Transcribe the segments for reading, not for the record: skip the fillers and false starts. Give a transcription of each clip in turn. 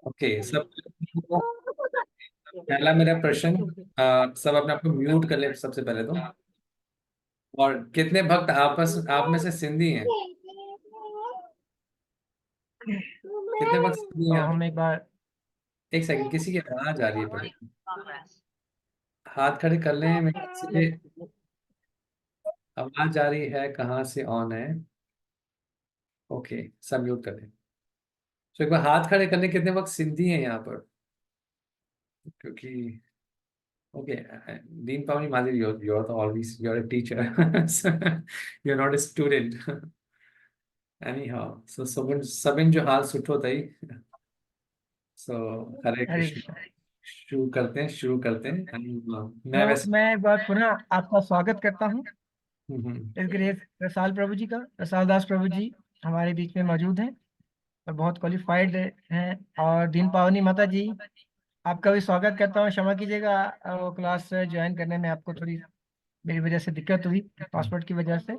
Okay सब। पहला मेरा प्रश्न, सब अपने आप को म्यूट कर ले सबसे पहले तो। और कितने भक्त आपस आप में से सिंधी हैं? कितने भक्त सिंधी हैं तो आप? हम एक बार एक सेकंड, किसी की आवाज आ रही है बड़ी। हाथ खड़े कर लें मेरे से। आवाज आ रही है, कहाँ से ऑन है? ओके, सब म्यूट कर लें। तो एक बार हाथ खड़े कर लें, कितने भक्त सिंधी हैं यहाँ पर? क्योंकि ओके, दीन पावनी मादिर, you're the always you're a teacher. You're not a student. Anyhow, so Sabin जो हाल सुठो तई। सो हरे हरे कृष्ण। कृष्ण। शुरू करते हैं मैं तो वैसे। मैं एक बार पुनः आपका स्वागत करता हूँ। हम्म। इस ग्रेस रसाल प्रभु जी का, रसाल दास प्रभु जी हमारे बीच में मौजूद हैं और बहुत क्वालिफाइड हैं। और दिन पावनी माता जी, आपका भी स्वागत करता हूँ। क्षमा कीजिएगा, वो क्लास ज्वाइन करने में आपको थोड़ी मेरी वजह से दिक्कत हुई, पासवर्ड की वजह से।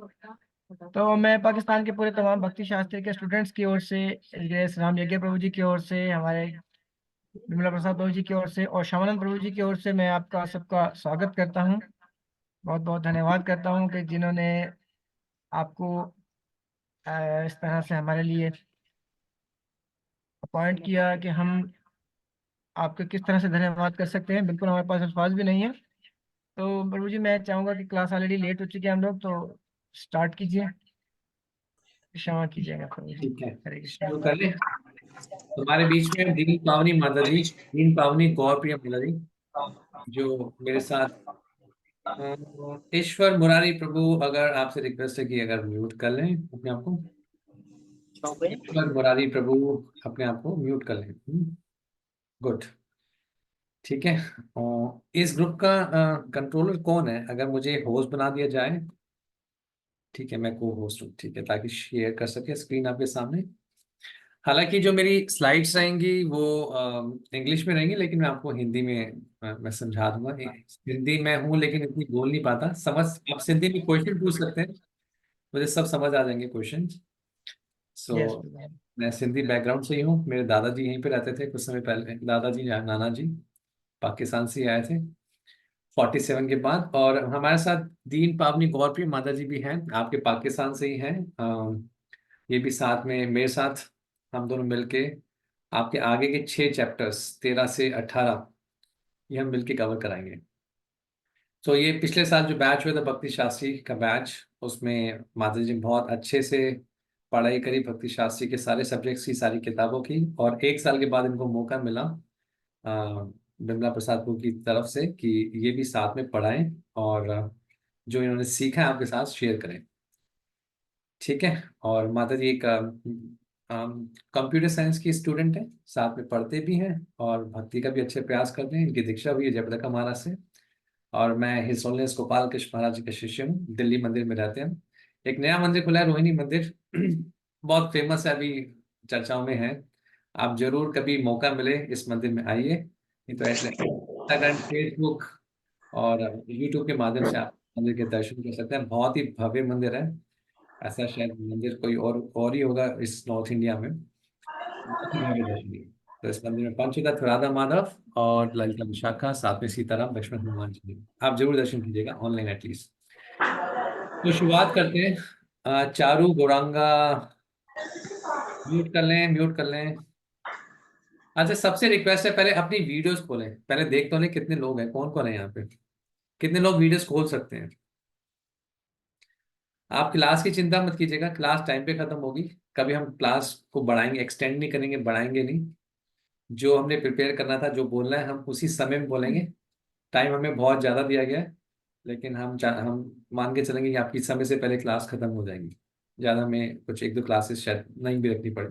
तो मैं पाकिस्तान के पूरे तमाम भक्ति शास्त्री के स्टूडेंट्स की ओर से, जैसे राम यज्ञ प्रभु जी की ओर से, हमारे विमला प्रसाद प्रभु जी की ओर से और श्यामानंद प्रभु जी की ओर से मैं आपका सबका स्वागत करता हूँ। बहुत बहुत धन्यवाद करता हूँ कि जिन्होंने आपको इस तरह से हमारे लिए अपॉइंट किया कि हम आपके किस तरह से धन्यवाद कर सकते हैं। बिल्कुल हमारे पास अल्फाज भी नहीं है। तो प्रभु जी, मैं चाहूंगा कि क्लास ऑलरेडी लेट हो चुके हैं हम लोग, तो स्टार्ट कीजिए। क्षमा कीजिएगा प्रभु जी। ठीक है, हरे कृष्णा। शुरू कर ले। तुम्हारे बीच में दीन पावनी माता जी, दीन पावनी गौर प्रिय माता जी, जो मेरे साथ। ईश्वर मुरारी प्रभु, अगर आपसे रिक्वेस्ट है कि अगर म्यूट कर लें अपने आप को। ईश्वर मुरारी प्रभु, अपने आप को म्यूट कर लें। गुड। ठीक है। और इस ग्रुप का कंट्रोलर कौन है? अगर मुझे होस्ट बना दिया जाए। ठीक है, मैं को होस्ट हूँ, ठीक है, ताकि शेयर कर सके स्क्रीन आपके सामने। हालांकि जो मेरी स्लाइड्स रहेंगी वो इंग्लिश में रहेंगी, लेकिन मैं आपको हिंदी में मैं समझा दूंगा। हिंदी में हूँ लेकिन इतनी बोल नहीं पाता। समझ, आप सिंधी में क्वेश्चन पूछ सकते हैं, मुझे सब समझ आ जाएंगे क्वेश्चन। So yes. मैं सिंधी बैकग्राउंड से ही हूँ। मेरे दादाजी यहीं पे रहते थे कुछ समय पहले, दादाजी या नाना जी पाकिस्तान से ही आए थे 47 के बाद। और हमारे साथ दीन पावनी गौरप्रिय माता जी भी हैं, आपके पाकिस्तान से ही हैं। ये भी साथ में मेरे साथ, हम दोनों मिलके आपके आगे के 6 चैप्टर्स 13 से 18 ये हम मिलके कवर कराएंगे। तो ये पिछले साल जो बैच हुआ था भक्ति शास्त्री का बैच, उसमें माता जी ने बहुत अच्छे से पढ़ाई करी भक्ति शास्त्री के सारे सब्जेक्ट्स की, सारी किताबों की। और एक साल के बाद इनको मौका मिला बिमला प्रसाद को की तरफ से कि ये भी साथ में पढ़ाएं और जो इन्होंने सीखा है आपके साथ शेयर करें। ठीक है। और माता जी एक कंप्यूटर साइंस की स्टूडेंट है, साथ में पढ़ते भी हैं और भक्ति का भी अच्छे प्रयास करते हैं। इनकी दीक्षा हुई है जयप्रदा महाराज से। और मैं हिज होलीनेस गोपाल कृष्ण महाराज जी का शिष्य हूँ, दिल्ली मंदिर में रहते हैं। एक नया मंदिर खुला है, रोहिणी मंदिर। बहुत फेमस है, अभी चर्चाओं में है। आप जरूर कभी मौका मिले इस मंदिर में आइए। नहीं तो ऐसे इंस्टाग्राम, फेसबुक और यूट्यूब के माध्यम से आप मंदिर के दर्शन कर सकते हैं। बहुत ही भव्य मंदिर है। ऐसा शायद मंदिर कोई और ही होगा इस नॉर्थ इंडिया में। बहुत ही भव्य दर्शन है। तो इस मंदिर में पंचतत्व राधा माधव और ललिता विशाखा, साथ में सीताराम लक्ष्मण हनुमान जी, आप जरूर दर्शन कीजिएगा ऑनलाइन एटलीस्ट। तो शुरुआत करते हैं। चारू गौरांगा, म्यूट कर लें, म्यूट कर लें। अच्छा, सबसे रिक्वेस्ट है पहले अपनी वीडियोस खोलें, पहले देख तो लें कितने लोग हैं, कौन कौन है यहाँ पे, कितने लोग वीडियोस खोल सकते हैं। आप क्लास की चिंता मत कीजिएगा, क्लास टाइम पे खत्म होगी। कभी हम क्लास को बढ़ाएंगे, एक्सटेंड नहीं करेंगे, बढ़ाएंगे नहीं। जो हमने प्रिपेयर करना था, जो बोलना है, हम उसी समय में बोलेंगे। टाइम हमें बहुत ज़्यादा दिया गया है, लेकिन हम मान के चलेंगे कि आपकी समय से पहले क्लास खत्म हो जाएगी। ज़्यादा हमें कुछ एक दो क्लासेस शायद नहीं भी रखनी पड़े।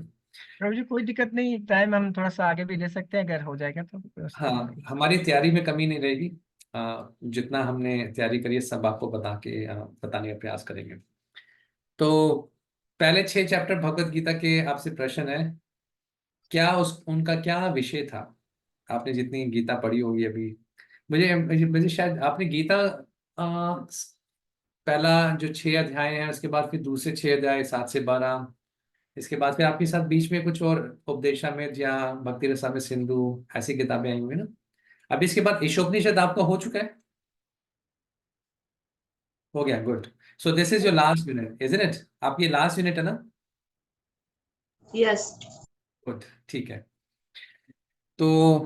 प्रभु जी कोई दिक्कत नहीं, टाइम हम थोड़ा सा आगे भी ले सकते हैं अगर हो जाएगा तो, कोई हाँ, दिक्कत नहीं। हमारी तैयारी में कमी नहीं रहेगी। जितना हमने तैयारी करी है सब आपको बताने का प्रयास करेंगे। तो पहले 6 चैप्टर भगवत गीता के आपसे प्रश्न है, क्या उनका क्या विषय था? आपने जितनी गीता पढ़ी होगी अभी, मुझे शायद आपने गीता पहला जो 6 अध्याय है, उसके बाद फिर दूसरे 6 अध्याय 7 से 12, इसके बाद फिर आपके साथ बीच में कुछ और उपदेशामृत या भक्ति रसामृत सिंधु ऐसी किताबें आई हुई ना। अब इसके बाद ईशोपनिषद आपका हो चुका है, हो गया, good. So this is your last unit isn't it, आपकी लास्ट यूनिट है ना। यस। गुड, ठीक है। तो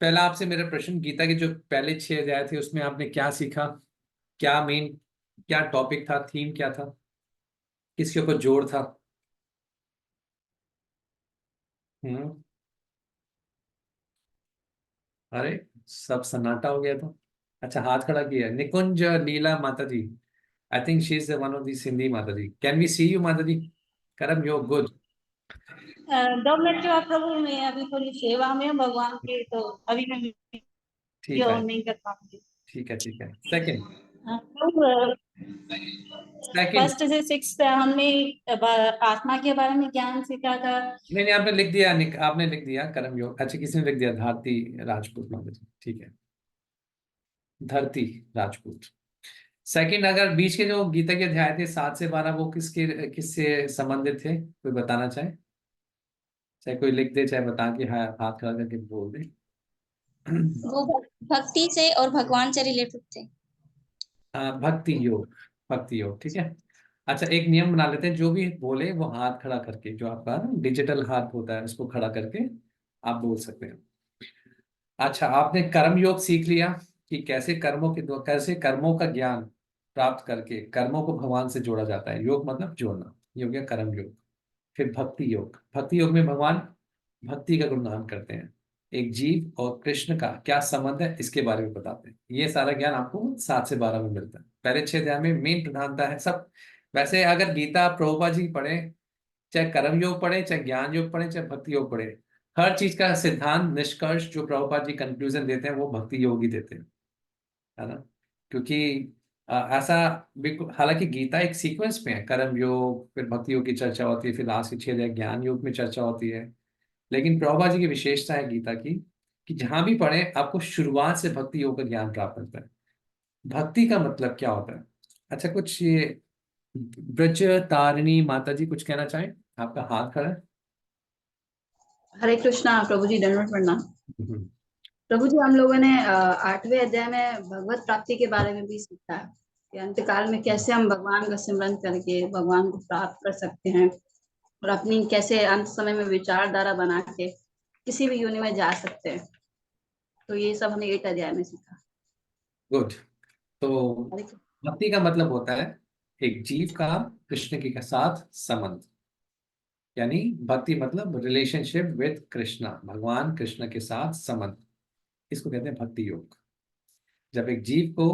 पहला आपसे मेरा प्रश्न, गीता के जो पहले 6 अध्याय थे उसमें आपने क्या सीखा, क्या मेन, क्या टॉपिक था, थीम क्या था, किसके ऊपर जोर था। हम्म। अरे सब सन्नाटा हो गया तो। अच्छा, हाथ खड़ा किया निकुंज लीला माता ji. I think she is one of the Sindhi माता ji. Can we see you माता जी? करम योग, गुड। 2 मिनट के बाद प्रभु, मैं अभी थोड़ी सेवा में हूँ भगवान की, तो अभी मैं ठीक वीडियो है, ऑन नहीं कर पाऊंगी। ठीक है, ठीक है। सेकंड, प्रभु, सेकंड। फर्स्ट से 6 हमने आत्मा के बारे में ज्ञान सीखा था। नहीं नहीं, आपने लिख दिया, आपने लिख दिया कर्म योग। अच्छा, किसी ने लिख दिया, भारती राजपूत माता जी, ठीक है, धरती राजपूत। सेकंड, अगर बीच के जो गीता के अध्याय थे 7 से 12, वो किसके किससे संबंधित थे, कोई बताना चाहे? चाहे कोई लिख दे, चाहे बता के हाँ हाथ खड़ा करके बोल दे। वो भक्ति से और भगवान से रिलेटेड थे। भक्ति योग, भक्ति योग, ठीक है। अच्छा, एक नियम बना लेते हैं, जो भी बोले वो हाथ खड़ा करके, जो आपका डिजिटल हाथ होता है उसको खड़ा करके आप बोल सकते हैं। अच्छा, आपने कर्म योग सीख लिया कि कैसे कैसे कर्मों का ज्ञान प्राप्त करके कर्मों को भगवान से जोड़ा जाता है। योग मतलब जोड़ना, ये हो गया कर्म योग। फिर भक्ति योग, भक्ति योग में भगवान भक्ति का गुणगान करते हैं, एक जीव और कृष्ण का क्या संबंध है इसके बारे में बताते हैं। ये सारा ज्ञान आपको 7 से 12 में मिलता है। पहले 6 अध्याय में मेन प्रधानता है सब। वैसे अगर गीता प्रभुपाद जी पढ़े, चाहे कर्म योग पढ़े, चाहे ज्ञान योग पढ़े, चाहे भक्ति योग पढ़े, हर चीज का सिद्धांत निष्कर्ष जो प्रभुपाद जी कंक्लूजन देते हैं वो भक्ति योग ही देते हैं, है ना। क्योंकि ऐसा बिल्कुल, हालांकि गीता एक सीक्वेंस में है, कर्म योग फिर भक्ति योग की चर्चा होती है, फिर लास्ट के 6 अध्याय ज्ञान योग में चर्चा होती है। लेकिन प्रभुपाद जी की विशेषता है गीता की कि जहां भी पढ़े आपको शुरुआत से भक्ति योग का ज्ञान प्राप्त होता है। भक्ति का मतलब क्या होता है? अच्छा, कुछ ये ब्रज तारिणी माता जी कुछ कहना चाहें? आपका हाथ खड़ा है। हरे कृष्णा प्रभु जी, दंडवत प्रणाम। हम्म। प्रभु जी, हम लोगों ने 8वें अध्याय में भगवत प्राप्ति के बारे में भी सीखा है कि अंतकाल में कैसे हम भगवान का सिमरन करके भगवान को प्राप्त कर सकते हैं, और अपनी कैसे अंत समय में विचारधारा बना के किसी भी योनि में जा सकते हैं। तो ये सब हमने 8 अध्याय में सीखा। गुड। तो हरे कृष्ण। भक्ति का मतलब होता है एक जीव का कृष्ण के साथ संबंध, यानी भक्ति मतलब रिलेशनशिप विद कृष्णा, भगवान कृष्ण के साथ संबंध, इसको कहते हैं भक्ति योग। जब एक जीव को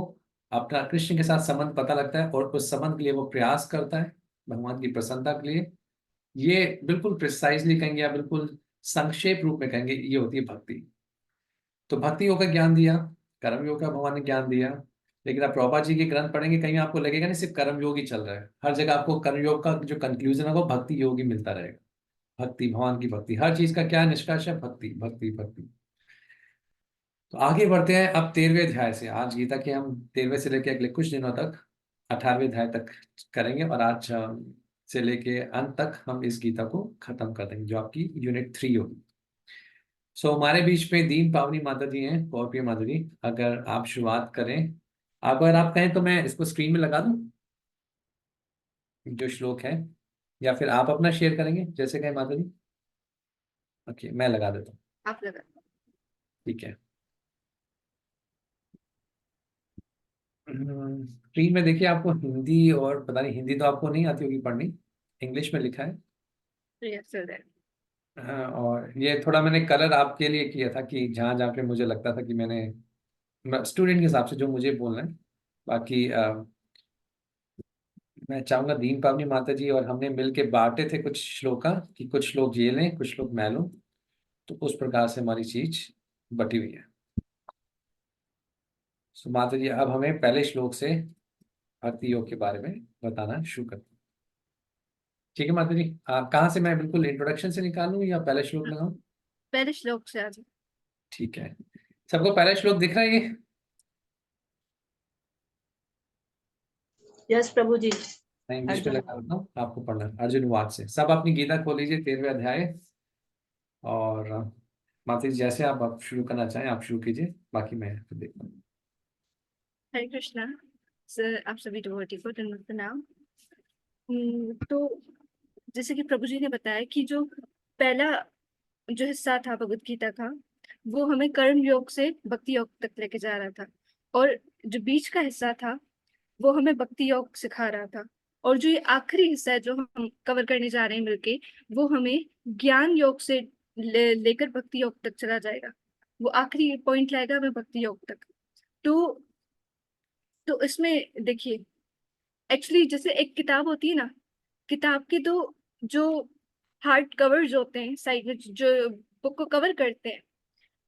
अपना कृष्ण के साथ संबंध पता लगता है और उस संबंध के लिए वो प्रयास करता है भगवान की प्रसन्नता के लिए, ये बिल्कुल प्रिसाइजली कहेंगे या बिल्कुल संक्षेप रूप में कहेंगे, ये होती है भक्ति। तो भक्ति योग का ज्ञान दिया, कर्म योग का भगवान ने ज्ञान दिया। लेकिन आप प्रभुपाद जी के ग्रंथ पढ़ेंगे, कहीं आपको लगेगा नहीं सिर्फ कर्म योग ही चल रहा है, हर जगह आपको कर्म योग का जो कंक्लूजन है वो भक्ति योग ही मिलता रहेगा। भक्ति, भगवान की भक्ति, हर चीज का क्या निष्कर्ष है? भक्ति, भक्ति, भक्ति। तो आगे बढ़ते हैं अब 13वें अध्याय से। आज गीता के हम 13वें से लेकर अगले कुछ दिनों तक 18वें अध्याय तक करेंगे, और आज से लेके अंत तक हम इस गीता को खत्म कर देंगे, जो आपकी यूनिट 3 होगी। सो हमारे बीच में दीन पावनी माता जी हैं, गौरप्रिय माता जी, अगर आप शुरुआत करें। अगर आप कहें तो मैं इसको स्क्रीन में लगा दूं जो श्लोक है, या फिर आप अपना शेयर करेंगे, जैसे कहें माता जी। ओके, मैं लगा देता हूँ। आप लगा। ठीक है। स्क्रीन में देखिए, आपको हिंदी, और पता नहीं हिंदी तो आपको नहीं आती होगी पढ़नी, इंग्लिश में लिखा है। Yes sir. और ये थोड़ा मैंने कलर आपके लिए किया था कि जहाँ जहाँ पे मुझे लगता था कि मैंने स्टूडेंट के हिसाब से जो मुझे बोलना है। बाकी मैं चाहूंगा दीन पावनी माता जी और हमने मिल के बांटे थे कुछ श्लोका, कि कुछ श्लोक ये लें कुछ श्लोक मैं लूं, तो उस प्रकार से हमारी चीज बटी हुई है। सो माता जी अब हमें पहले श्लोक से भक्ति योग के बारे में बताना शुरू करते हैं। ठीक है माता जी, कहाँ से मैं बिल्कुल इंट्रोडक्शन से निकालूं या पहले श्लोक लगाऊं? पहले श्लोक से आज। ठीक है। सबको पहला श्लोक दिख रहा है ये? यस प्रभु जी। मैं इंग्लिश में अर्जुन। लगा देता हूँ, आपको पढ़ना है। अर्जुन वाद से। सब अपनी गीता खोल लीजिए, 13वें अध्याय। और माता जी जैसे आप शुरू करना चाहें आप शुरू कीजिए, बाकी मैं फिर देखता हूँ। हरे कृष्णा सर, आप सभी डिवोटी को दंडवत प्रणाम। तो जैसे कि प्रभु जी ने बताया कि जो पहला जो हिस्सा था भगवत गीता का, वो हमें कर्म योग से भक्ति योग तक लेके जा रहा था, और जो बीच का हिस्सा था वो हमें भक्ति योग सिखा रहा था, और जो ये आखिरी हिस्सा है जो हम कवर करने जा रहे हैं मिलके, वो हमें ज्ञान योग से लेकर भक्ति योग तक चला जाएगा। वो आखिरी पॉइंट लाएगा हमें भक्ति योग तक। तो इसमें देखिए, एक्चुअली जैसे एक किताब होती है ना, किताब के दो जो हार्ड कवर्स होते हैं साइड में, जो बुक को कवर करते हैं,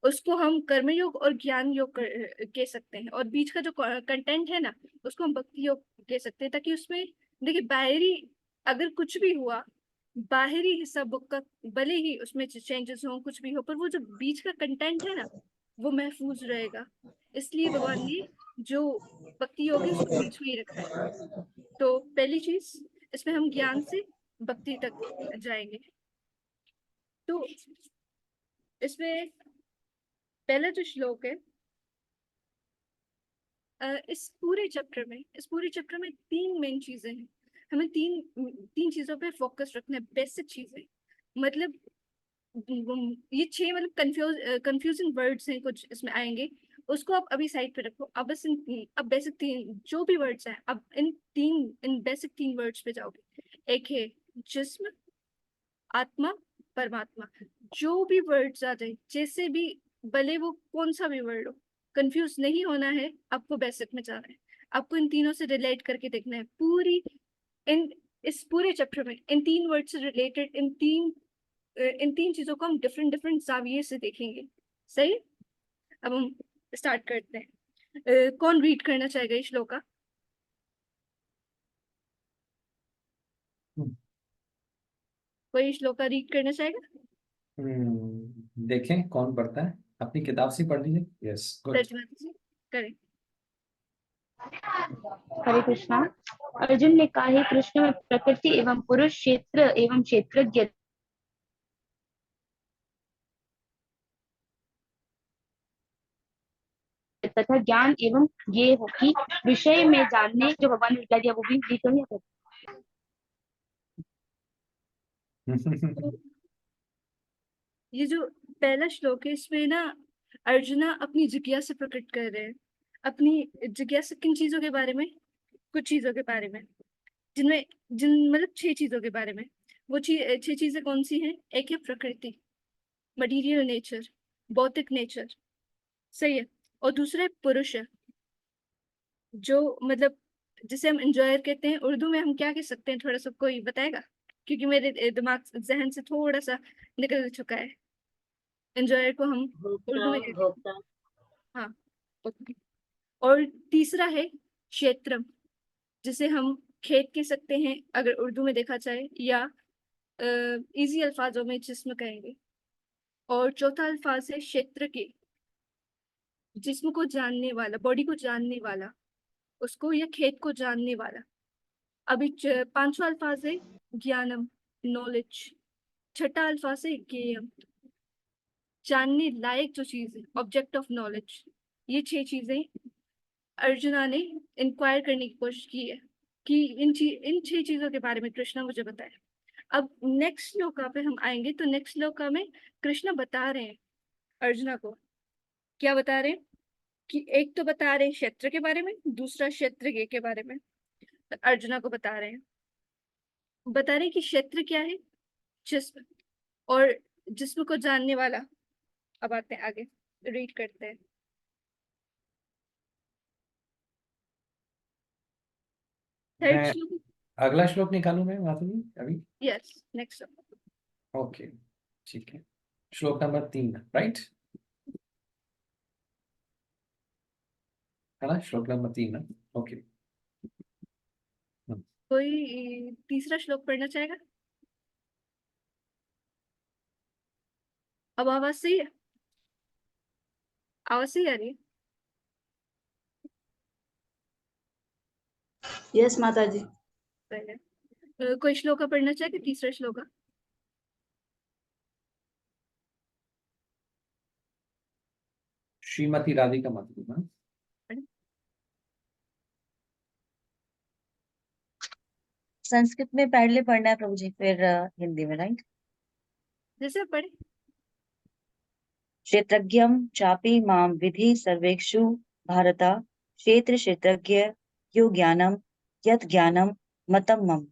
उसको हम कर्मयोग और ज्ञान योग कह सकते हैं, और बीच का जो कंटेंट है ना, उसको हम भक्ति योग कह सकते हैं। ताकि उसमें देखिए, बाहरी अगर कुछ भी हुआ, बाहरी हिस्सा बुक का भले ही उसमें चेंजेस हो, कुछ भी हो, पर वो जो बीच का कंटेंट है ना, वो महफूज रहेगा। इसलिए भगवान ने जो भक्ति योग है उसको बीच में ही रखा है। तो पहली चीज, इसमें हम ज्ञान से भक्ति तक जाएंगे। तो इसमें पहला जो श्लोक है, इस पूरे चैप्टर में तीन मेन चीजें हैं। हमें तीन तीन चीजों पे फोकस रखना है, बेसिक चीजें। मतलब ये 6 मतलब कंफ्यूजिंग वर्ड्स हैं कुछ इसमें आएंगे, उसको आप अभी साइड पे रखो। अब बस अब बेसिक तीन जो भी वर्ड्स हैं, अब इन बेसिक 3 वर्ड्स पे जाओगे। एक है जिस्म, आत्मा, परमात्मा। जो भी वर्ड्स आ जाए, जैसे भी, भले वो कौन सा भी वर्ड हो, कंफ्यूज नहीं होना है, आपको बेसिक में जाना है। आपको इन तीनों से रिलेट करके देखना है। इन इस पूरे चैप्टर में इन 3 वर्ड से रिलेटेड इन तीन चीजों को हम डिफरेंट डिफरेंट जाविये से देखेंगे। सही। अब हम स्टार्ट करते हैं। कौन रीड करना चाहेगा इस श्लोक का? कोई श्लोक का रीड करना चाहेगा? देखें कौन पढ़ता है, अपनी किताब से पढ़ लीजिए। Yes, good. तर्जमा जी करें। हरे कृष्णा। अर्जुन ने कहा, हे कृष्ण, में प्रकृति एवं पुरुष, क्षेत्र एवं क्षेत्रज्ञ तथा ज्ञान एवं ये हो कि विषय में जानने, जो भगवान ने बता दिया वो भी रीड करिए। ये जो पहला श्लोक है, इसमें ना अर्जुना अपनी जिज्ञासा प्रकट कर रहे हैं। अपनी जिज्ञासा किन चीजों के बारे में? कुछ चीजों के बारे में, जिन मतलब 6 चीजों के बारे में। वो 6 चीजें कौन सी हैं? एक है प्रकृति, मटीरियल नेचर, भौतिक नेचर। सही है। और दूसरा है पुरुष, जो मतलब जिसे हम एंजॉयर कहते हैं। उर्दू में हम क्या कह सकते हैं, थोड़ा सा कोई बताएगा? क्योंकि मेरे दिमाग जहन से थोड़ा सा निकल चुका है। एंजॉयर को हम उर्दू में कहते हैं। हाँ, ओके। और तीसरा है क्षेत्रम, जिसे हम खेत कह सकते हैं अगर उर्दू में देखा जाए, या इजी अल्फाजों में जिस्म कहेंगे। और चौथा अल्फाज है क्षेत्र के, जिस्म को जानने वाला, बॉडी को जानने वाला, उसको, या खेत को जानने वाला। अभी पांचवा अल्फाज है ज्ञानम, नॉलेज। छठा अल्फाज है ज्ञेयम, जानने लायक जो चीज है, ऑब्जेक्ट ऑफ नॉलेज। ये 6 चीजें अर्जुना ने इंक्वायर करने की कोशिश की है कि इन 6 चीजों के बारे में कृष्णा मुझे बताए। अब नेक्स्ट श्लोका पे हम आएंगे, तो नेक्स्ट श्लोका में कृष्णा बता रहे हैं अर्जुना को। क्या बता रहे हैं? कि एक तो बता रहे हैं क्षेत्र के बारे में, दूसरा क्षेत्र के बारे में। तो अर्जुना को बता रहे हैं कि क्षेत्र क्या है? जिस्म, और जिस्म को जानने वाला। अब आते हैं आगे, रीड करते हैं। थर्ड मैं श्लोक। अगला श्लोक निकालूं मैं माता जी अभी? Yes, next. ओके, ठीक है। श्लोक नंबर 3, राइट है ना? श्लोक नंबर 3 है। ओके। कोई तीसरा श्लोक पढ़ना चाहेगा? अब आवाज सही है? आवाज सही आ रही है? यस माता जी। पहले कोई श्लोक पढ़ना चाहेगा? तीसरा श्लोक। श्रीमती राधिका माधुरी। हाँ, संस्कृत में पहले पढ़ना है प्रभु जी, फिर हिंदी में, राइट? जैसे आप पढ़े। क्षेत्रज्ञम चापि माम विधि सर्वेक्षु भारता क्षेत्र क्षेत्रज्ञ यो ज्ञानम यत ज्ञानम मतम मम।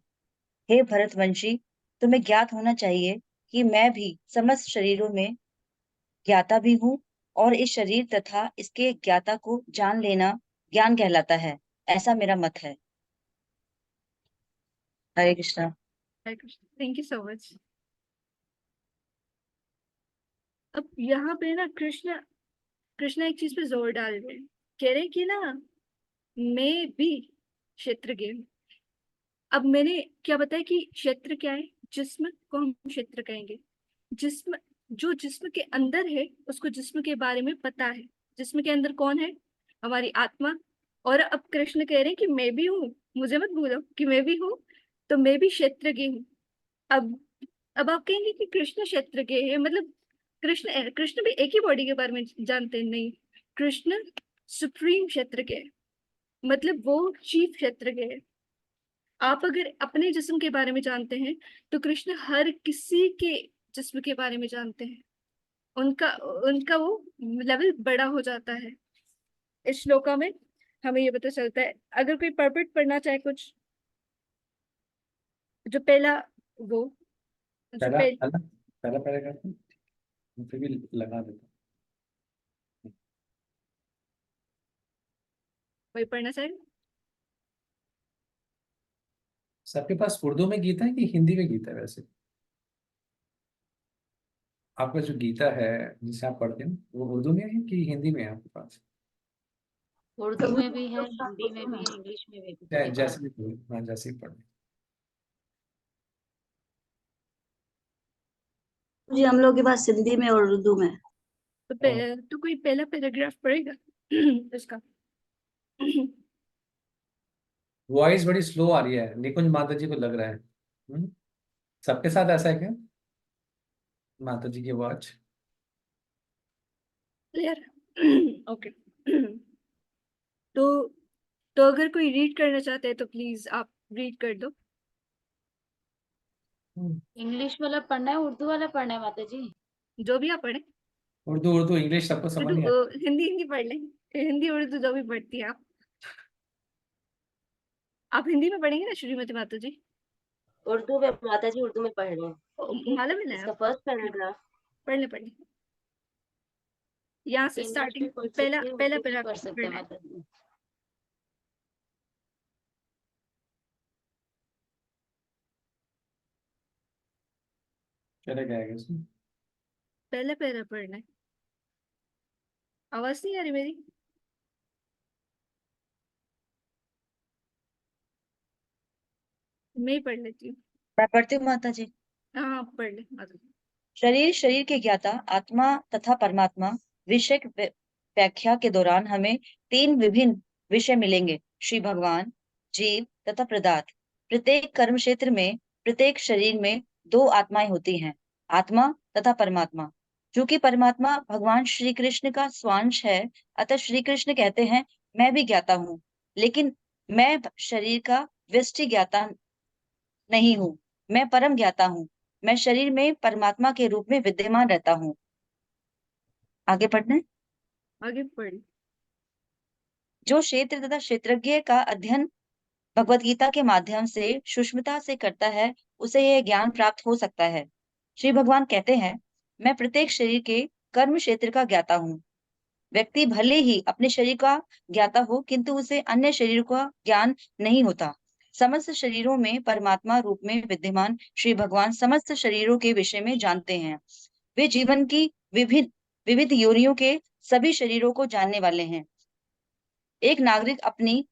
हे भरतवंशी, तुम्हें ज्ञात होना चाहिए कि मैं भी समस्त शरीरों में ज्ञाता भी हूँ, और इस शरीर तथा इसके ज्ञाता को जान लेना ज्ञान कहलाता है, ऐसा मेरा मत है। Hare Krishna. Hare Krishna. Thank you so much. अब यहाँ पे ना कृष्ण एक चीज पे जोर डाल रहे हैं, कह रहे हैं कि ना मैं भी क्षेत्रज्ञ हूँ। अब मैंने क्या बताया कि क्षेत्र क्या है? जिस्म को हम क्षेत्र कहेंगे। जिस्म, जो जिस्म के अंदर है उसको जिस्म के बारे में पता है। जिस्म के अंदर कौन है? हमारी आत्मा। और अब कृष्ण कह रहे हैं कि मैं भी हूँ, मुझे मत भूलो कि मैं भी हूँ, तो मैं भी क्षेत्रज्ञ हूँ। अब आप कहेंगे कि कृष्ण क्षेत्रज्ञ है, मतलब कृष्ण भी एक ही बॉडी के बारे में जानते हैं? नहीं, कृष्ण सुप्रीम क्षेत्रज्ञ है, मतलब वो चीफ क्षेत्रज्ञ है। आप अगर अपने जिस्म के बारे में जानते हैं तो कृष्ण हर किसी के जिस्म के बारे में जानते हैं। उनका उनका वो लेवल बड़ा हो जाता है। इस श्लोका में हमें ये पता चलता है। अगर कोई परपेट पढ़ना चाहे कुछ, जो पहला वो जो पहला पहले पहला पहला पैराग्राफ फिर भी लगा देता। वही पढ़ना चाहे। सबके पास उर्दू में गीता है कि हिंदी में गीता है? वैसे आपका जो गीता है जिसे आप पढ़ते हैं वो उर्दू में है कि हिंदी में है आपके पास? उर्दू में भी है, हिंदी में भी है, इंग्लिश में भी है सबके पास। जैसे भी पढ़े, हाँ जैसे ही पढ़े। जी हम लोग के पास हिंदी में और उर्दू में। तो कोई पहला पैराग्राफ पढ़ेगा इसका? वॉइस बड़ी स्लो आ रही है, निकुंज माता जी को लग रहा है। सबके साथ ऐसा है क्या? माता जी की आवाज। क्लियर? ओके। तो तो अगर कोई रीड करना चाहते हैं तो प्लीज आप रीड कर दो। इंग्लिश वाला पढ़ना है, उर्दू वाला पढ़ना है माता जी? जो भी आप पढ़े। उर्दू उर्दू इंग्लिश सबको समझ उर्दू नहीं आता। हिंदी हिंदी पढ़ लें। हिंदी उर्दू जो भी पढ़ती है आप हिंदी में पढ़ेंगे ना श्रीमती माता जी? उर्दू में माता जी, उर्दू में पढ़ रहे हैं। मालूम है ना इसका आप? फर्स्ट पैराग्राफ पढ़ ले। यहाँ से इंग्लिश स्टार्टिंग भी पढ़ पहला सकते हैं, पहला उर्दू भी पैराग्राफ पढ़ सकते हैं पढ़ना है। माता जी। चलेगा आएगा इसमें। पहला पैरा पढ़ना है। आवाज नहीं आ रही मेरी? मैं ही पढ़ लेती हूँ। मैं पढ़ती हूँ माता जी। हाँ आप पढ़ ले माता जी। शरीर शरीर के ज्ञाता आत्मा तथा परमात्मा विषय व्याख्या के दौरान हमें तीन विभिन्न विषय मिलेंगे: श्री भगवान, जीव तथा पदार्थ। प्रत्येक कर्म क्षेत्र में, प्रत्येक शरीर में दो आत्माएं होती हैं, आत्मा तथा परमात्मा। क्योंकि परमात्मा भगवान श्री कृष्ण का स्वांश है, अतः श्री कृष्ण कहते हैं, मैं भी ज्ञाता हूँ, लेकिन मैं शरीर का व्यष्टि ज्ञाता नहीं हूँ, मैं परम ज्ञाता हूँ। मैं शरीर में परमात्मा के रूप में विद्यमान रहता हूँ। आगे पढ़ना है। आगे पढ़। जो क्षेत्र तथा क्षेत्रज्ञ का अध्ययन भगवत गीता के माध्यम से सूक्ष्मता से करता है, उसे यह ज्ञान प्राप्त हो सकता है। श्री भगवान कहते हैं, मैं प्रत्येक शरीर के कर्म क्षेत्र का ज्ञाता हूँ। व्यक्ति भले ही अपने शरीर का ज्ञाता हो, किंतु उसे अन्य शरीर का ज्ञान नहीं होता। समस्त शरीरों में परमात्मा रूप में विद्यमान श्री भगवान समस्त शरीरों के विषय में जानते हैं। वे जीवन की विभिन्न विविध योनियों के सभी शरीरों को जानने वाले हैं। एक नागरिक अपनी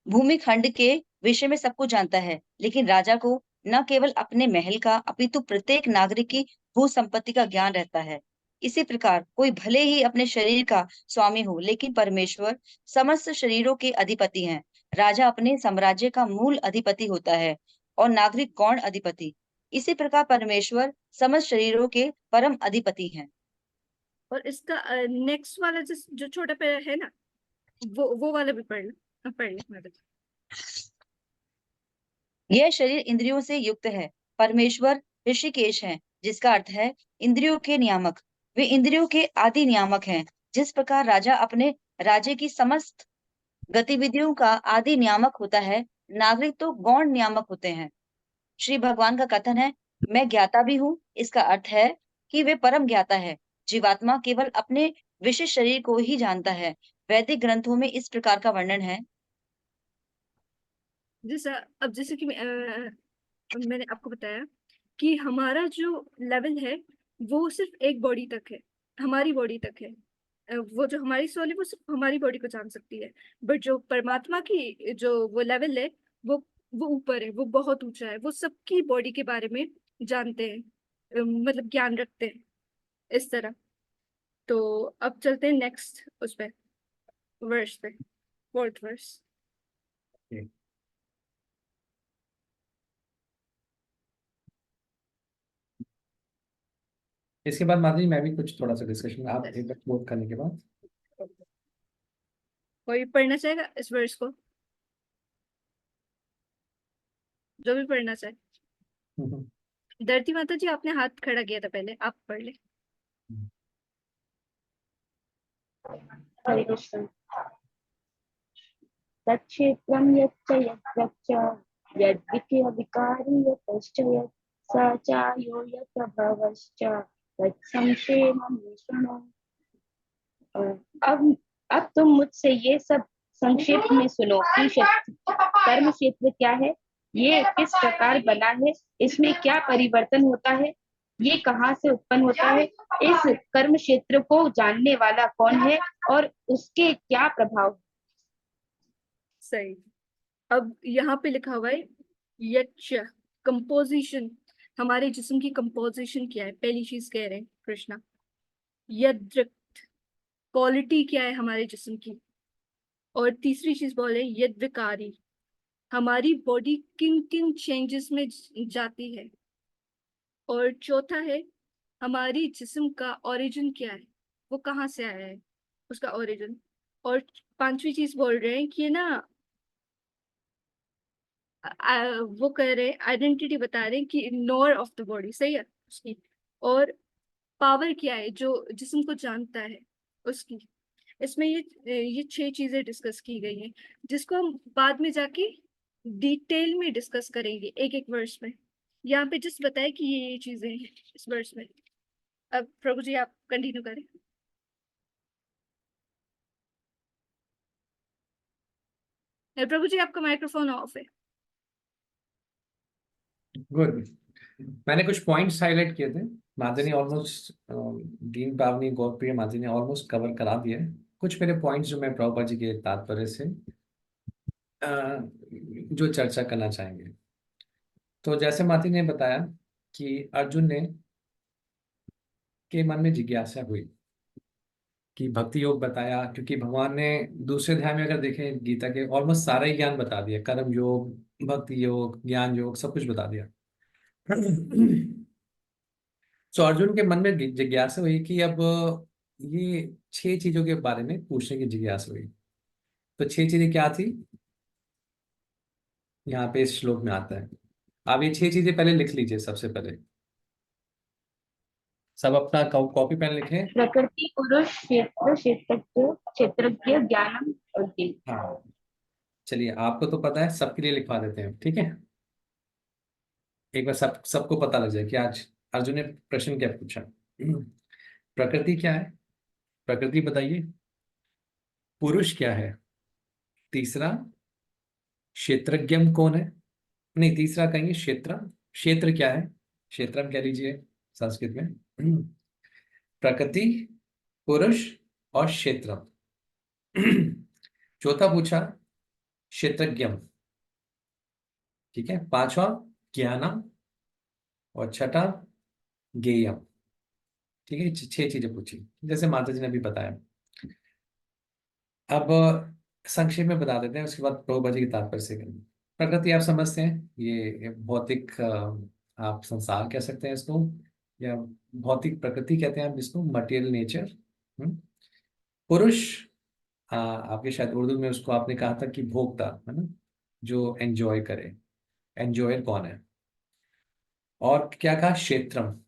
भूमि खंड के विषय में सब कुछ जानता है, लेकिन राजा को न केवल अपने महल का अपितु प्रत्येक नागरिक की भू संपत्ति का ज्ञान रहता है। इसी प्रकार कोई भले ही अपने शरीर का स्वामी हो, लेकिन परमेश्वर समस्त शरीरों के अधिपति हैं। राजा अपने साम्राज्य का मूल अधिपति होता है और नागरिक गौण अधिपति। इसी प्रकार परमेश्वर समस्त शरीरों के परम अधिपति हैं। और इसका नेक्स्ट वाला जो छोटा पैरा है ना, वो वाला भी पढ़ ले माता जी। यह शरीर इंद्रियों से युक्त है। परमेश्वर ऋषिकेश हैं, जिसका अर्थ है इंद्रियों के नियामक। वे इंद्रियों के आदि नियामक हैं। जिस प्रकार राजा अपने राज्य की समस्त गतिविधियों का आदि नियामक होता है, नागरिक तो गौण नियामक होते हैं। श्री भगवान का कथन है, मैं ज्ञाता भी हूँ। इसका अर्थ है कि वे परम ज्ञाता है। जीवात्मा केवल अपने विशिष्ट शरीर को ही जानता है। वैदिक ग्रंथों में इस प्रकार का वर्णन है। जैसे कि मैंने आपको बताया कि हमारा जो लेवल है वो सिर्फ एक बॉडी तक है, हमारी बॉडी तक है। वो जो हमारी सोल है वो सिर्फ हमारी बॉडी को जान सकती है। बट जो परमात्मा की जो वो लेवल है वो ऊपर है, वो बहुत ऊंचा है, वो सबकी बॉडी के बारे में जानते हैं, मतलब ज्ञान रखते हैं इस तरह। तो अब चलते हैं नेक्स्ट उस पे, वर्स पे, फोर्थ वर्स। इसके बाद माधुरी मैं भी कुछ थोड़ा सा डिस्कशन, आप एक बार क्लोज करने के बाद। कोई पढ़ना चाहेगा इस वर्स को? जो भी पढ़ना चाहे। धरती माता जी, आपने हाथ खड़ा किया था पहले, आप पढ़ ले। हरे कृष्ण। तच्छेत्रं यच्च यद्रच्च यद्विकीय विकारी यतश्च यत् स चायो यत् भवश्च तत्संशयं मे शृणु। अब तुम मुझसे ये सब संक्षेप में सुनो कि कर्म क्षेत्र क्या है, ये किस प्रकार बना है, इसमें क्या परिवर्तन होता है, ये कहाँ से उत्पन्न होता है, इस कर्म क्षेत्र को जानने वाला कौन है और उसके क्या प्रभाव। सही। अब यहाँ पे लिखा हुआ है यक्ष, कंपोजिशन, हमारे जिस्म की कंपोजिशन क्या है, पहली चीज कह रहे हैं कृष्णा। यद्रक्त, क्वालिटी क्या है हमारे जिस्म की। और तीसरी चीज बोले यद्विकारी, हमारी बॉडी किन किन चेंजेस में जाती है। और चौथा है हमारी जिस्म का ओरिजिन क्या है, वो कहाँ से आया है, उसका ओरिजिन। और पांचवी चीज बोल रहे हैं कि ना वो कह रहे हैं, आइडेंटिटी बता रहे हैं कि नोअर ऑफ द बॉडी, सही है उसकी। और पावर क्या है जो जिस्म को जानता है उसकी। इसमें ये 6 चीजें डिस्कस की गई हैं, जिसको हम बाद में जाके डिटेल में डिस्कस करेंगे एक एक वर्स में। यहाँ पे जस्ट बताया कि ये चीजें हैं इस वर्स में। अब प्रभु जी आप कंटिन्यू करें। प्रभु जी आपका माइक्रोफोन ऑफ है। गुड। मैंने कुछ पॉइंट्स हाईलाइट किए थे। माधवी ने ऑलमोस्ट, दीन पावनी गौरप्रिय माधवी ने ऑलमोस्ट कवर करा दिया है। कुछ मेरे पॉइंट्स जो मैं प्रभुपाद जी के तात्पर्य से जो चर्चा करना चाहेंगे। तो जैसे माधवी ने बताया कि अर्जुन ने के मन में जिज्ञासा हुई कि भक्ति योग बताया, क्योंकि भगवान ने दूसरे अध्याय में अगर देखें गीता के ऑलमोस्ट सारा ही ज्ञान बता दिया, कर्म योग, भक्ति योग, ज्ञान योग, सब कुछ बता दिया। तो अर्जुन के मन में जिज्ञासा हुई कि अब ये 6 चीजों के बारे में पूछने की जिज्ञासा हुई। तो 6 चीजें क्या थी, यहाँ पे इस श्लोक में आता है। आप ये 6 चीजें पहले लिख लीजिए। सबसे पहले सब अपना कॉपी पेन लिखें। प्रकृति, पुरुष, क्षेत्र, क्षेत्रज्ञ, क्षेत्रज्ञ, ज्ञानम और ज्ञेय। हाँ, चलिए, आपको तो पता है, सबके लिए लिखवा देते हैं, ठीक है। एक बार सबको पता लग जाए कि आज अर्जुन ने प्रश्न क्या पूछा। प्रकृति क्या है, प्रकृति बताइए। पुरुष क्या है, तीसरा। क्षेत्रज्ञ कौन है, नहीं, तीसरा कहेंगे क्षेत्र। क्षेत्र क्या है, क्षेत्रम कह लीजिए संस्कृत में। प्रकृति, पुरुष और क्षेत्र। चौथा पूछा क्षेत्रज्ञम, ठीक है। पांचवा ज्ञानम और छठा ज्ञेयम, ठीक है। 6 चीजें पूछी जैसे माता जी ने भी बताया। अब संक्षेप में बता देते हैं, उसके बाद प्रभुपाद जी की तात्पर्य से करेंगे। प्रकृति आप समझते हैं, ये भौतिक आप संसार कह सकते हैं इसको, या भौतिक प्रकृति कहते हैं आप इसको, मटेरियल नेचर। पुरुष, आपके शायद उर्दू में उसको आपने कहा था कि भोक्ता, है ना, जो एंजॉय करे। एंजॉयर कौन है? और क्या कहा? क्षेत्रम।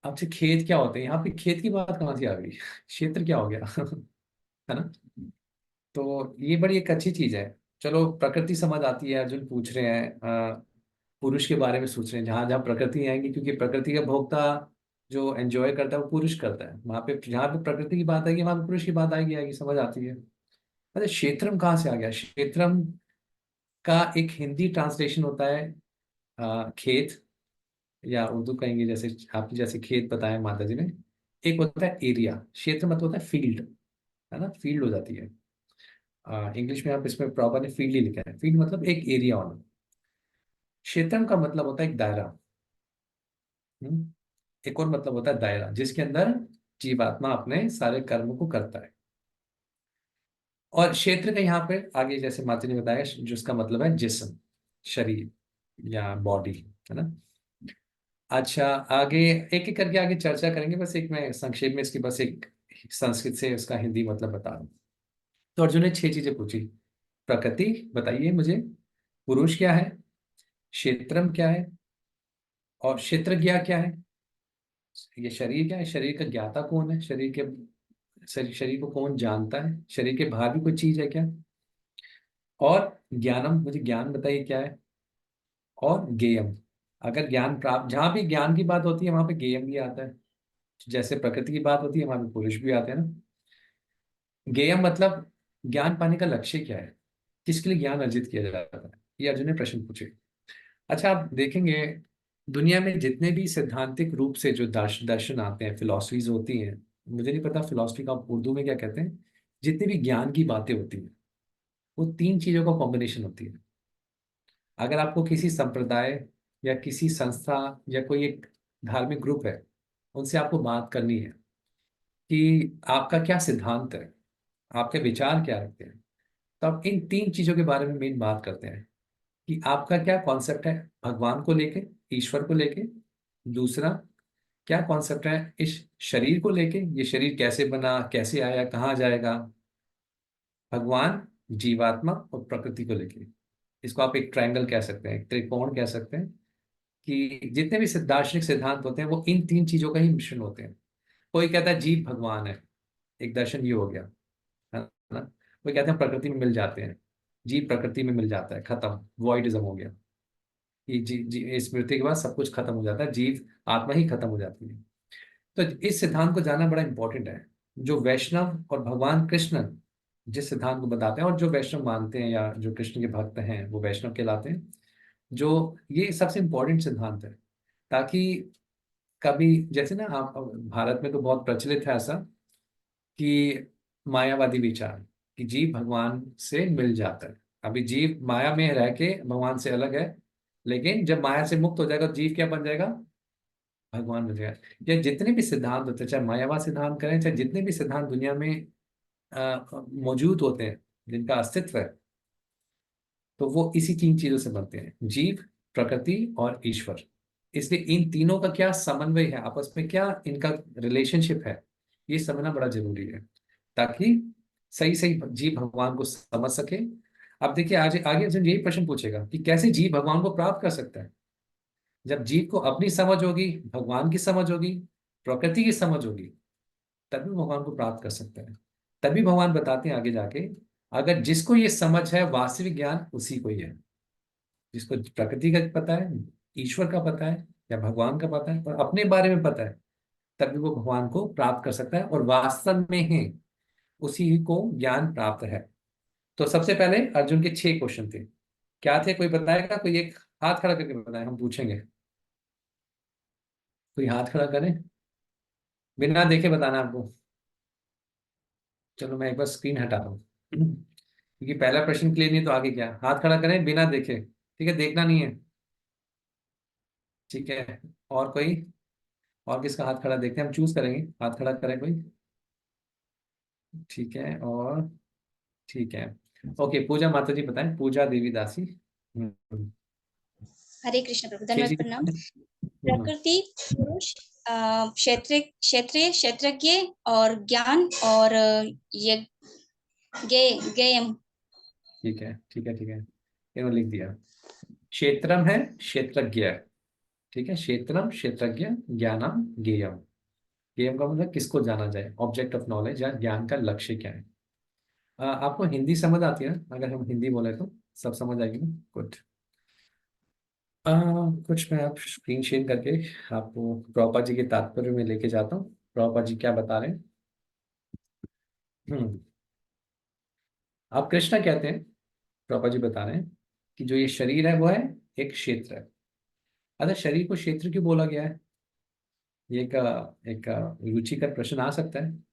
आपसे खेत क्या होते हैं, यहाँ पे खेत की बात कहाँ से आ गई? क्षेत्र क्या हो गया? है ना? तो ये बड़ी एक अच्छी चीज है। चलो प्रकृति समझ आती है, अर्जुन पूछ रहे हैं पुरुष के बारे में सोच रहे हैं, जहां जहां प्रकृति आएंगी, क्योंकि प्रकृति का भोक्ता जो एंजॉय करता है वो पुरुष करता है, वहां पे जहाँ पे प्रकृति की बात आएगी वहां पे पुरुष की बात आएगी आएगी, समझ आती है। अरे क्षेत्रम कहाँ से आ गया? क्षेत्रम का एक हिंदी ट्रांसलेशन होता है खेत, या उर्दू कहेंगे जैसे आपने जैसे खेत बताया माता जी ने। एक होता है एरिया, क्षेत्र मतलब होता है फील्ड, है ना, फील्ड हो जाती है। इंग्लिश में आप इसमें प्रॉपर फील्ड ही लिखा है, फील्ड मतलब एक एरिया होना। क्षेत्रम का मतलब होता है एक दायरा। हम्म, एक और मतलब होता है दायरा, जिसके अंदर जीवात्मा अपने सारे कर्म को करता है। और क्षेत्र का यहाँ पे आगे जैसे माता ने बताया, जिसका मतलब है जिस्म, शरीर या बॉडी, है ना। अच्छा, आगे एक एक करके आगे चर्चा करेंगे, बस एक मैं संक्षेप में इसकी बस एक संस्कृत से उसका हिंदी मतलब बता दूं। तो अर्जुन ने 6 चीजें पूछी। प्रकृति बताइए मुझे, पुरुष क्या है, क्षेत्रम क्या है, और क्षेत्रज्ञ क्या है, ये शरीर क्या है, शरीर का ज्ञाता कौन है, शरीर के शरीर को कौन जानता है, शरीर के बाहर भी कोई चीज है क्या, और ज्ञानम, मुझे ज्ञान बताइए क्या है, और गेयम, अगर ज्ञान प्राप्त, जहां भी ज्ञान की बात होती है वहां पे गेयम भी आता है। जैसे प्रकृति की बात होती है वहां पे पुरुष भी आते हैं ना। गेयम मतलब ज्ञान पाने का लक्ष्य क्या है, किसके लिए ज्ञान अर्जित किया जाता है, ये अर्जुन ने प्रश्न पूछे। अच्छा, आप देखेंगे दुनिया में जितने भी सैद्धांतिक रूप से जो दर्शन आते हैं, फिलॉसफीज होती हैं, मुझे नहीं पता फिलॉसफी का उर्दू में क्या कहते हैं, जितनी भी ज्ञान की बातें होती हैं वो 3 चीजों का कॉम्बिनेशन होती है। अगर आपको किसी संप्रदाय या किसी संस्था या कोई एक धार्मिक ग्रुप है, उनसे आपको बात करनी है कि आपका क्या सिद्धांत है, आपके विचार क्या रखते हैं, तो आप इन 3 चीजों के बारे में मेन बात करते हैं कि आपका क्या कॉन्सेप्ट है भगवान को लेके, ईश्वर को लेके। दूसरा, क्या कॉन्सेप्ट है इस शरीर को लेके, ये शरीर कैसे बना, कैसे आया, कहाँ जाएगा। भगवान, जीवात्मा और प्रकृति को लेके। इसको आप एक ट्रायंगल कह सकते हैं, एक त्रिकोण कह सकते हैं, कि जितने भी दार्शनिक सिद्धांत होते हैं वो इन 3 चीजों का ही मिश्रण होते हैं। कोई कहता है जीव भगवान है, एक दर्शन ये हो गया, है ना। कोई कहते हैं प्रकृति में मिल जाते हैं, जीव प्रकृति में मिल जाता है, खत्म, वॉइडिज्म हो गया। ये इस मृत्यु के बाद सब कुछ खत्म हो जाता है, जीव आत्मा ही खत्म हो जाती है। तो इस सिद्धांत को जानना बड़ा इंपॉर्टेंट है। जो वैष्णव और भगवान कृष्ण जिस सिद्धांत को बताते हैं, और जो वैष्णव मानते हैं या जो कृष्ण के भक्त हैं वो वैष्णव कहलाते हैं, जो ये सबसे इंपॉर्टेंट सिद्धांत है। ताकि कभी जैसे ना, आप भारत में तो बहुत प्रचलित है ऐसा कि मायावादी विचार, कि जीव भगवान से मिल जाता है। अभी जीव माया में रह के भगवान से अलग है, लेकिन जब माया से मुक्त हो जाएगा तो जीव क्या बन जाएगा? भगवान बन जाएगा। ये जितने भी सिद्धांत होते हैं, चाहे मायावाद सिद्धांत करें, चाहे जितने भी सिद्धांत दुनिया में मौजूद होते हैं, जिनका अस्तित्व है, तो वो इसी 3 चीजों से बनते हैं, जीव, प्रकृति और ईश्वर। इसलिए इन तीनों का क्या समन्वय है आपस में, क्या इनका रिलेशनशिप है, ये समझना बड़ा जरूरी है, ताकि सही सही जीव भगवान को समझ सके। अब देखिए आज आगे अर्जुन यही प्रश्न पूछेगा कि कैसे जीव भगवान को प्राप्त कर सकता है। जब जीव को अपनी समझ होगी, भगवान की समझ होगी, प्रकृति की समझ होगी, तभी भगवान को प्राप्त कर सकता है। तभी भगवान बताते हैं आगे जाके, अगर जिसको ये समझ है वास्तविक ज्ञान उसी को ही है, जिसको प्रकृति का पता है, ईश्वर का पता है, या भगवान का पता है और अपने बारे में पता है, तभी वो भगवान को प्राप्त कर सकता है, और वास्तव में है उसी को ज्ञान प्राप्त है। तो सबसे पहले अर्जुन के 6 क्वेश्चन थे, क्या थे? कोई बताएगा? कोई एक हाथ खड़ा करके बताए, हम पूछेंगे। कोई हाथ खड़ा करे, बिना देखे बताना आपको। चलो मैं एक बार स्क्रीन हटा दूँ क्योंकि पहला प्रश्न क्लियर नहीं तो आगे क्या। हाथ खड़ा करें बिना देखे, ठीक है, देखना नहीं है, ठीक है। और कोई, और किसका हाथ खड़ा देखते हैं, हम चूज करेंगे, हाथ खड़ा करें कोई, ठीक है। और ठीक है। ओके, पूजा माता जी बताएं, पूजा देवी दासी। हम्म, हरे कृष्ण प्रभु, जी धन्यवाद, जी। प्रणाम। प्रकृति, पुरुष, क्षेत्र, क्षेत्रीय, क्षेत्रज्ञ और ज्ञान और गेयम। ठीक है ठीक है ठीक है, इन्होंने लिख दिया। क्षेत्रम है क्षेत्रज्ञ, ठीक है, क्षेत्रम क्षेत्रज्ञ, ज्ञानम ज्ञेयम। ज्ञेयम का मतलब किसको जाना जाए, ऑब्जेक्ट ऑफ नॉलेज या ज्ञान का लक्ष्य क्या है। आपको हिंदी समझ आती है ना, अगर हम हिंदी बोले तो सब समझ आएगी ना। गुड। कुछ मैं आप स्क्रीन शेयर करके आपको प्रभुपाद जी के तात्पर्य में लेके जाता हूँ, प्रभुपाद जी क्या बता रहे हैं। हम्म आप कृष्णा कहते हैं, प्रभुपाद जी बता रहे हैं कि जो ये शरीर है वो है एक क्षेत्र है। अगर शरीर को क्षेत्र क्यों बोला गया है, ये एक रुचिकर प्रश्न आ सकता है।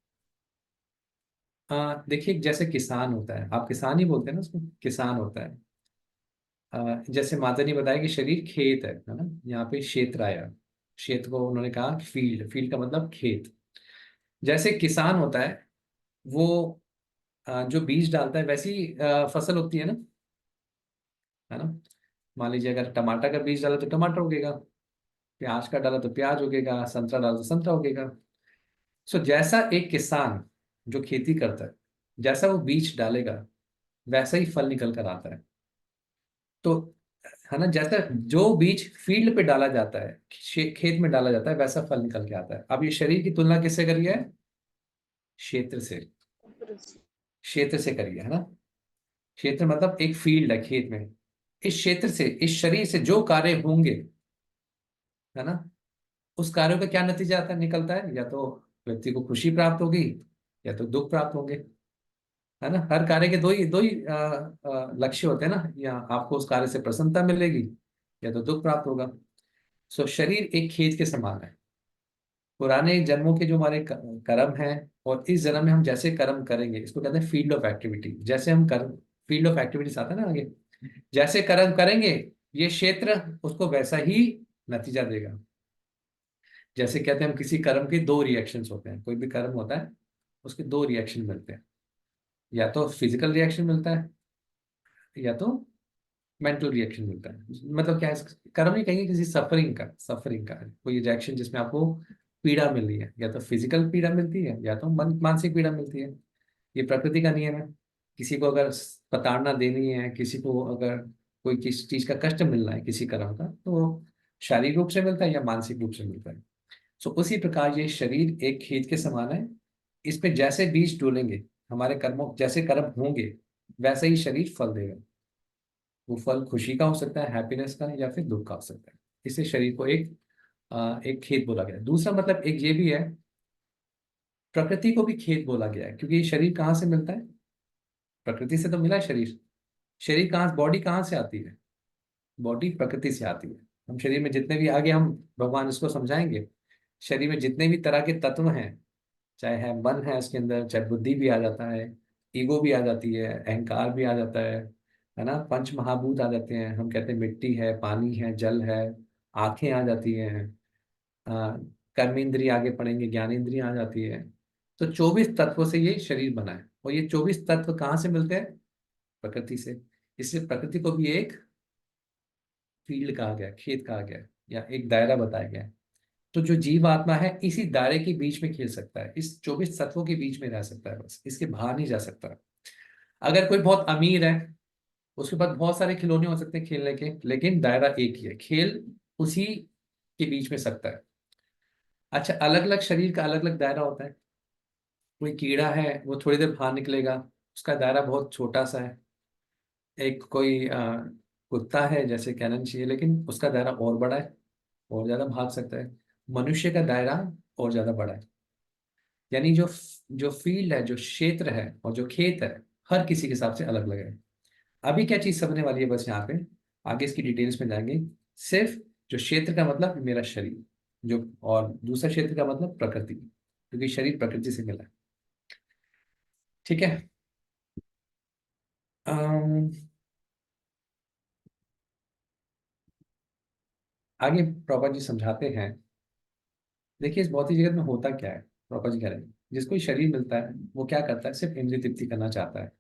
देखिए, जैसे किसान होता है, आप किसान ही बोलते हैं ना उसको, किसान होता है। जैसे माता ने बताया कि शरीर खेत है ना, यहाँ पे क्षेत्र आया, क्षेत्र को उन्होंने कहा फील्ड, फील्ड का मतलब खेत। जैसे किसान होता है वो जो बीज डालता है वैसी फसल होती है है ना। मान लीजिए अगर टमाटर का बीज डाला तो टमाटर उगेगा, प्याज का डाला तो प्याज उगेगा, संतरा डाला तो संतरा उगेगा। सो जैसा एक किसान जो खेती करता है, जैसा वो बीज डालेगा वैसा ही फल निकल कर आता है। तो है ना, जैसा जो बीज फील्ड पे डाला जाता है, खेत में डाला जाता है, वैसा फल निकल के आता है। अब ये शरीर की तुलना किससे करी है, क्षेत्र से, क्षेत्र से करी है ना। क्षेत्र मतलब एक फील्ड है खेत में, इस क्षेत्र से, इस शरीर से जो कार्य होंगे, है ना, उस कार्यों का क्या नतीजा आता निकलता है, या तो व्यक्ति को खुशी प्राप्त होगी या तो दुख प्राप्त होंगे, है ना। हर कार्य के दो ही लक्ष्य होते हैं ना, या आपको उस कार्य से प्रसन्नता मिलेगी या तो दुख प्राप्त होगा। सो शरीर एक खेत के समान है। पुराने जन्मों के जो हमारे कर्म हैं, और इस जन्म में हम जैसे कर्म करेंगे, इसको कहते हैं फील्ड ऑफ एक्टिविटी। जैसे हम कर्म, फील्ड ऑफ एक्टिविटीज आता है ना आगे, जैसे कर्म करेंगे ये क्षेत्र उसको वैसा ही नतीजा देगा। जैसे कहते हैं हम किसी कर्म के दो रिएक्शंस होते हैं, कोई भी कर्म होता है उसके दो रिएक्शन मिलते हैं, या तो फिजिकल रिएक्शन मिलता है या तो मेंटल रिएक्शन मिलता है। मतलब क्या है, कर्म नहीं कहेंगे, किसी सफरिंग का कोई रिएक्शन जिसमें आपको पीड़ा मिल रही है, या तो फिजिकल पीड़ा मिलती है या तो मानसिक पीड़ा मिलती है। ये प्रकृति का नियम है। किसी को अगर प्रताड़ना देनी है, किसी को अगर कोई किस चीज का कष्ट मिलना है किसी कर्म का, तो शारीरिक रूप से मिलता है या मानसिक रूप से मिलता है। सो उसी प्रकार ये शरीर एक खेत के समान है। इस पे जैसे बीज डोलेंगे, हमारे कर्मों जैसे कर्म होंगे वैसे ही शरीर फल देगा। वो फल खुशी का हो सकता है, हैप्पीनेस का, या फिर दुख का हो सकता है। इससे शरीर को एक खेत बोला गया है। दूसरा मतलब एक ये भी है, प्रकृति को भी खेत बोला गया है, क्योंकि ये शरीर कहाँ से मिलता है, प्रकृति से तो मिला है शरीर। शरीर कहाँ, बॉडी कहाँ से आती है, बॉडी प्रकृति से आती है। हम शरीर में जितने भी, आगे हम भगवान इसको समझाएंगे, शरीर में जितने भी तरह के तत्व हैं, चाहे है मन है उसके अंदर, चाहे बुद्धि भी आ जाता है, ईगो भी आ जाती है, अहंकार भी आ जाता है ना, पंच महाभूत आ जाते हैं। हम कहते हैं मिट्टी है, पानी है, जल है, आंखें आ जाती हैं, आ, कर्मेंद्रिय आगे पढ़ेंगे, ज्ञानेंद्रिय आ जाती है। तो 24 तत्वों से ये शरीर बना है, और ये 24 तत्व कहाँ से मिलते हैं, प्रकृति से। इसलिए प्रकृति को भी एक फील्ड कहा गया, खेत कहा गया, या एक दायरा बताया गया है। तो जो जीव आत्मा है इसी दायरे के बीच में खेल सकता है, इस 24 तत्वों के बीच में रह सकता है, बस इसके बाहर नहीं जा सकता। अगर कोई बहुत अमीर है, उसके पास बहुत सारे खिलौने हो सकते हैं खेलने के, लेकिन दायरा एक ही है, खेल उसी के बीच में सकता है। अच्छा, अलग अलग शरीर का अलग अलग दायरा होता है। कोई कीड़ा है वो थोड़ी देर बाहर निकलेगा, उसका दायरा बहुत छोटा सा है। एक कोई कुत्ता है जैसे कहना नहीं चाहिए, लेकिन उसका दायरा और बड़ा है, और ज्यादा भाग सकता है। मनुष्य का दायरा और ज्यादा बड़ा है। यानी जो जो फील्ड है, जो क्षेत्र है और जो खेत है, हर किसी के हिसाब से अलग अलग है। अभी क्या चीज समझने वाली है बस यहाँ पे, आगे इसकी डिटेल्स में जाएंगे। सिर्फ जो क्षेत्र का मतलब मेरा शरीर, जो, और दूसरा क्षेत्र का मतलब प्रकृति, क्योंकि शरीर प्रकृति से मिला है। ठीक है। अम्म, आगे प्रभा जी समझाते हैं। देखिए, इस भौतिक जगत में होता क्या है, प्रभा जी कह रहे हैं जिसको ये शरीर मिलता है वो क्या करता है, सिर्फ इंद्रिय तृप्ति करना चाहता है।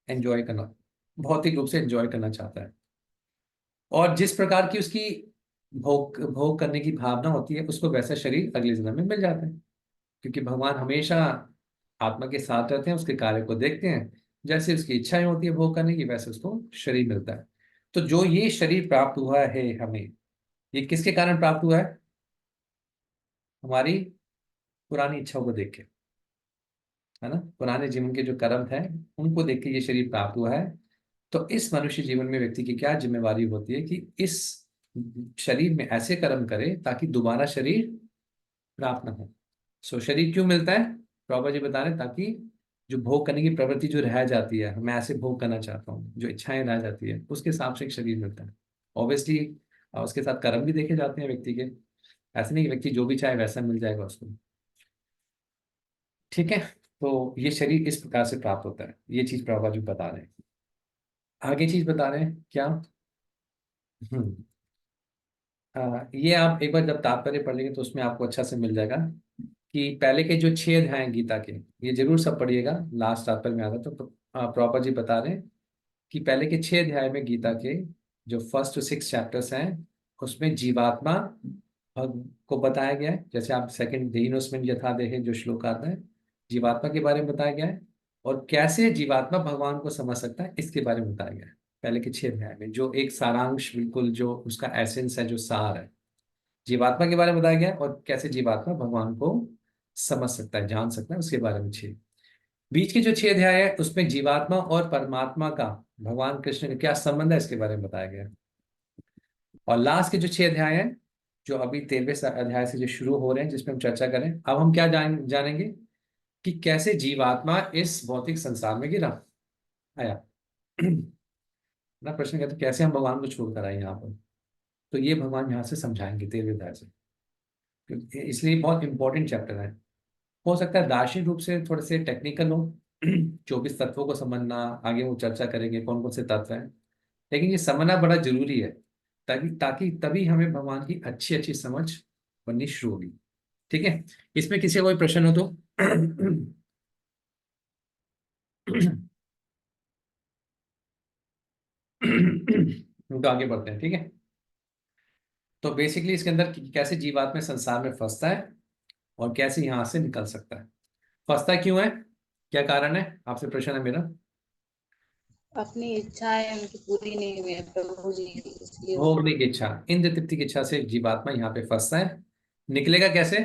एंजॉय करना, भौतिक रूप से एंजॉय करना चाहता है। और जिस प्रकार की उसकी भोग भोग करने की भावना होती है, उसको वैसा शरीर अगले जन्म में मिल जाता है, क्योंकि भगवान हमेशा आत्मा के साथ रहते हैं, उसके कार्य को देखते हैं, जैसे उसकी इच्छाएं होती है भोग करने की, वैसे उसको शरीर मिलता है। तो जो ये शरीर प्राप्त हुआ है हमें, ये किसके कारण प्राप्त हुआ है? हमारी पुरानी इच्छाओं को देख के, है ना, पुराने जीवन के जो कर्म है उनको देख के ये शरीर प्राप्त हुआ है। तो इस मनुष्य जीवन में व्यक्ति की क्या जिम्मेवारी होती है कि इस शरीर में ऐसे कर्म करे ताकि दोबारा शरीर प्राप्त ना हो। सो शरीर क्यों मिलता है? प्रभा जी बता रहे हैं, ताकि जो भोग करने की प्रवृत्ति जो रह जाती है, मैं ऐसे भोग करना चाहता हूँ, जो इच्छाएं रह जाती है, उसके हिसाब से एक शरीर मिलता है। ऑब्वियसली उसके साथ कर्म भी देखे जाते हैं व्यक्ति के, ऐसे नहीं कि व्यक्ति जो भी चाहे वैसा मिल जाएगा उसको। ठीक है, तो ये शरीर इस प्रकार से प्राप्त होता है, ये चीज प्रभा जी बता रहे हैं। आगे चीज बता रहे हैं क्या? हम्म ये आप एक बार जब तात्पर्य पढ़ लेंगे तो उसमें आपको अच्छा से मिल जाएगा कि पहले के जो 6 अध्याय हैं गीता के, ये जरूर सब पढ़िएगा, लास्ट तात्पर्य में आता तो प्रॉपर जी बता रहे हैं कि पहले के 6 अध्याय में गीता के जो 1 to 6 चैप्टर्स हैं, उसमें जीवात्मा को बताया गया है। जैसे आप सेकंड देहिनोस्मिन यथा देहे जो श्लोक आता है, जीवात्मा के बारे में बताया गया है, और कैसे जीवात्मा भगवान को समझ सकता है इसके बारे में बताया गया है पहले के 6 अध्याय में, जो एक सारांश, बिल्कुल जो उसका एसेंस है, जो सार है, जीवात्मा के बारे में बताया गया है, और कैसे जीवात्मा भगवान को समझ सकता है, जान सकता है, उसके बारे में 6। बीच के जो 6 अध्याय है उसमें जीवात्मा और परमात्मा का, भगवान कृष्ण का क्या संबंध है, इसके बारे में बताया गया है। और लास्ट के जो 6 अध्याय हैं, जो अभी 13वें अध्याय से जो शुरू हो रहे हैं, जिसमें हम चर्चा करें, अब हम क्या जानेंगे कि कैसे जीवात्मा इस भौतिक संसार में गिरा आया। ना प्रश्न कहते कैसे हम भगवान को छोड़कर आए यहाँ पर, तो ये भगवान यहाँ से समझाएंगे 13वें अध्याय से, इसलिए बहुत इंपॉर्टेंट चैप्टर है। हो सकता है दार्शनिक रूप से थोड़े से टेक्निकल हो, 24 तत्वों को समझना, आगे वो चर्चा करेंगे कौन कौन से तत्व हैं, लेकिन ये समझना बड़ा जरूरी है, ताकि ताकि तभी हमें भगवान की अच्छी अच्छी समझ बननी शुरू होगी। ठीक है, इसमें किसी का कोई प्रश्न हो तो हम तो आगे बढ़ते हैं। ठीक है, तो बेसिकली इसके अंदर कैसे जीवात्मा संसार में फंसता है और कैसे यहां से निकल सकता है। फंसता क्यों है, क्या कारण है, आपसे प्रश्न है मेरा। अपनी इच्छाएं उनकी पूरी नहीं हुई है प्रभु जी, इसलिए वो भोगने की इच्छा, इंद्र तृप्ति की इच्छा से जीवात्मा यहाँ पे फंसता है। निकलेगा कैसे,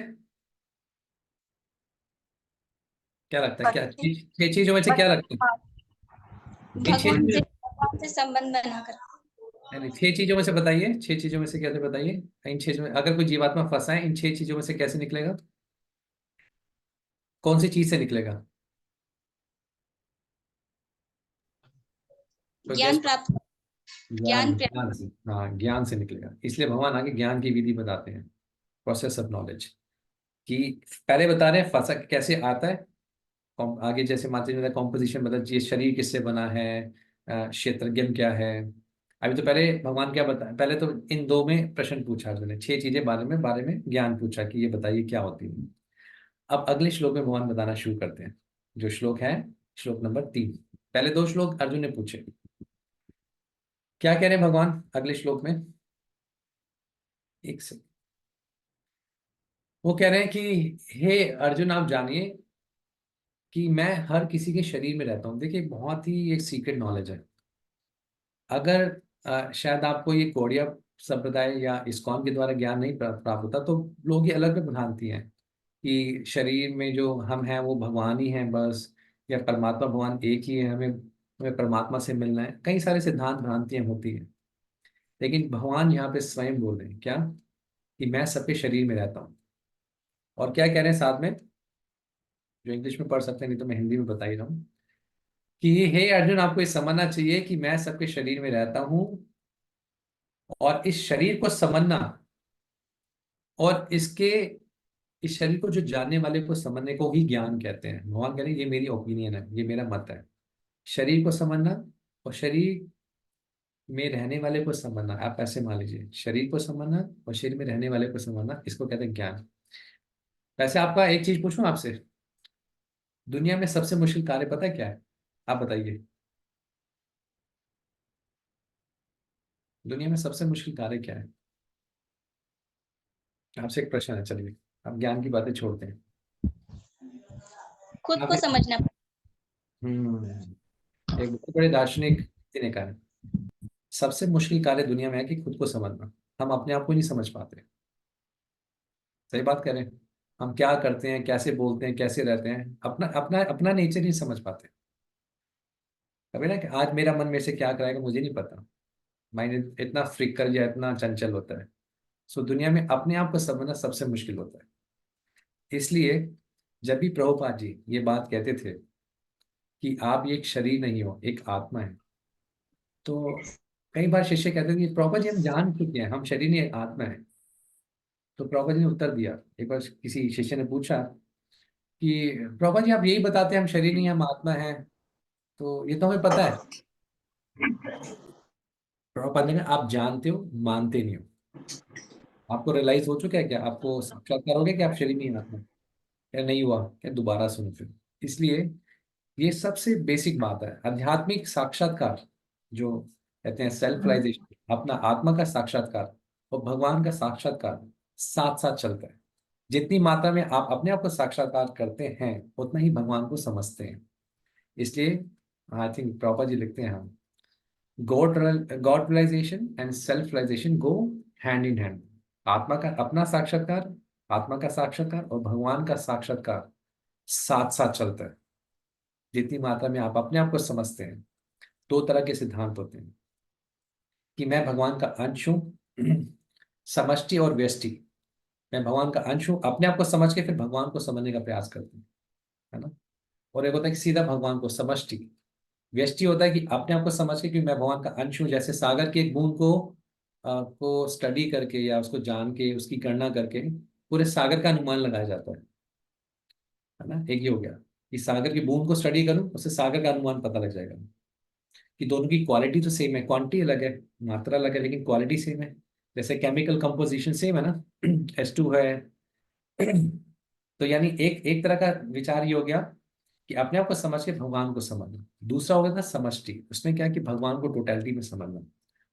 क्या लगता है, क्या 6 चीजों में से क्या लगता है? इन छह भगवान से चीजों भगवान से संबंध बनाकर। नहीं, 6 चीजों में से बताइए, 6 चीजों में से कैसे बताइए। इन 6 में अगर कोई जीवात्मा फंसा है, इन 6 चीजों में से कैसे निकलेगा, कौन सी चीज से निकलेगा? तो ज्ञान गैस, प्राप्त, ज्ञान, ज्ञान प्राप्त। ज्ञान से, हाँ ज्ञान से निकलेगा। इसलिए भगवान आगे ज्ञान की विधि बताते हैं, प्रोसेस ऑफ नॉलेज, कि पहले बता रहे हैं फंसा कैसे आता है। आगे जैसे माता जी ने कॉम्पोजिशन बता, ये शरीर किससे बना है, क्षेत्रज्ञ क्या है। अभी तो पहले भगवान क्या बता, पहले तो इन 2 में प्रश्न पूछा उन्होंने, 6 चीजें बारे में ज्ञान पूछा कि ये बताइए क्या होती है। अब अगले श्लोक में भगवान बताना शुरू करते हैं, जो श्लोक है श्लोक नंबर 3। पहले 2 श्लोक अर्जुन ने पूछे, क्या कह रहे हैं भगवान अगले श्लोक में, एक से वो कह रहे हैं कि हे अर्जुन, आप जानिए कि मैं हर किसी के शरीर में रहता हूँ। देखिए बहुत ही एक सीक्रेट नॉलेज है। अगर शायद आपको ये गौड़िया संप्रदाय या इस्कॉन के द्वारा ज्ञान नहीं प्राप्त होता, तो लोग ये अलग भ्रांति हैं कि शरीर में जो हम हैं वो भगवान ही हैं बस, या परमात्मा भगवान एक ही है, हमें हमें परमात्मा से मिलना है। कई सारे सिद्धांत भ्रांतियां होती हैं, लेकिन भगवान यहाँ पे स्वयं बोल रहे हैं क्या, कि मैं सबके शरीर में रहता हूँ। और क्या कह रहे हैं साथ में, जो इंग्लिश में पढ़ सकते हैं, नहीं तो मैं हिंदी में बता ही रहा हूँ, कि हे अर्जुन, आपको ये समझना चाहिए कि मैं सबके शरीर में रहता हूँ, और इस शरीर को समझना, और इस शरीर को जो जानने वाले को समझने को ही ज्ञान कहते हैं। भगवान कह रहे हैं ये मेरी ओपिनियन है, ये मेरा मत है। शरीर को समझना और शरीर में रहने वाले को समझना, आप ऐसे मान लीजिए, शरीर को समझना और शरीर में रहने वाले को समझना, इसको कहते हैं ज्ञान। वैसे आपका एक चीज पूछूं आपसे, दुनिया में सबसे मुश्किल कार्य पता है क्या है, आप बताइए। दुनिया में सबसे मुश्किल कार्य क्या है? आपसे एक प्रश्न है, चलिए अब ज्ञान की बातें छोड़ते हैं। खुद को आपने समझना। एक बहुत बड़े दार्शनिक ने कहा है, सबसे मुश्किल कार्य दुनिया में है कि खुद को समझना। हम अपने आप को नहीं समझ पाते। सही बात करें, हम क्या करते हैं, कैसे बोलते हैं, कैसे रहते हैं, अपना अपना अपना नेचर नहीं समझ पाते। कभी ना कि आज मेरा मन मेरे से क्या कराएगा मुझे नहीं पता। माइंड इतना फ्रिकल या इतना चंचल होता है। सो दुनिया में अपने आप को समझना सबसे मुश्किल होता है। इसलिए जब भी प्रभुपाद जी ये बात कहते थे कि आप ये एक शरीर नहीं हो, एक आत्मा है, तो कई बार शिष्य कहते थे, प्रभुपाद जी हम जान चुके हैं हम शरीर नहीं एक आत्मा है। तो प्रभुपाद जी ने उत्तर दिया, एक बार किसी शिष्य ने पूछा कि प्रभुपाद जी आप यही बताते हैं हम शरीर नहीं हम आत्मा है, तो ये तो हमें पता है। प्रभुपाद ने कहा आप जानते हो मानते नहीं हो। आपको रियलाइज हो चुका है क्या, आपको साक्षात्कार हो गया कि आप शरीर नहीं हैं, आत्मा? क्या नहीं हुआ क्या? दोबारा सुनो फिर। इसलिए ये सबसे बेसिक बात है, आध्यात्मिक साक्षात्कार जो कहते हैं सेल्फ रियलाइजेशन, अपना आत्मा का साक्षात्कार और भगवान का साक्षात्कार साथ साथ चलता है। जितनी मात्रा में आप अपने आप को साक्षात्कार करते हैं उतना ही भगवान को समझते हैं। इसलिए आई थिंक प्रॉपर जी लिखते हैं, हम God God realization and self realization go hand in hand. आत्मा का अपना साक्षात्कार, आत्मा का साक्षात्कार और भगवान का साक्षात्कार साथ साथ चलता है। जितनी मात्रा में आप अपने आप को समझते हैं, दो तरह के सिद्धांत होते हैं कि मैं भगवान का अंश हूं, समष्टि और व्यष्टि। मैं भगवान का अंश हूं, अपने आप को समझ के फिर भगवान को समझने का प्रयास करते हैं, है ना। और एक होता है कि सीधा भगवान को, समष्टि। व्यष्टि होता है कि अपने आप को समझ के कि मैं भगवान का अंश हूँ, जैसे सागर के एक बूंद को स्टडी करके या उसको जान के उसकी गणना करके पूरे सागर का अनुमान लगाया जाता है ना। एक ये हो गया कि सागर की बूंद को स्टडी करूं, उससे सागर का अनुमान पता लग जाएगा कि दोनों की क्वालिटी तो सेम है, क्वांटिटी अलग है, मात्रा अलग है, लेकिन क्वालिटी सेम है। जैसे केमिकल कंपोजिशन सेम है ना, H2 है। तो यानी एक एक तरह का विचार ये हो गया कि अपने आप को समझ के भगवान को समझना। दूसरा हो गया था समष्टि, उसमें क्या है कि भगवान को टोटलिटी में समझना,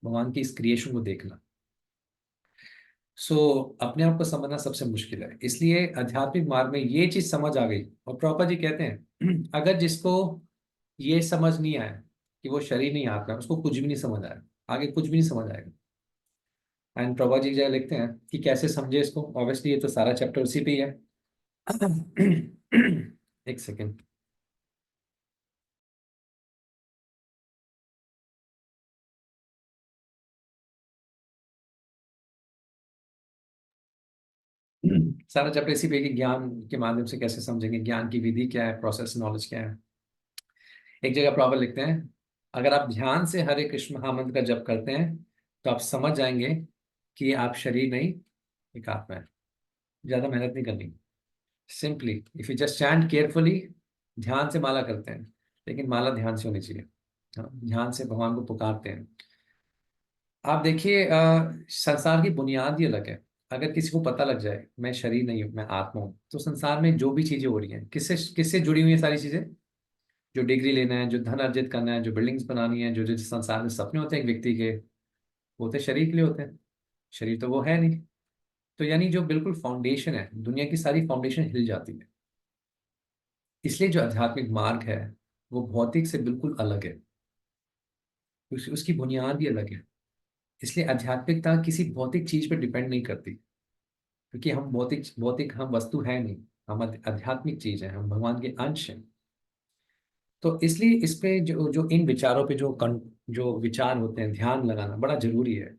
भगवान की इस क्रिएशन को देखना। सो अपने आप को समझना सबसे मुश्किल है। इसलिए आध्यात्मिक मार्ग में ये चीज समझ आ गई, और प्रॉपर जी कहते हैं अगर जिसको ये समझ नहीं आया कि वो शरीर नहीं आत्मा है, उसको कुछ भी नहीं समझ आया, आगे कुछ भी नहीं समझ आएगा। एंड प्रभा जी जय लिखते हैं कि कैसे समझे इसको। ऑब्वियसली ये तो सारा चैप्टर उसी पे ही है। एक सेकेंड। सारा चैप्टर इसी पे है कि ज्ञान के माध्यम से कैसे समझेंगे, ज्ञान की विधि क्या है, प्रोसेस नॉलेज क्या है। एक जगह प्रॉपर लिखते हैं, अगर आप ध्यान से हरे कृष्ण महामंत्र का जप करते हैं तो आप समझ जाएंगे कि आप शरीर नहीं एक आत्मा है। ज्यादा मेहनत नहीं करनी, simply if you just chant carefully. ध्यान से माला करते हैं, लेकिन माला ध्यान से होनी चाहिए। हाँ, ध्यान से भगवान को पुकारते हैं। आप देखिए संसार की बुनियाद ही अलग है। अगर किसी को पता लग जाए मैं शरीर नहीं हूँ मैं आत्मा हूँ, तो संसार में जो भी चीजें हो रही हैं किससे किससे जुड़ी हुई है सारी चीजें। जो डिग्री लेना है, जो धन अर्जित करना है, जो बिल्डिंग्स बनानी है, जो जो संसार में सपने होते हैं एक व्यक्ति के, वो होते शरीर के लिए होते हैं। शरीर तो वो है नहीं। तो यानी जो बिल्कुल फाउंडेशन है, दुनिया की सारी फाउंडेशन हिल जाती है। इसलिए जो आध्यात्मिक मार्ग है वो भौतिक से बिल्कुल अलग है, उसकी बुनियाद ही अलग है। इसलिए आध्यात्मिकता किसी भौतिक चीज पर डिपेंड नहीं करती, क्योंकि हम भौतिक भौतिक हम वस्तु है नहीं, हम आध्यात्मिक चीज है, हम भगवान के अंश हैं। तो इसलिए इस पे जो जो इन विचारों पे जो विचार होते हैं, ध्यान लगाना बड़ा जरूरी है।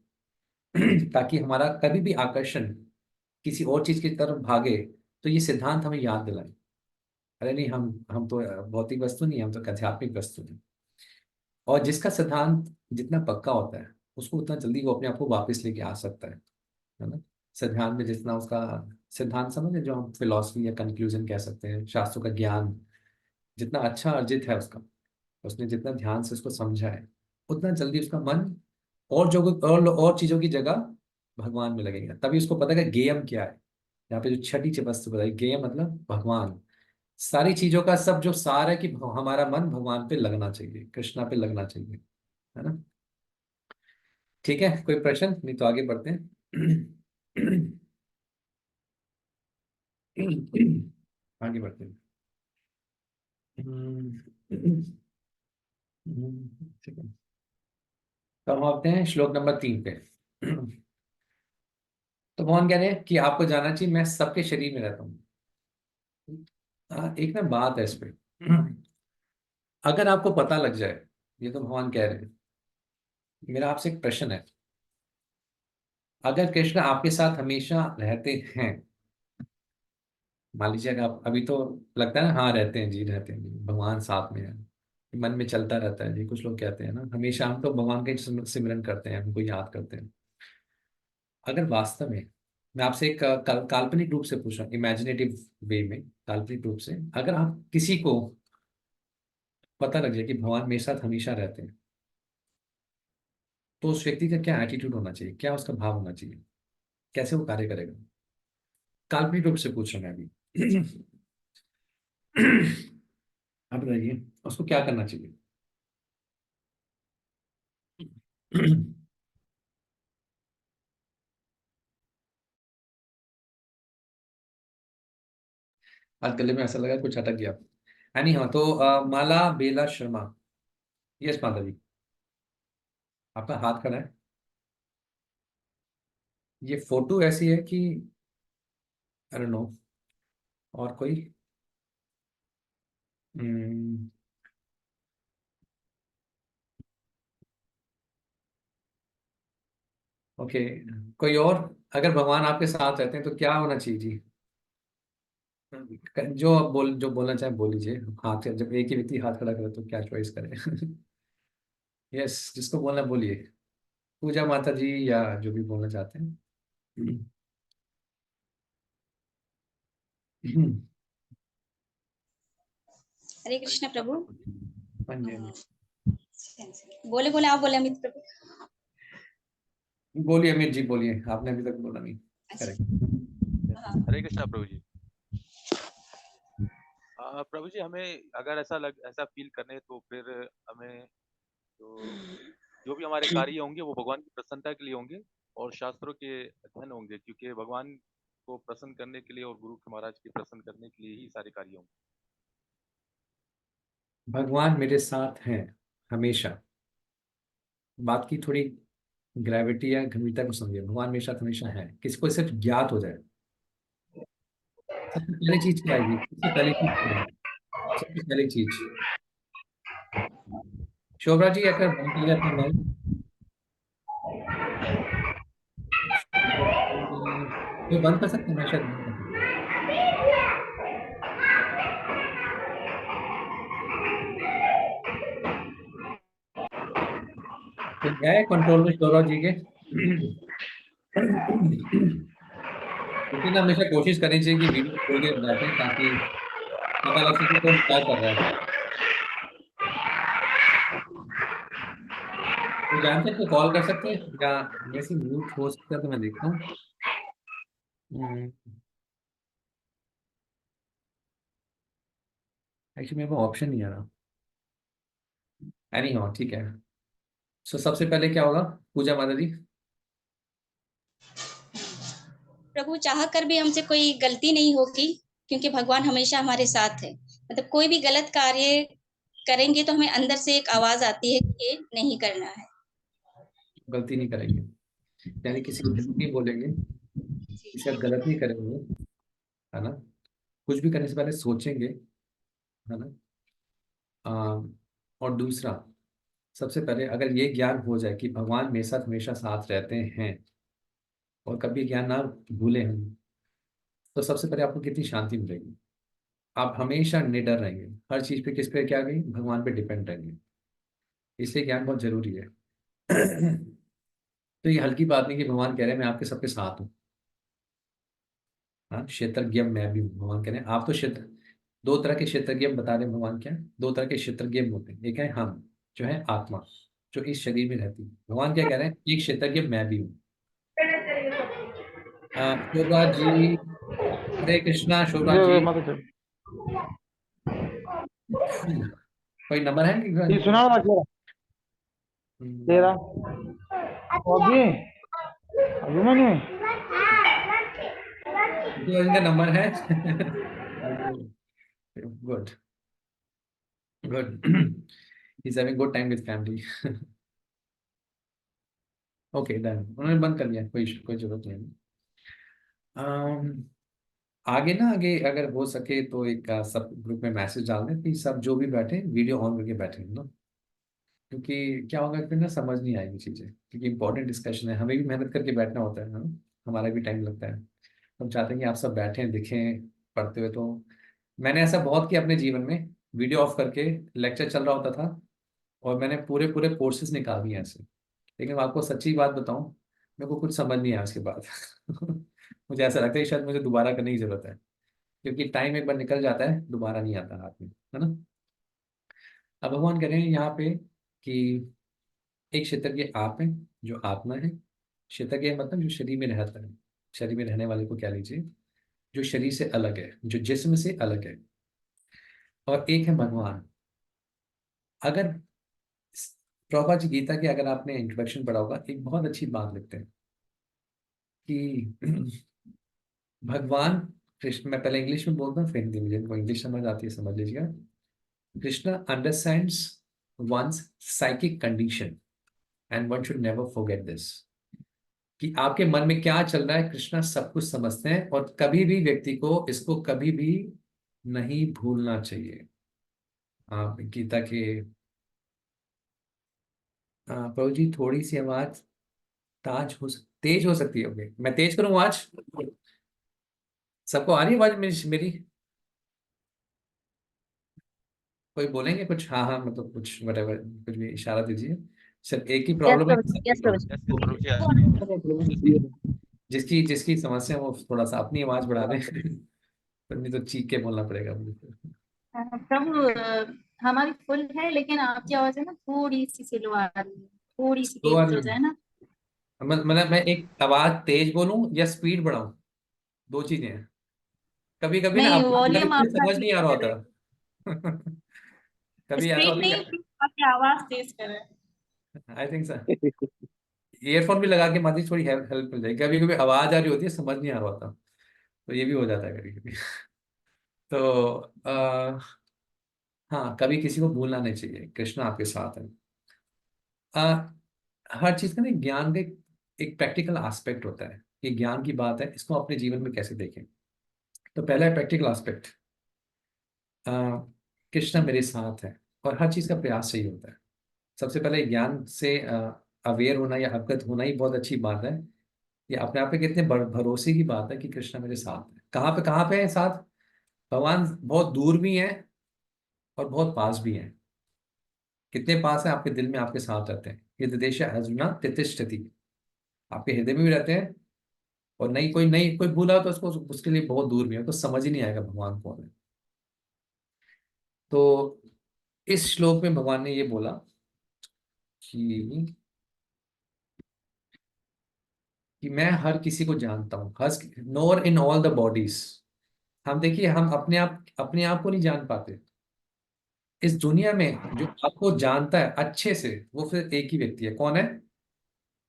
ताकि हमारा कभी भी आकर्षण किसी और चीज की तरफ भागे तो ये सिद्धांत हमें याद दिलाए, अरे नहीं हम तो भौतिक वस्तु नहीं, हम तो एक आध्यात्मिक वस्तु हैं। और जिसका सिद्धांत जितना पक्का होता है उसको उतना जल्दी वो अपने आप को वापस लेके आ सकता है ना। सिद्धांत में जितना उसका सिद्धांत समझे, जो हम फिलॉसफी या कंक्लूजन कह सकते हैं, शास्त्रों का ज्ञान जितना अच्छा अर्जित है उसका, उसने जितना ध्यान से उसको समझा है, उतना जल्दी उसका मन और जो और चीजों की जगह भगवान में लगेगा। तभी उसको पता है कि गेयम क्या है। यहाँ पे जो छठी वस्तु बताई, गेयम मतलब भगवान। सारी चीजों का सब जो सार है कि हमारा मन भगवान पे लगना चाहिए, कृष्णा पे लगना चाहिए, है ना। ठीक है, कोई प्रश्न नहीं तो आगे बढ़ते हैं। आगे बढ़ते हैं। ठीक है, तो हम आते हैं श्लोक नंबर 3 पे। तो भगवान कह रहे हैं कि आपको जानना चाहिए मैं सबके शरीर में रहता हूँ। एक ना बात है इस पे, अगर आपको पता लग जाए, ये तो भगवान कह रहे हैं, मेरा आपसे एक प्रश्न है, अगर कृष्ण आपके साथ हमेशा रहते हैं, मान लीजिए अगर आप अभी तो लगता है ना, हाँ रहते हैं जी, रहते हैं जी, भगवान साथ में है, मन में चलता रहता है जी, कुछ लोग कहते हैं ना हमेशा हम तो भगवान का ही सिमरन करते हैं, हमको याद करते हैं। अगर वास्तव में मैं आपसे एक काल्पनिक रूप से पूछ रहा हूँ, इमेजिनेटिव वे में, काल्पनिक रूप से अगर आप किसी को पता लग जाए कि भगवान मेरे साथ हमेशा रहते हैं, तो उस व्यक्ति का क्या एटीट्यूड होना चाहिए, क्या उसका भाव होना चाहिए, कैसे वो कार्य करेगा? काल्पनिक रूप से पूछ रहा हूँ मैं अभी। आप बताइए उसको क्या करना चाहिए? आज गले में ऐसा लगा कुछ अटक गया। एनी हाँ, तो माला बेला शर्मा, यस माता जी, आपका हाथ खड़ा है। ये फोटो ऐसी है कि आई डोंट नो, और कोई? हम्म, ओके, कोई और? अगर भगवान आपके साथ रहते हैं तो क्या होना चाहिए जी? जो आप जो बोलना चाहे बोल लीजिए। हाथ, जब एक ही व्यक्ति हाथ खड़ा करे तो क्या चॉइस करें? यस, जिसको बोलना बोलिए, पूजा माता जी या जो भी बोलना चाहते हैं। हरे कृष्ण प्रभु। हाँ जी, हाँ बोले बोले, आप बोले अमित प्रभु। जी। बोलिए अमित जी, बोलिए, आपने अभी तक बोला नहीं। करेक्ट। हाँ। हरे कृष्णा प्रभु जी। प्रभु जी, हमें अगर ऐसा फील करने तो फिर हमें तो जो भी हमारे कार्य होंगे वो भगवान की प्रसन्नता के लिए होंगे और शास्त्रों के अध्ययन होंगे, क्योंकि भगवान को प्रसन्न करने के लिए और गुरु के महाराज की प्रसन्न करने के लिए ही सारे कार्य होंगे। भगवान मेरे साथ हैं हमेशा, बात की थोड़ी ग्रेविटी या गंभीरता को समझिए। भगवान मेरे साथ हमेशा है, किसी को सिर्फ ज्ञात हो जाए, सबसे पहली चीज क्या आएगी? सबसे पहली चीज क्या है? सबसे पहली चीज, शोभा जी अगर बंद कर अपना माइक। कोई बंद कर सकते हैं? मैं शायद बंद कर सकता हूँ। तो क्या है कंट्रोल में शोभा जी के? लेकिन हमेशा कोशिश करनी चाहिए कि वीडियो खोल के बैठे, ताकि पता लग सके कौन क्या कर रहा है। तो जानते हैं तो कॉल कर सकते हैं, या वैसे म्यूट हो सकता है तो मैं देखता हूँ। एक्चुअली मेरे को ऑप्शन नहीं आ रहा। एनी हो, ठीक है। सो सबसे पहले क्या होगा, पूजा माता जी? प्रभु चाह कर भी हमसे कोई गलती नहीं होगी, क्योंकि भगवान हमेशा हमारे साथ है। मतलब कोई भी गलत कार्य करेंगे तो हमें अंदर से एक आवाज आती है कि ये नहीं करना है। गलती नहीं करेंगे, यानी किसी को झूठ नहीं बोलेंगे, किसी का गलत नहीं करेंगे, है ना? कुछ भी करने से पहले सोचेंगे, है ना? आ, और दूसरा, सबसे पहले अगर ये ज्ञान हो जाए कि भगवान मेरे साथ हमेशा साथ रहते हैं, और कभी ज्ञान ना भूले हम, तो सबसे पहले आपको कितनी शांति मिलेगी। आप हमेशा निडर रहेंगे, हर चीज पे किस पे, क्या गई, भगवान पे डिपेंड रहेंगे। इसलिए ज्ञान बहुत जरूरी है। तो ये हल्की बात नहीं कि भगवान कह रहे हैं मैं आपके सबके साथ हूँ। हाँ, क्षेत्रज्ञ मैं भी हूँ, भगवान कह रहे हैं आप तो क्षेत्र। दो तरह के क्षेत्रज्ञ बता रहे हैं भगवान, क्या है? दो तरह के क्षेत्रज्ञ होते हैं, एक है हम, जो है आत्मा, जो इस शरीर में रहती है। भगवान क्या कह रहे हैं, एक क्षेत्रज्ञ मैं भी हूँ। शोभा जी, हरे कृष्णा शोभा जी। कोई नंबर है कि ये सुना ना तेरा हम्म, तेरा अभिमन्यु जो इनका नंबर है good good is having good time with family okay done उन्होंने बंद कर लिया कोई जरूरत नहीं है आगे ना आगे अगर हो सके तो एक सब ग्रुप में मैसेज डाल दें कि सब जो भी बैठे वीडियो ऑन करके बैठे ना क्योंकि क्या होगा फिर ना समझ नहीं आएगी चीज़ें क्योंकि इंपॉर्टेंट डिस्कशन है हमें भी मेहनत करके बैठना होता है ना हमारा भी टाइम लगता है हम चाहते हैं कि आप सब बैठें दिखें पढ़ते हुए तो मैंने ऐसा बहुत किया अपने जीवन में वीडियो ऑफ करके लेक्चर चल रहा होता था और मैंने पूरे पूरे कोर्सेज निकाल दिए ऐसे लेकिन मैं आपको सच्ची बात बताऊं मेरे को कुछ समझ नहीं आया उसके बाद मुझे ऐसा लगता है कि शायद मुझे दोबारा करने की जरूरत है क्योंकि टाइम एक बार निकल जाता है दोबारा नहीं आता हाथ में है ना अब भगवान कह रहे हैं यहाँ पे कि एक क्षेत्रज्ञ आप है जो आत्मा है क्षेत्रज्ञ मतलब जो शरीर में रहता है शरीर में रहने वाले को क्या लीजिए जो शरीर से अलग है जो जिस्म से अलग है और एक है भगवान अगर प्रभुपाद जी गीता के अगर आपने इंट्रोडक्शन पढ़ा होगा एक बहुत अच्छी बात लिखते हैं कि भगवान कृष्ण मैं पहले इंग्लिश में बोलता हूँ फिर हिंदी में जिनको इंग्लिश समझ आती है समझ लीजिएगा Krishna understands one's psychic condition and one should never forget this कि आपके मन में क्या चल रहा है कृष्णा सब कुछ समझते हैं और कभी भी व्यक्ति को इसको कभी भी नहीं भूलना चाहिए आप गीता के प्रभु जी थोड़ी सी आवाज तेज हो सकती है ओके मैं तेज करूं आवाज सबको आ रही है आवाज मेरी कोई बोलेंगे कुछ हाँ हाँ मतलब कुछ वटेवर कुछ भी इशारा दीजिए सर एक ही यस प्रॉब्लम है प्रभु यस प्रभु जी। यस प्रभु जी आ रही है। जिसकी जिसकी समस्या है वो थोड़ा सा अपनी आवाज बढ़ा दें तो नहीं तो चीख के बोलना पड़ेगा मुझे प्रभु हमारी फुल है लेकिन आपकी आवाज है ना थोड़ी सी स्लो आ रही है, थोड़ी सी दो तेज बार हो जाए ना। मतलब मैं एक आवाज तेज बोलूं या स्पीड बढ़ाऊं दो चीजें हैं कभी कभी ना नहीं, कभी वॉल्यूम कभी आपका समझ नहीं ठीक आ रहा करें, होता कभी ऐसा स्पीड होता नहीं, है आपकी आवाज तेज करें। आई थिंक सर ईयरफोन भी लगा के माती थोड़ी हेल्प मिल जाएगी कभी कभी आवाज आ रही होती है समझ नहीं आ रहा होता तो ये भी हो जाता है कभी कभी तो हाँ कभी किसी को भूलना नहीं चाहिए कृष्ण आपके साथ है आ, हर चीज का ना ज्ञान का एक प्रैक्टिकल एस्पेक्ट होता है ये ज्ञान की बात है इसको अपने जीवन में कैसे देखें तो पहला है प्रैक्टिकल एस्पेक्ट कृष्ण मेरे साथ है और हर चीज का प्रयास सही होता है सबसे पहले ज्ञान से अवेयर होना या अवगत होना ही बहुत अच्छी बात है ये अपने आप में कितने भरोसे की बात है कि कृष्ण मेरे साथ है कहाँ पे है साथ भगवान बहुत दूर भी हैं और बहुत पास भी हैं कितने पास है आपके दिल में आपके साथ रहते हैं ये देश अर्जुना तितिष्ठति आपके हृदय में भी रहते हैं और नहीं कोई भूला तो उसको उसके लिए बहुत दूर भी है तो समझ ही नहीं आएगा भगवान कौन है तो इस श्लोक में भगवान ने ये बोला कि मैं हर किसी को जानता हूँ हर नोर इन ऑल द बॉडीज हम देखिए हम अपने आप को नहीं जान पाते इस दुनिया में जो आपको जानता है अच्छे से वो फिर एक ही व्यक्ति है कौन है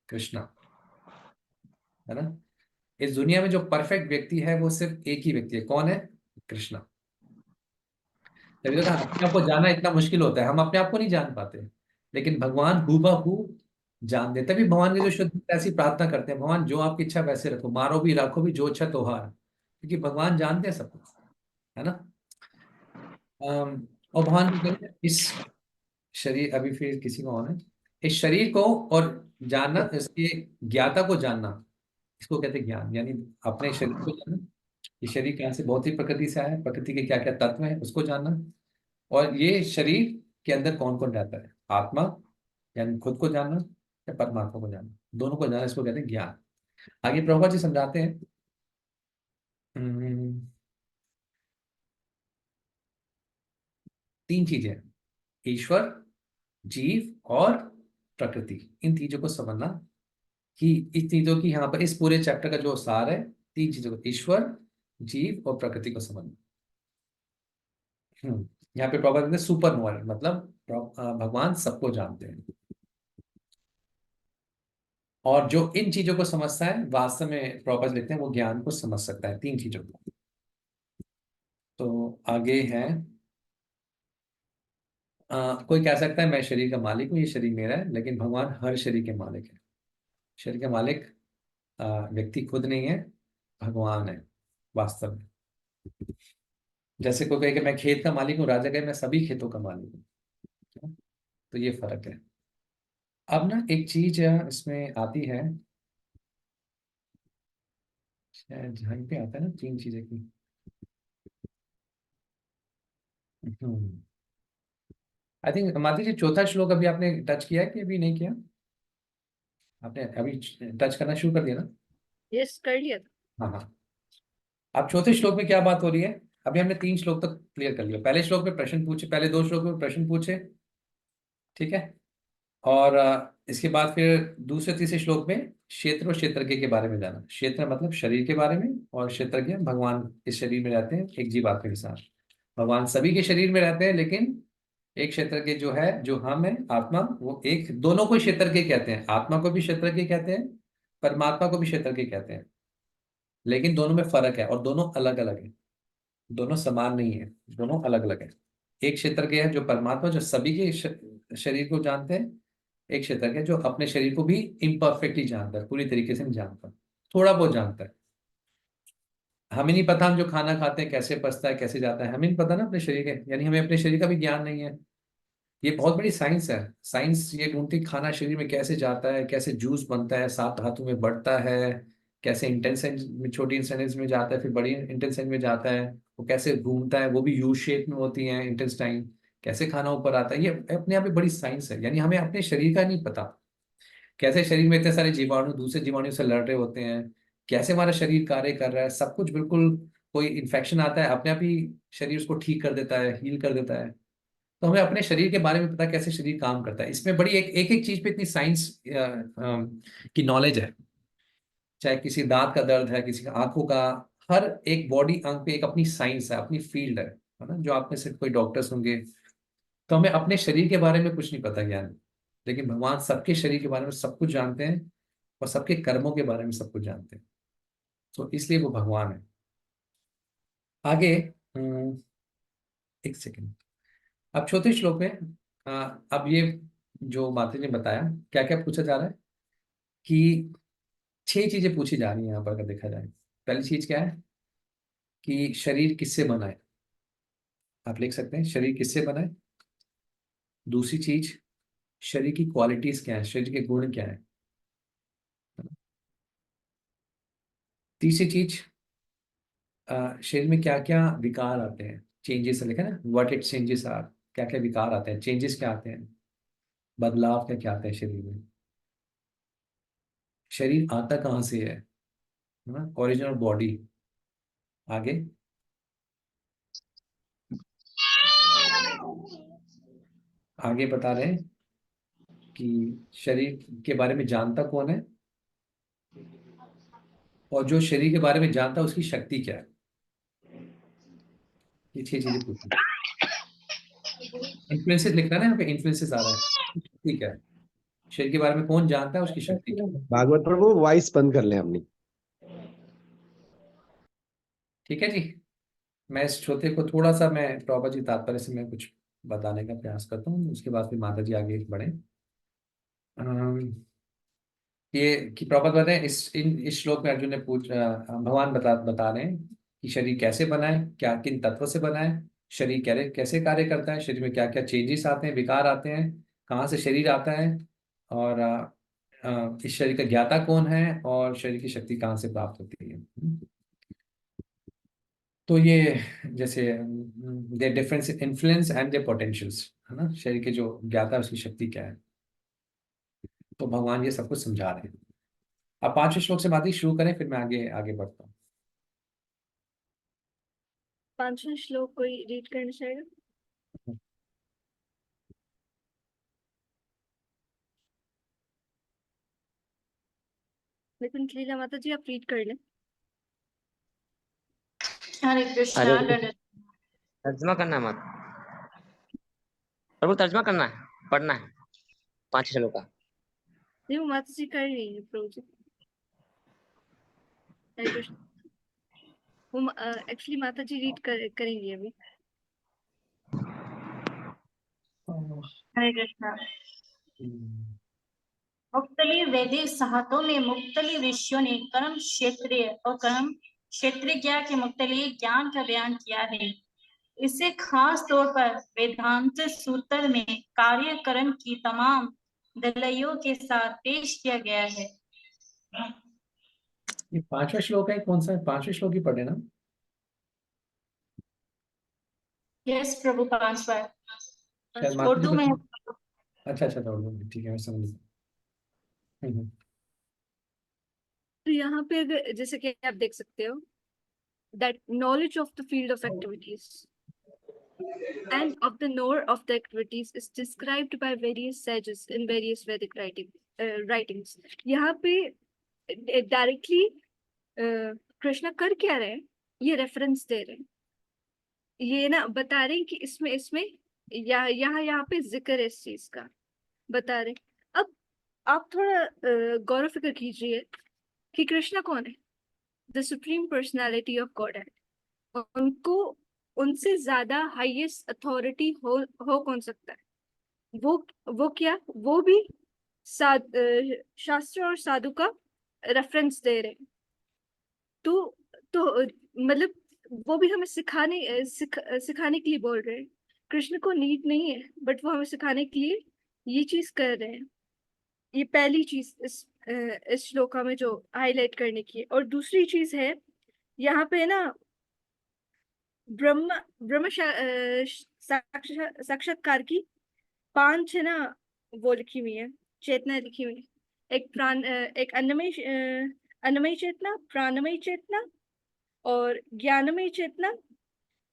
कृष्णा है ना इस दुनिया में जो परफेक्ट व्यक्ति है वो सिर्फ एक ही व्यक्ति है कौन है कृष्णा तभी तो कहा अपने आप को जानना इतना मुश्किल होता है हम अपने आप को नहीं जान पाते लेकिन भगवान हूबहू जान दे तभी भगवान की जो शुद्ध ऐसी प्रार्थना करते हैं भगवान जो आपकी इच्छा वैसे रखो मारो भी रखो भी जो इच्छा त्योहार क्योंकि भगवान जानते हैं सब कुछ है ना और भगवान की कहते हैं, इस शरीर अभी फिर किसी को होना है इस शरीर को और जानना इसके ज्ञाता को जानना इसको कहते हैं ज्ञान यानी अपने शरीर को जानना ये शरीर कहाँ से भौतिक प्रकृति से आया है प्रकृति के क्या क्या तत्व है उसको जानना और ये शरीर के अंदर कौन कौन रहता है आत्मा यानी खुद को जानना या परमात्मा को जानना दोनों को जानना इसको कहते हैं ज्ञान आगे प्रभुपाद जी समझाते हैं हम्म, तीन चीजें हैं, ईश्वर जीव और प्रकृति इन तीनों को समझना कि इस चीजों की यहाँ पर इस पूरे चैप्टर का जो सार है तीन चीजों को ईश्वर जीव और प्रकृति को समझना यहाँ पे प्रॉब्लम सुपर नोअर मतलब भगवान सबको जानते हैं और जो इन चीजों को समझता है वास्तव में प्रॉपर लिखते हैं वो ज्ञान को समझ सकता है, 3 चीजों को। तो आगे है कोई कह सकता है मैं शरीर का मालिक हूँ, ये शरीर मेरा है, लेकिन भगवान हर शरीर के मालिक है। शरीर के मालिक व्यक्ति खुद नहीं है, भगवान है वास्तव में। जैसे कोई कहे कि मैं खेत का मालिक हूँ, राजा कहे मैं सभी खेतों का मालिक हूँ। तो ये फर्क है। अब ना एक चीज इसमें आती है, शायद जहाँ पे आता है ना 3 चीजें की। आई थिंक माता जी चौथा श्लोक अभी आपने टच किया है कि अभी नहीं किया? आपने अभी टच करना शुरू कर दिया ना? यस, कर लिया था। हाँ हाँ। अब चौथे श्लोक में क्या बात हो रही है? अभी हमने 3 श्लोक तक क्लियर कर लिया। पहले श्लोक में प्रश्न पूछे, पहले 2 श्लोक में प्रश्न पूछे, ठीक है। और इसके बाद फिर दूसरे तीसरे श्लोक में क्षेत्र और क्षेत्रज्ञ के बारे में जाना। क्षेत्र मतलब शरीर के बारे में, और क्षेत्रज्ञ भगवान इस शरीर में रहते हैं एक जीवात्मा के साथ। भगवान सभी के शरीर में रहते हैं, लेकिन एक क्षेत्रज्ञ जो है, जो हम है आत्मा, वो एक, दोनों को क्षेत्रज्ञ कहते हैं। आत्मा को भी क्षेत्रज्ञ कहते हैं, परमात्मा को भी क्षेत्रज्ञ कहते हैं, लेकिन दोनों में फर्क है और दोनों अलग अलग है। दोनों समान नहीं है, दोनों अलग अलग है। एक क्षेत्रज्ञ है जो परमात्मा, जो सभी के शरीर को जानते हैं। एक क्षेत्रज्ञ है जो अपने शरीर को भी इम्परफेक्टली जानता है, पूरी तरीके से नहीं जानता, थोड़ा बहुत जानता है। हमें नहीं पता हम जो खाना खाते हैं कैसे पचता है, कैसे जाता है, हमें नहीं पता ना अपने शरीर के, यानी हमें अपने शरीर का भी ज्ञान नहीं है। ये बहुत बड़ी साइंस है। साइंस ये ढूंढती खाना शरीर में कैसे जाता है, कैसे जूस बनता है, 7 धातु में बढ़ता है, कैसे इंटेंसाइज में, छोटी इंटेस्टाइन में जाता है, फिर बड़ी इंटेस्टाइन में जाता है, वो कैसे घूमता है, वो भी यू शेप में होती है इंटेस्टाइन, कैसे खाना ऊपर आता है। ये अपने आप में बड़ी साइंस है। यानी हमें अपने शरीर का नहीं पता, कैसे शरीर में इतने सारे जीवाणु दूसरे जीवाणु से लड़ रहे होते हैं, कैसे हमारा शरीर कार्य कर रहा है, सब कुछ बिल्कुल। कोई इन्फेक्शन आता है अपने आप ही शरीर उसको ठीक कर देता है, हील कर देता है। तो हमें अपने शरीर के बारे में पता कैसे शरीर काम करता है। इसमें बड़ी एक चीज पे इतनी साइंस की नॉलेज है। चाहे किसी दांत का दर्द है, किसी का आंखों का, हर एक बॉडी अंग पे एक अपनी साइंस है, अपनी फील्ड है ना। जो आप में से कोई डॉक्टर्स होंगे, तो हमें अपने शरीर के बारे में कुछ नहीं पता ज्ञान, लेकिन भगवान सबके शरीर के बारे में सब कुछ जानते हैं, और सबके कर्मों के बारे में सब कुछ जानते हैं। तो इसलिए वो भगवान है। आगे एक सेकेंड। अब चौथे श्लोक में अब ये जो माता जी ने बताया, क्या क्या पूछा जा रहा है कि 6 चीजें पूछी जा रही है यहाँ पर अगर देखा जाए। पहली चीज क्या है कि शरीर किससे बना है, आप लिख सकते हैं शरीर किससे बना है। दूसरी चीज, शरीर की क्वालिटीज क्या है, शरीर के गुण क्या है। तीसरी चीज, शरीर में क्या क्या विकार आते हैं, चेंजेस लिखा ना, व्हाट इट चेंजेस आर, क्या क्या विकार आते हैं, चेंजेस क्या आते हैं, बदलाव क्या क्या आते हैं शरीर में। शरीर आता कहाँ से है ना, ओरिजिनल बॉडी। आगे आगे बता रहे हैं कि शरीर के बारे में जानता कौन है, और जो शरीर के बारे में जानता है उसकी शक्ति क्या है। ये 6 चीजें पूछी। इन्फ्लुएंसेस लिख रहा है ना यहाँ पे, इन्फ्लुएंसेस आ रहा है, ठीक है। शरीर के बारे में कौन जानता है, उसकी शक्ति क्या है। भागवत प्रभु वॉइस बंद कर लें अपनी। ठीक है जी। मैं इस श्रोते को थोड़ा सा, मैं प्रभा जी तात्पर्य से मैं कुछ बताने का प्रयास करता हूँ, उसके बाद फिर माता जी आगे बढ़े। ये कि प्रभा बताते हैं इस श्लोक में अर्जुन ने भगवान बता रहे हैं कि शरीर कैसे बना है, क्या किन तत्वों से बना है, शरीर कैसे कार्य करता है, शरीर में क्या क्या चेंजेस आते हैं, विकार आते हैं, कहाँ से शरीर आता है, और इस शरीर का ज्ञाता कौन है, और शरीर की शक्ति कहाँ से प्राप्त होती है। तो ये जैसे they difference influence and they potentials, है ना, शरीर के जो ज्ञाता है उसकी शक्ति क्या है। तो भगवान ये सब कुछ समझा रहे हैं। अब 5वें श्लोक से बात ही शुरू करें, फिर मैं आगे आगे बढ़ता हूँ। 5वां श्लोक कोई रीड करना चाहेगा? लेकिन लीला माता जी आप रीड कर लें। हरे कृष्णा। तर्जमा करना है मत प्रभु, तर्जमा करना है, पढ़ना है 5 श्लोक का। ये वो माता जी कर रही है प्रभु जी। हरे कृष्ण। वो एक्चुअली माता जी रीड करेंगी अभी। हरे कृष्णा। मुक्तली वैदिक साहतों में मुक्तली ऋषियों ने कर्म क्षेत्रीय और कर्म क्षेत्रीय के मुक्तली ज्ञान का बयान किया है। इसे खास तौर पर वेदांत सूत्र में कार्यकरण की तमाम दलाइयों के साथ पेश किया गया है। ये 5वां श्लोक है, कौन सा है? 5वें श्लोक ही पढ़े ना? यस प्रभु, 5 बार शायद माता जी उर्दू में। कुछ। अच्छा अच्छा, दौड़ ठीक है, मैं समझ गया। तो यहाँ पे अगर जैसे कि आप देख सकते हो that knowledge of the field of activities and of the knower of the activities is described by various sages in various Vedic writings. यहाँ पे डायरेक्टली कृष्णा कर क्या रहे हैं, ये रेफरेंस दे रहे हैं, ये ना बता रहे हैं कि इसमें इसमें यहाँ पे जिक्र है इस चीज का, बता रहे हैं। अब आप थोड़ा गौर फिक्र कीजिए कि कृष्णा कौन है, the supreme personality of God है। उनको उनसे ज्यादा हाईएस्ट अथॉरिटी हो कौन सकता है? वो क्या, वो भी शास्त्र और साधु का रेफरेंस दे रहे हैं। तो मतलब वो भी हमें सिखाने के लिए बोल रहे हैं। कृष्ण को नीड नहीं है, बट वो हमें सिखाने के लिए ये चीज कर रहे हैं। ये पहली चीज इस श्लोका में जो हाईलाइट करने की है। और दूसरी चीज है यहाँ पे ना ब्रह्म ब्रह्म साक्षात्कार की 5 है ना वो लिखी हुई है, चेतना लिखी हुई है। एक एक अन्नमय चेतना, प्राणमय चेतना और ज्ञानमय चेतना,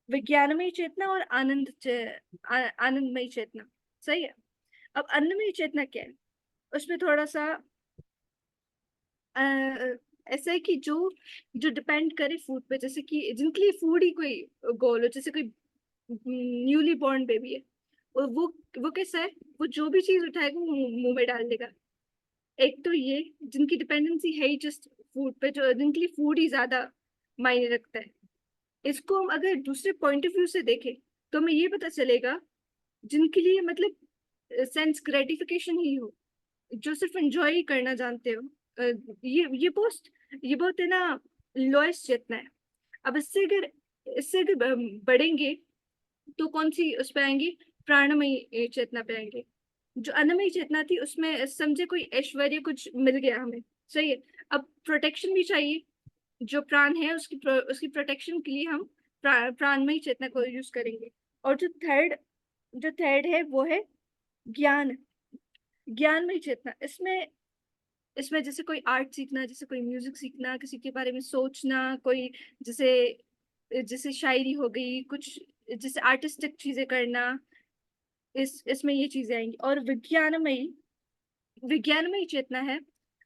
विज्ञानमय चेतना और आनंदमय चेतना। सही है। अब अन्नमय चेतना क्या है, उसमें थोड़ा सा ऐसा है कि जो जो डिपेंड करे फूड पे, जैसे कि जिनके लिए फूड ही कोई गोल हो, जैसे कोई न्यूली बॉर्न बेबी है, वो कैसा है, वो जो भी चीज उठाएगा वो मुंह में डाल देगा। एक तो ये जिनकी डिपेंडेंसी है ही जस्ट फूड पे, जो जिनके लिए फूड ही ज्यादा मायने रखता है। इसको हम अगर दूसरे पॉइंट ऑफ व्यू से देखें तो हमें ये पता चलेगा जिनके लिए मतलब सेंस ग्रेटिफिकेशन ही हो, जो सिर्फ एंजॉय ही करना जानते हो, ये बहुत है ना लोएस्ट चेतना है। अब इससे अगर बढ़ेंगे तो कौन सी उस पे आएंगे, प्राणमयी चेतना पे आएंगे। जो अन्नमयी चेतना थी उसमें समझे कोई ऐश्वर्य कुछ मिल गया हमें, सही है। अब प्रोटेक्शन भी चाहिए, जो प्राण है उसकी प्रोटेक्शन के लिए हम प्राणमयी चेतना को यूज करेंगे। और जो थर्ड है वो है ज्ञान ज्ञानमयी चेतना। इसमें इसमें जैसे कोई आर्ट सीखना, जैसे कोई म्यूजिक सीखना, किसी के बारे में सोचना, कोई जैसे जैसे शायरी हो गई, कुछ जैसे आर्टिस्टिक चीजें करना, इसमें ये चीजें आएंगी। और विज्ञानमयी चेतना है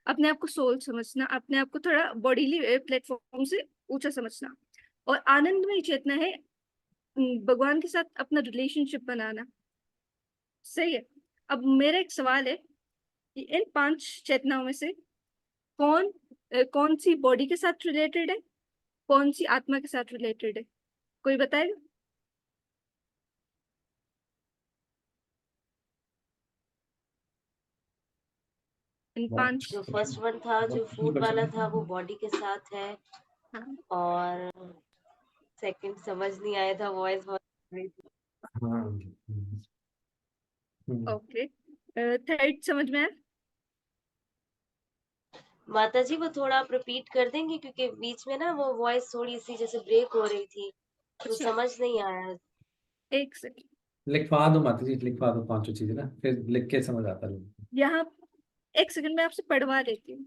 अपने आप को सोल समझना, अपने आप को थोड़ा बॉडीली प्लेटफॉर्म से ऊंचा समझना। और आनंदमयी चेतना है भगवान के साथ अपना रिलेशनशिप बनाना। सही है। अब मेरा एक सवाल है कि इन 5 चेतनाओं में से कौन सी बॉडी के साथ रिलेटेड है, कौन सी आत्मा के साथ रिलेटेड है? कोई बताएगा? इन 5। जो फर्स्ट वन था, जो फूड वाला था, वो बॉडी के साथ है। हाँ और सेकंड समझ नहीं आया था, वॉइस बहुत। ओके। थर्ड समझ में आया? माता जी वो थोड़ा आप रिपीट कर देंगे, क्योंकि बीच में ना वो वॉइस थोड़ी सी जैसे ब्रेक हो रही थी, तो अच्छा समझ नहीं आया। एक सेकंड, लिखवा दो माता जी, लिखवा दो 5 चीजें ना, फिर लिख के समझ आता है। यहाँ एक सेकंड में आपसे पढ़वा देती हूँ।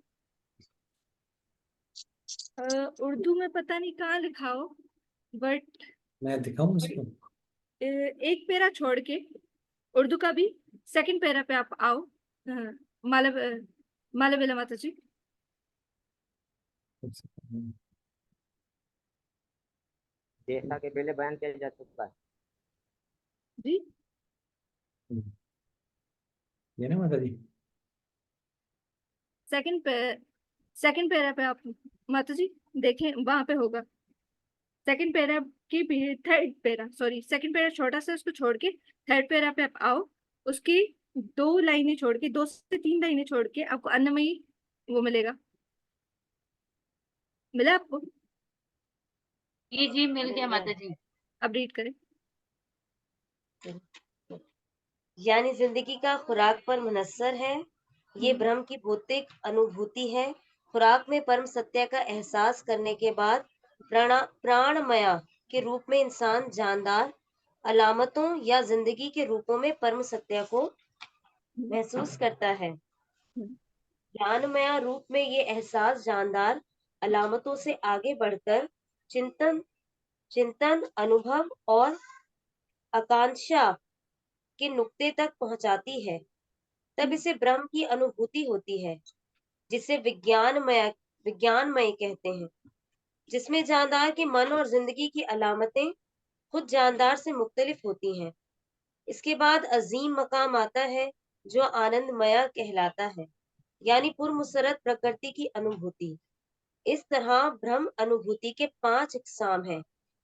उर्दू में पता नहीं कहाँ लिखा हो, बट मैं दिखाऊं उसको? एक पैरा छोड़ के उर्दू का भी सेकंड पैरा पे आप आओ। माला माला बेला माता जी। जैसा कि पहले बयान किया जा चुका है। जी ये ना माता जी। सेकंड पैरा पे आप माता जी देखें, वहां पे होगा सेकंड पैरा की भी, third para, sorry second para छोटा सा, उसको छोड़ के थर्ड पैरा पे आप आओ, उसकी 2 लाइनें छोड़ के, 2 से 3 लाइनें छोड़ के आपको अन्नमयी वो मिलेगा। मिला आपको? जी मिल गया माता जी। अब रीड करें। यानी जिंदगी का खुराक पर मुनस्सर है, ये भ्रम की भौतिक अनुभूति है। खुराक में परम सत्य का एहसास करने के बाद प्राणमया के रूप में इंसान जानदार अलामतों या जिंदगी के रूपों में परम सत्य को महसूस करता है। ज्ञानमया रूप में ये एहसास जानदार अलामतों से आगे बढ़कर चिंतन, अनुभव और आकांक्षा के नुक्ते तक पहुंचाती है। तब इसे ब्रह्म की अनुभूति होती है, जिसे विज्ञानमय कहते हैं, जिसमें जानदार के मन और जिंदगी की अलामतें खुद जानदार से मुख्तलिफ होती हैं। इसके बाद अजीम मकाम आता है जो आनंदमया कहलाता है, यानी पुरमुसरत प्रकृति की अनुभूति। इस तरह ब्रह्म अनुभूति के 5 इकसाम हैं,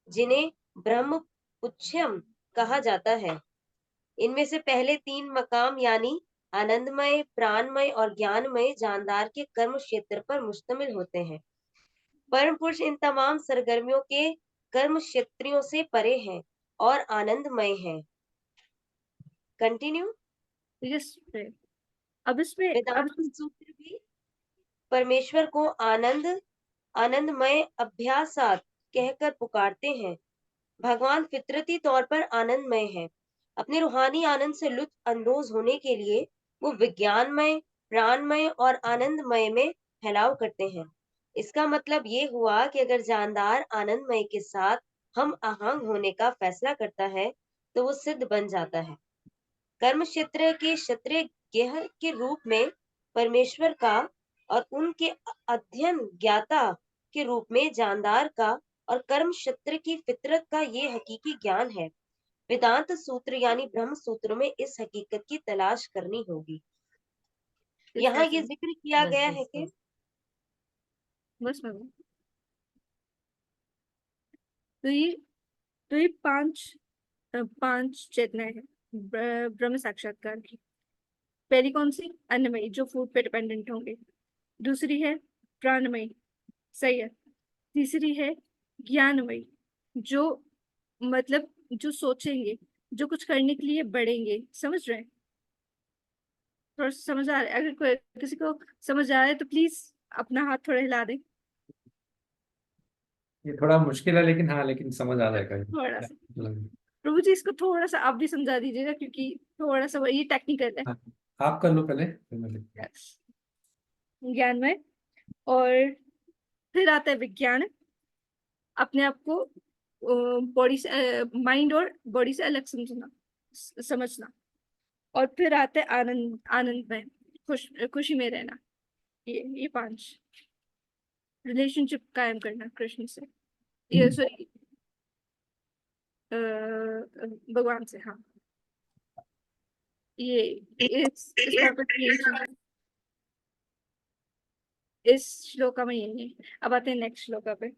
जिन्हें ब्रह्म पुच्छम कहा जाता है। इनमें से पहले 3 मकाम यानी आनंदमय, प्राणमय और ज्ञानमय जानदार के कर्म क्षेत्र पर मुश्तमिल होते हैं। परम पुरुष इन तमाम सरगर्मियों के कर्म क्षेत्रों से परे हैं और आनंदमय हैं। कंटिन्यू। यस, अब इसमें वेदांत सूत्र भी परमेश्वर को आनंदमय अभ्यासात कहकर पुकारते हैं। भगवान फितरती तौर पर आनंदमय है। अपने रूहानी आनंद से लुत्फ अंदोज होने के लिए वो विज्ञानमय, प्राणमय और आनंदमय में फैलाव करते हैं। इसका मतलब ये हुआ कि अगर जानदार आनंदमय के साथ हम आहंग होने का फैसला करता है तो वो सिद्ध बन जाता है। कर्म क्षेत्र के क्षत्रिय के रूप में परमेश्वर का और उनके अध्ययन ज्ञाता के रूप में जानदार का और कर्म क्षेत्र की फितरत का ये हकीकी ज्ञान है। वेदांत सूत्र यानी ब्रह्म सूत्र में इस हकीकत की तलाश करनी होगी। यहाँ ये जिक्र किया गया है कि बस तो ये पांच चेतनाएं हैं ब्रह्म साक्षात्कार की। पहली कौन सी? अन्नमयी, जो फूड पे डिपेंडेंट होंगे। दूसरी है प्राणमयी, सही है। तीसरी है ज्ञानमयी, जो मतलब जो सोचेंगे, जो कुछ करने के लिए बढ़ेंगे। समझ रहे हैं? थोड़ा समझ आ रहा है? अगर कोई किसी को समझ आ रहा है तो प्लीज अपना हाथ थोड़ा हिला दें। ये थोड़ा मुश्किल है, लेकिन हाँ, लेकिन समझ आ जाएगा ये। थोड़ा सा प्रभु जी, इसको थोड़ा सा आप भी समझा दीजिएगा, क्योंकि थोड़ा सा ये टेक्निकल है। हाँ, आप कर लो पहले, फिर मैं लिखता हूँ। Yes. ज्ञानमय, और फिर आता है विज्ञान, अपने आप को बॉडी से, माइंड और बॉडी से अलग समझना। और फिर आता है आनंद में, खुशी में रहना। ये 5 रिलेशनशिप कायम करना कृष्ण से, ये सॉरी भगवान से। हाँ, ये इस श्लोका में यही है। अब आते हैं नेक्स्ट श्लोका पे,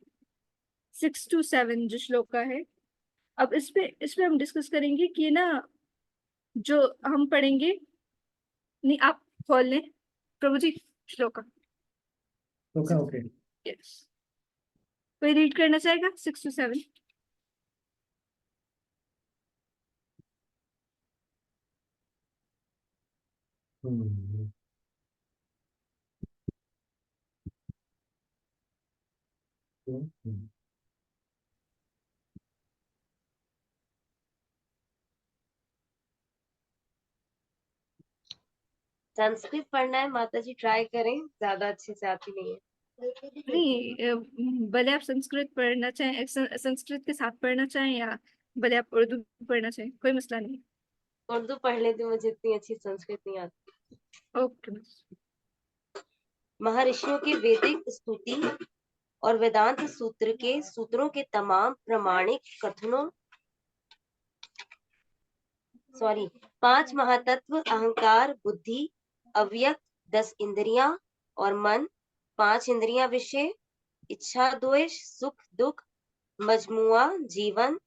6 to 7 जो श्लोका है। अब इस पे हम डिस्कस करेंगे कि ना, जो हम पढ़ेंगे, नहीं आप खोल लें प्रभु जी श्लोका। ओके। यस, कोई रीड करना चाहेगा 6 to 7? संस्कृत पढ़ना है माता जी, ट्राई करें, ज्यादा अच्छे से आती नहीं है। नहीं, भले आप संस्कृत पढ़ना चाहें, संस्कृत के साथ पढ़ना चाहें, या भले आप उर्दू पढ़ना चाहें, कोई मसला नहीं। उर्दू पढ़ लेती, मुझे इतनी अच्छी संस्कृत नहीं आती। ओके। महर्षियों की वैदिक स्तुति और वेदांत सूत्र के सूत्रों के तमाम प्रामाणिक कथनों 5 महातत्व, अहंकार, बुद्धि, अव्यक्त, 10 इंद्रियां, और मन 5 इंद्रियां विषय, इच्छा द्वेष, सुख दुख, मजमुआ जीवन,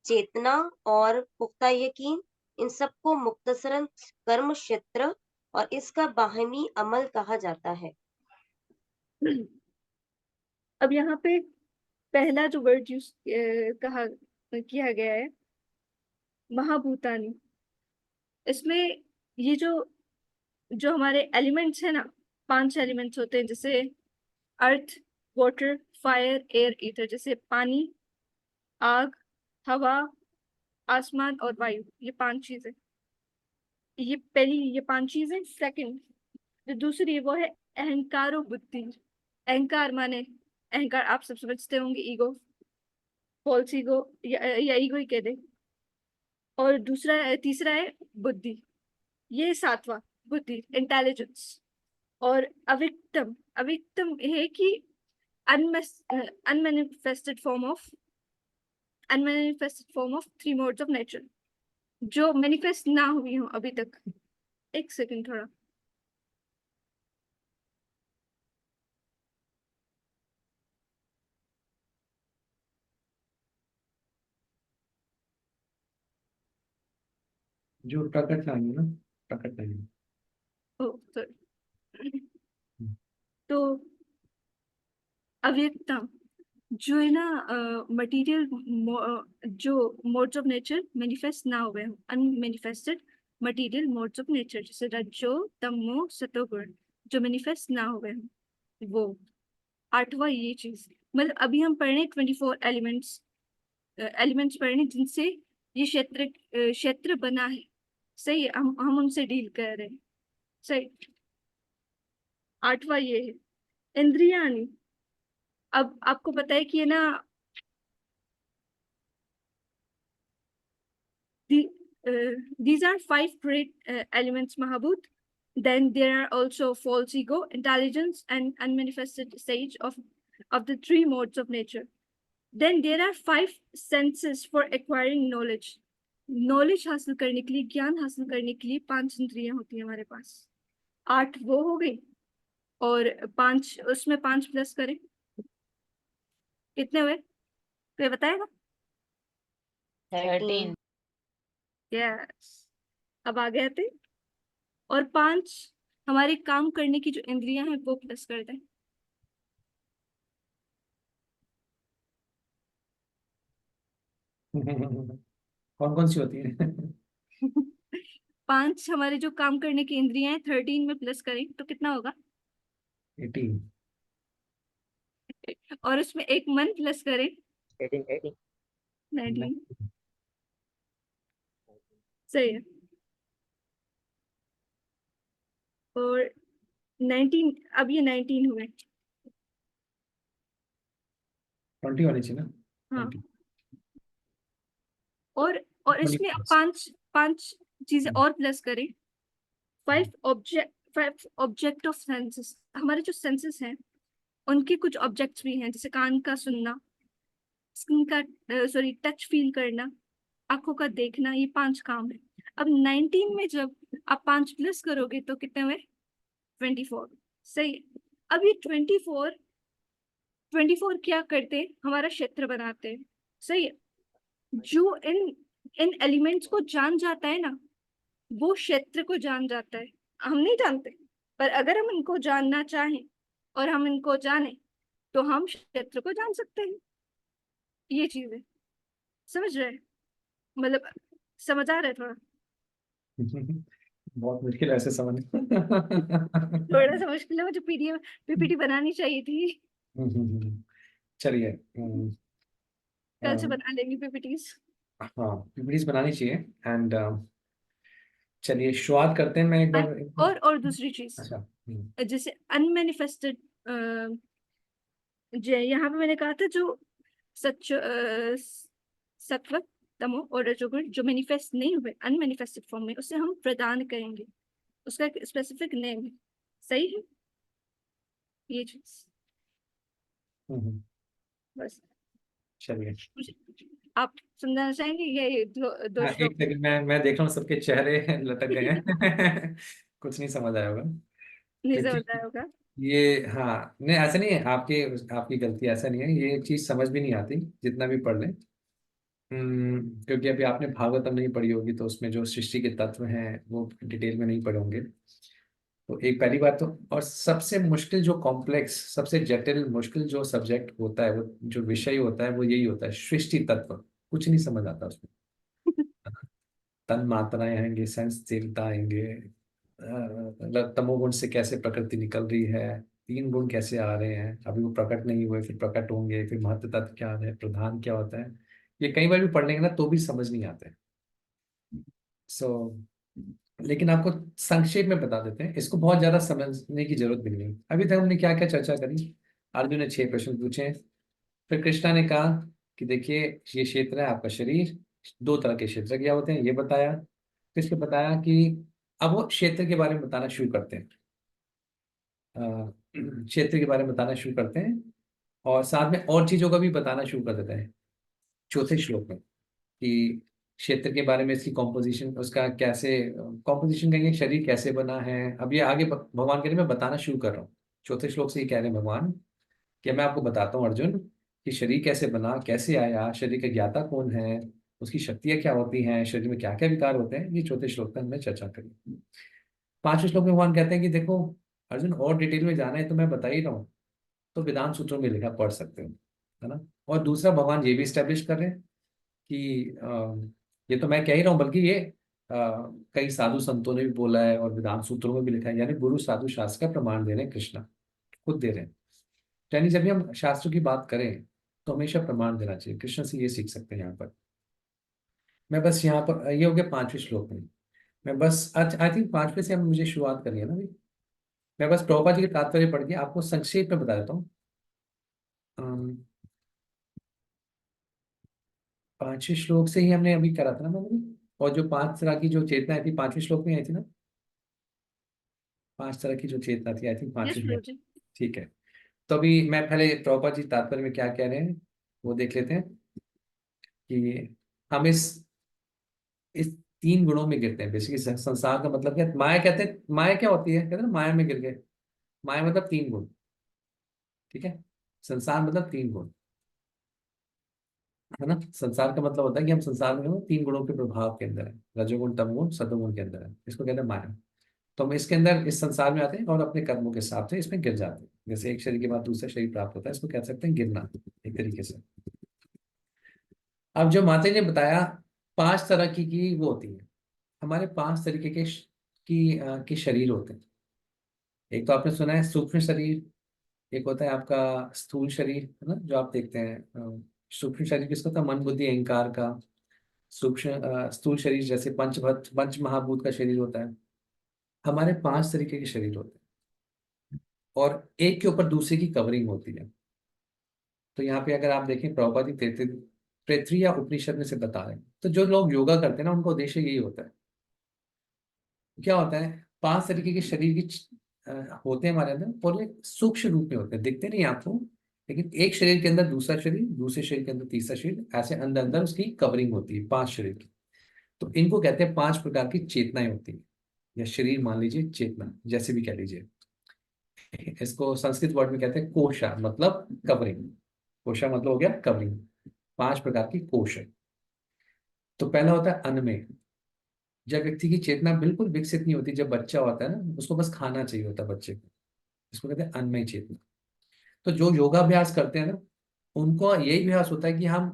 चेतना और पुख्ता यकीन, इन सबको मुक्तसरन कर्म क्षेत्र और इसका बाहमी अमल कहा जाता है। अब यहाँ पे पहला जो वर्ड यूज कहा किया गया है महाभूतानी, इसमें ये जो जो हमारे एलिमेंट्स है ना, 5 एलिमेंट्स होते हैं, जैसे अर्थ, वाटर, फायर, एयर, ईथर, जैसे पानी, आग, हवा, आसमान और वायु, ये 5 चीजें। ये पहली, ये 5 चीजें। सेकंड जो दूसरी है वो है अहंकार और बुद्धि। अहंकार माने अहंकार आप सब समझते होंगे, ईगो, फॉल्स ईगो या ईगो ही कह दे। और तीसरा है बुद्धि, ये 7वां, बुद्धि, इंटेलिजेंस। और अविक्तम, अविक्तम है कि unmanifested form of 3 modes of nature, जो मैनिफेस्ट ना हुई हो अभी तक। एक सेकंड थोड़ा, जो प्रकट नहीं है ना, प्रकट नहीं है। ओ सॉरी। तो अव्यक्तता जो है ना, मटेरियल जो मोड्स ऑफ नेचर मैनिफेस्ट ना हुए हो, unmanifested material modes of nature, जैसे रजो तमो सतोगुण, जो मैनिफेस्ट ना हुए हो वो। 8वां ये चीज, मतलब अभी हम पढ़ रहे हैं 24 एलिमेंट्स पढ़ रहे हैं जिनसे ये क्षेत्र बना है। सही है, हम उनसे डील कर रहे हैं। सही। 8वां ये है इंद्रियाणी। अब आपको पता है कि है ना, these are 5 great elements Mahabhut. Then there are also false ego, intelligence, and unmanifested stage of the 3 modes of nature. Then there are 5 senses for acquiring knowledge. Knowledge हासिल करने के लिए, ज्ञान हासिल करने के लिए 5 इंद्रियां होती हैं हमारे पास। 8 वो हो गई, और 5 उसमें 5 प्लस करें, कितने हुए कोई बताएगा? 13। यस, अब आ गए थे। और 5 हमारे काम करने की जो इंद्रियां हैं वो प्लस कर दें। कौन कौन सी होती है? 5 हमारे जो काम करने की इंद्रियां हैं, 13 में प्लस करें तो कितना होगा? 18। और उसमें एक मन प्लस करें, 18 19। सही है। और 19, अब ये 19 हुए। 20 होनी चाहिए ना? हाँ, 20। और इसमें अब 5 चीजें और प्लस करें। 5 ऑब्जेक्ट ऑफ सेंसेस, हमारे जो सेंसेस हैं उनके कुछ ऑब्जेक्ट्स भी हैं, जैसे कान का सुनना, स्किन का टच फील करना, आंखों का देखना, ये 5 काम है। अब 19 में जब आप 5 प्लस करोगे तो कितने हुए? 24। सही है। अब ये 24 क्या करते हैं? हमारा क्षेत्र बनाते हैं। सही है। जो इन एलिमेंट्स को जान जाता है ना, वो क्षेत्र को जान जाता है। हम नहीं जानते, पर अगर हम इनको जानना चाहें और हम इनको जाने तो हम क्षेत्र को जान सकते हैं। ये चीज है, समझ रहे हैं? मतलब समझ आ रहा है थोड़ा? बहुत मुश्किल है ऐसे समझ। थोड़ा सा मुश्किल है, मुझे पीपीटी बनानी चाहिए थी। चलिए। कल से बना लेंगे पीपीटीज। हाँ, पीपीटीज बनानी चाहिए। एंड चलिए शुरुआत करते हैं। मैं एक बार और दूसरी चीज, अच्छा, जैसे अनमैनिफेस्टेड, यहाँ पे मैंने कहा था जो सत्व, तमो और रजोगुण जो मैनिफेस्ट नहीं हुए अनमैनिफेस्टेड फॉर्म में, उसे हम प्रदान करेंगे, उसका एक स्पेसिफिक नेम है। सही है ये चीज, बस। चलिए। आप समझाना चाहेंगे ये दो हाँ, श्लोक? एक सेकंड, मैं देख रहा हूँ सबके चेहरे लटक गए हैं। कुछ नहीं समझ आया होगा। नहीं समझ आया होगा। ये हाँ, नहीं ऐसा नहीं है, आपके आपकी गलती ऐसा नहीं है, ये चीज समझ भी नहीं आती जितना भी पढ़ लें। क्योंकि अभी आपने भागवतम नहीं पढ़ी होगी, तो उसमें जो सृष्टि के तत्व हैं वो डिटेल में नहीं पढ़े होंगे। तो एक पहली बात तो, और सबसे मुश्किल जो कॉम्प्लेक्स, सबसे जटिल मुश्किल जो सब्जेक्ट होता है, वो जो विषय होता है, वो यही होता है, सृष्टि तत्व। कुछ नहीं समझ आता उसमें। तन मात्राएं आएंगे, संस्थिरता आएंगे, तमोगुण से कैसे प्रकृति निकल रही है, तीन गुण कैसे आ रहे हैं, अभी वो प्रकट नहीं हुए, फिर प्रकट होंगे, फिर महत्व तत्व क्या है, प्रधान क्या होता है, ये कई बार भी पढ़ लेंगे ना तो भी समझ नहीं आते। सो लेकिन आपको संक्षेप में बता देते हैं, इसको बहुत ज्यादा समझने की जरूरत भी नहीं। अभी तक हमने क्या क्या चर्चा करी। अर्जुन ने 6 प्रश्न पूछे। फिर कृष्णा ने कहा कि देखिए, ये क्षेत्र है आपका शरीर, 2 तरह के क्षेत्र क्या होते हैं ये बताया। फिर इसके बताया कि अब वो क्षेत्र के बारे में बताना शुरू करते हैं, क्षेत्र के बारे में बताना शुरू करते हैं, और साथ में और चीजों का भी बताना शुरू कर देते हैं चौथे श्लोक में, कि क्षेत्र के बारे में, इसकी कॉम्पोजिशन, उसका कैसे कॉम्पोजिशन कहेंगे, शरीर कैसे बना है। अब ये आगे भगवान के लिए मैं बताना शुरू कर रहा हूँ। चौथे श्लोक से ये कह रहे हैं भगवान कि मैं आपको बताता हूँ अर्जुन, कि शरीर कैसे बना, कैसे आया, शरीर का ज्ञाता कौन है, उसकी शक्तियां क्या होती हैं, शरीर में क्या क्या विकार होते हैं, ये चौथे श्लोक में हमने चर्चा करी। 5वें श्लोक में भगवान कहते हैं कि देखो अर्जुन, और डिटेल में जाना है तो मैं बता ही रहा हूँ, तो वेदांत सूत्रों में लिखा पढ़ सकते हो, है ना। और दूसरा, भगवान ये भी स्टैब्लिश कर रहे हैं कि ये तो मैं कह ही रहा हूँ, बल्कि ये कई साधु संतों ने भी बोला है और वेदांत सूत्रों में भी लिखा है, यानी गुरु साधु शास्त्र का प्रमाण दे रहे हैं, कृष्णा खुद दे रहे हैं। यानी जब भी हम शास्त्रों की बात करें तो हमेशा प्रमाण देना चाहिए, कृष्ण से ये सीख सकते हैं यहाँ पर। मैं बस यहाँ पर, ये हो गया 5वें श्लोक में। मैं बस आई थिंक 5वें से हम मुझे शुरुआत करनी है ना भाई। मैं बस प्रभुपाद जी के तात्पर्य पढ़ के आपको संक्षेप में बता देता हूँ। 5वें श्लोक से ही हमने अभी करा था ना मैंने, और जो 5 तरह की जो चेतना आई थी 5वें श्लोक में आई थी ना, 5 तरह की जो चेतना थी आई थिंक यस 5वें में। प्रभु जी। ठीक है, तो अभी मैं पहले प्रभुपाद जी तात्पर्य में क्या कह रहे हैं वो देख लेते हैं, कि हम इस 3 गुणों में गिरते हैं बेसिकली। संसार का मतलब क्या, माया कहते हैं, माया क्या होती है, कहते हैं ना माया में गिर गए। माया मतलब 3 गुण, ठीक है। संसार मतलब 3 गुण, है ना। संसार का मतलब होता है कि हम संसार में 3 गुणों के प्रभाव के अंदर है, रजोगुण तमोगुण सतोगुण के अंदर है, इसको कहते हैं माया। तो हम इसके अंदर, इस संसार में आते हैं और अपने कर्मों के हिसाब से इसमें गिर जाते हैं। जैसे एक शरीर के बाद दूसरा शरीर प्राप्त होता है, इसको कह सकते हैं गिरना, एक तरीके से। अब जो माता जी ने बताया 5 तरह की वो होती है, हमारे 5 तरीके के शरीर होते हैं। एक तो आपने सुना है सूक्ष्म शरीर, एक होता है आपका स्थूल शरीर, है ना, जो आप देखते हैं। सूक्ष्म शरीर किसका था, मन बुद्धि अहंकार का। सूक्ष्म स्थूल शरीर जैसे पंच महाभूत का शरीर होता है। हमारे 5 तरीके के शरीर होते हैं, और एक के ऊपर दूसरे की कवरिंग होती है। तो यहाँ पे अगर आप देखें, प्रभुपाद जी तैत्तिरीय उपनिषद में से बता रहे हैं, तो जो लोग योगा करते हैं ना, उनका उद्देश्य यही होता है। क्या होता है, 5 तरीके के शरीर होते हैं हमारे अंदर, पूरे सूक्ष्म रूप में होते हैं, दिखते नहीं आपको, लेकिन एक शरीर के अंदर दूसरा शरीर, दूसरे शरीर के अंदर तीसरा शरीर, ऐसे अंदर अंदर उसकी कवरिंग होती है 5 शरीर की। तो इनको कहते हैं 5 प्रकार की चेतनाएं होती हैं, या शरीर मान लीजिए, चेतना जैसे भी कह लीजिए। इसको संस्कृत वर्ड में कहते हैं कोशा, मतलब कवरिंग। कोशा मतलब हो गया कवरिंग, 5 प्रकार की कोश है। तो पहला होता है अनमेय। जब व्यक्ति की चेतना बिल्कुल विकसित नहीं होती, जब बच्चा होता है ना, उसको बस खाना चाहिए होता है बच्चे को, इसको कहते हैं अनमय चेतना। तो जो योगाभ्यास करते हैं ना, उनको यही अभ्यास होता है कि हम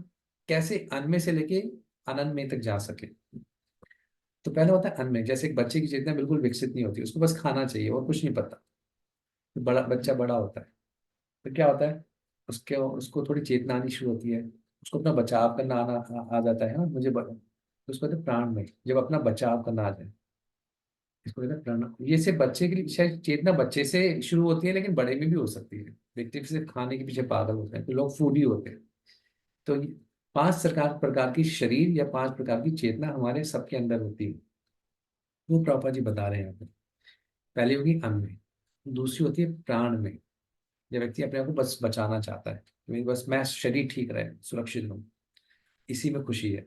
कैसे अनमय से लेके अनन्मय तक जा सके। तो पहला होता है अनमय, जैसे एक बच्चे की चेतना बिल्कुल विकसित नहीं होती, उसको बस खाना चाहिए और कुछ नहीं पता। तो बड़ा बच्चा बड़ा होता है, तो क्या होता है, उसके उसको थोड़ी चेतना आनी शुरू होती है, उसको अपना बचाव करना आ जाता है ना, तो उसको कहते हैं प्राणमय, जब अपना बचाव करना आ जाए, इसको कहते हैं प्राण। ये सिर्फ बच्चे के लिए, शायद चेतना बच्चे से शुरू होती है, लेकिन बड़े में भी हो सकती है। व्यक्ति सिर्फ खाने के पीछे पागल होते हैं, तो लोग फूडी होते हैं। तो 5 प्रकार की शरीर या 5 प्रकार की चेतना हमारे सबके अंदर होती है, वो प्रभुपाद जी बता रहे हैं यहाँ पे। पहली होगी अन्न में, दूसरी होती है प्राण में, जब व्यक्ति अपने आप को बस बचाना चाहता है, कि मेरी बस मैं शरीर ठीक रहे, सुरक्षित रहूं, इसी में खुशी है।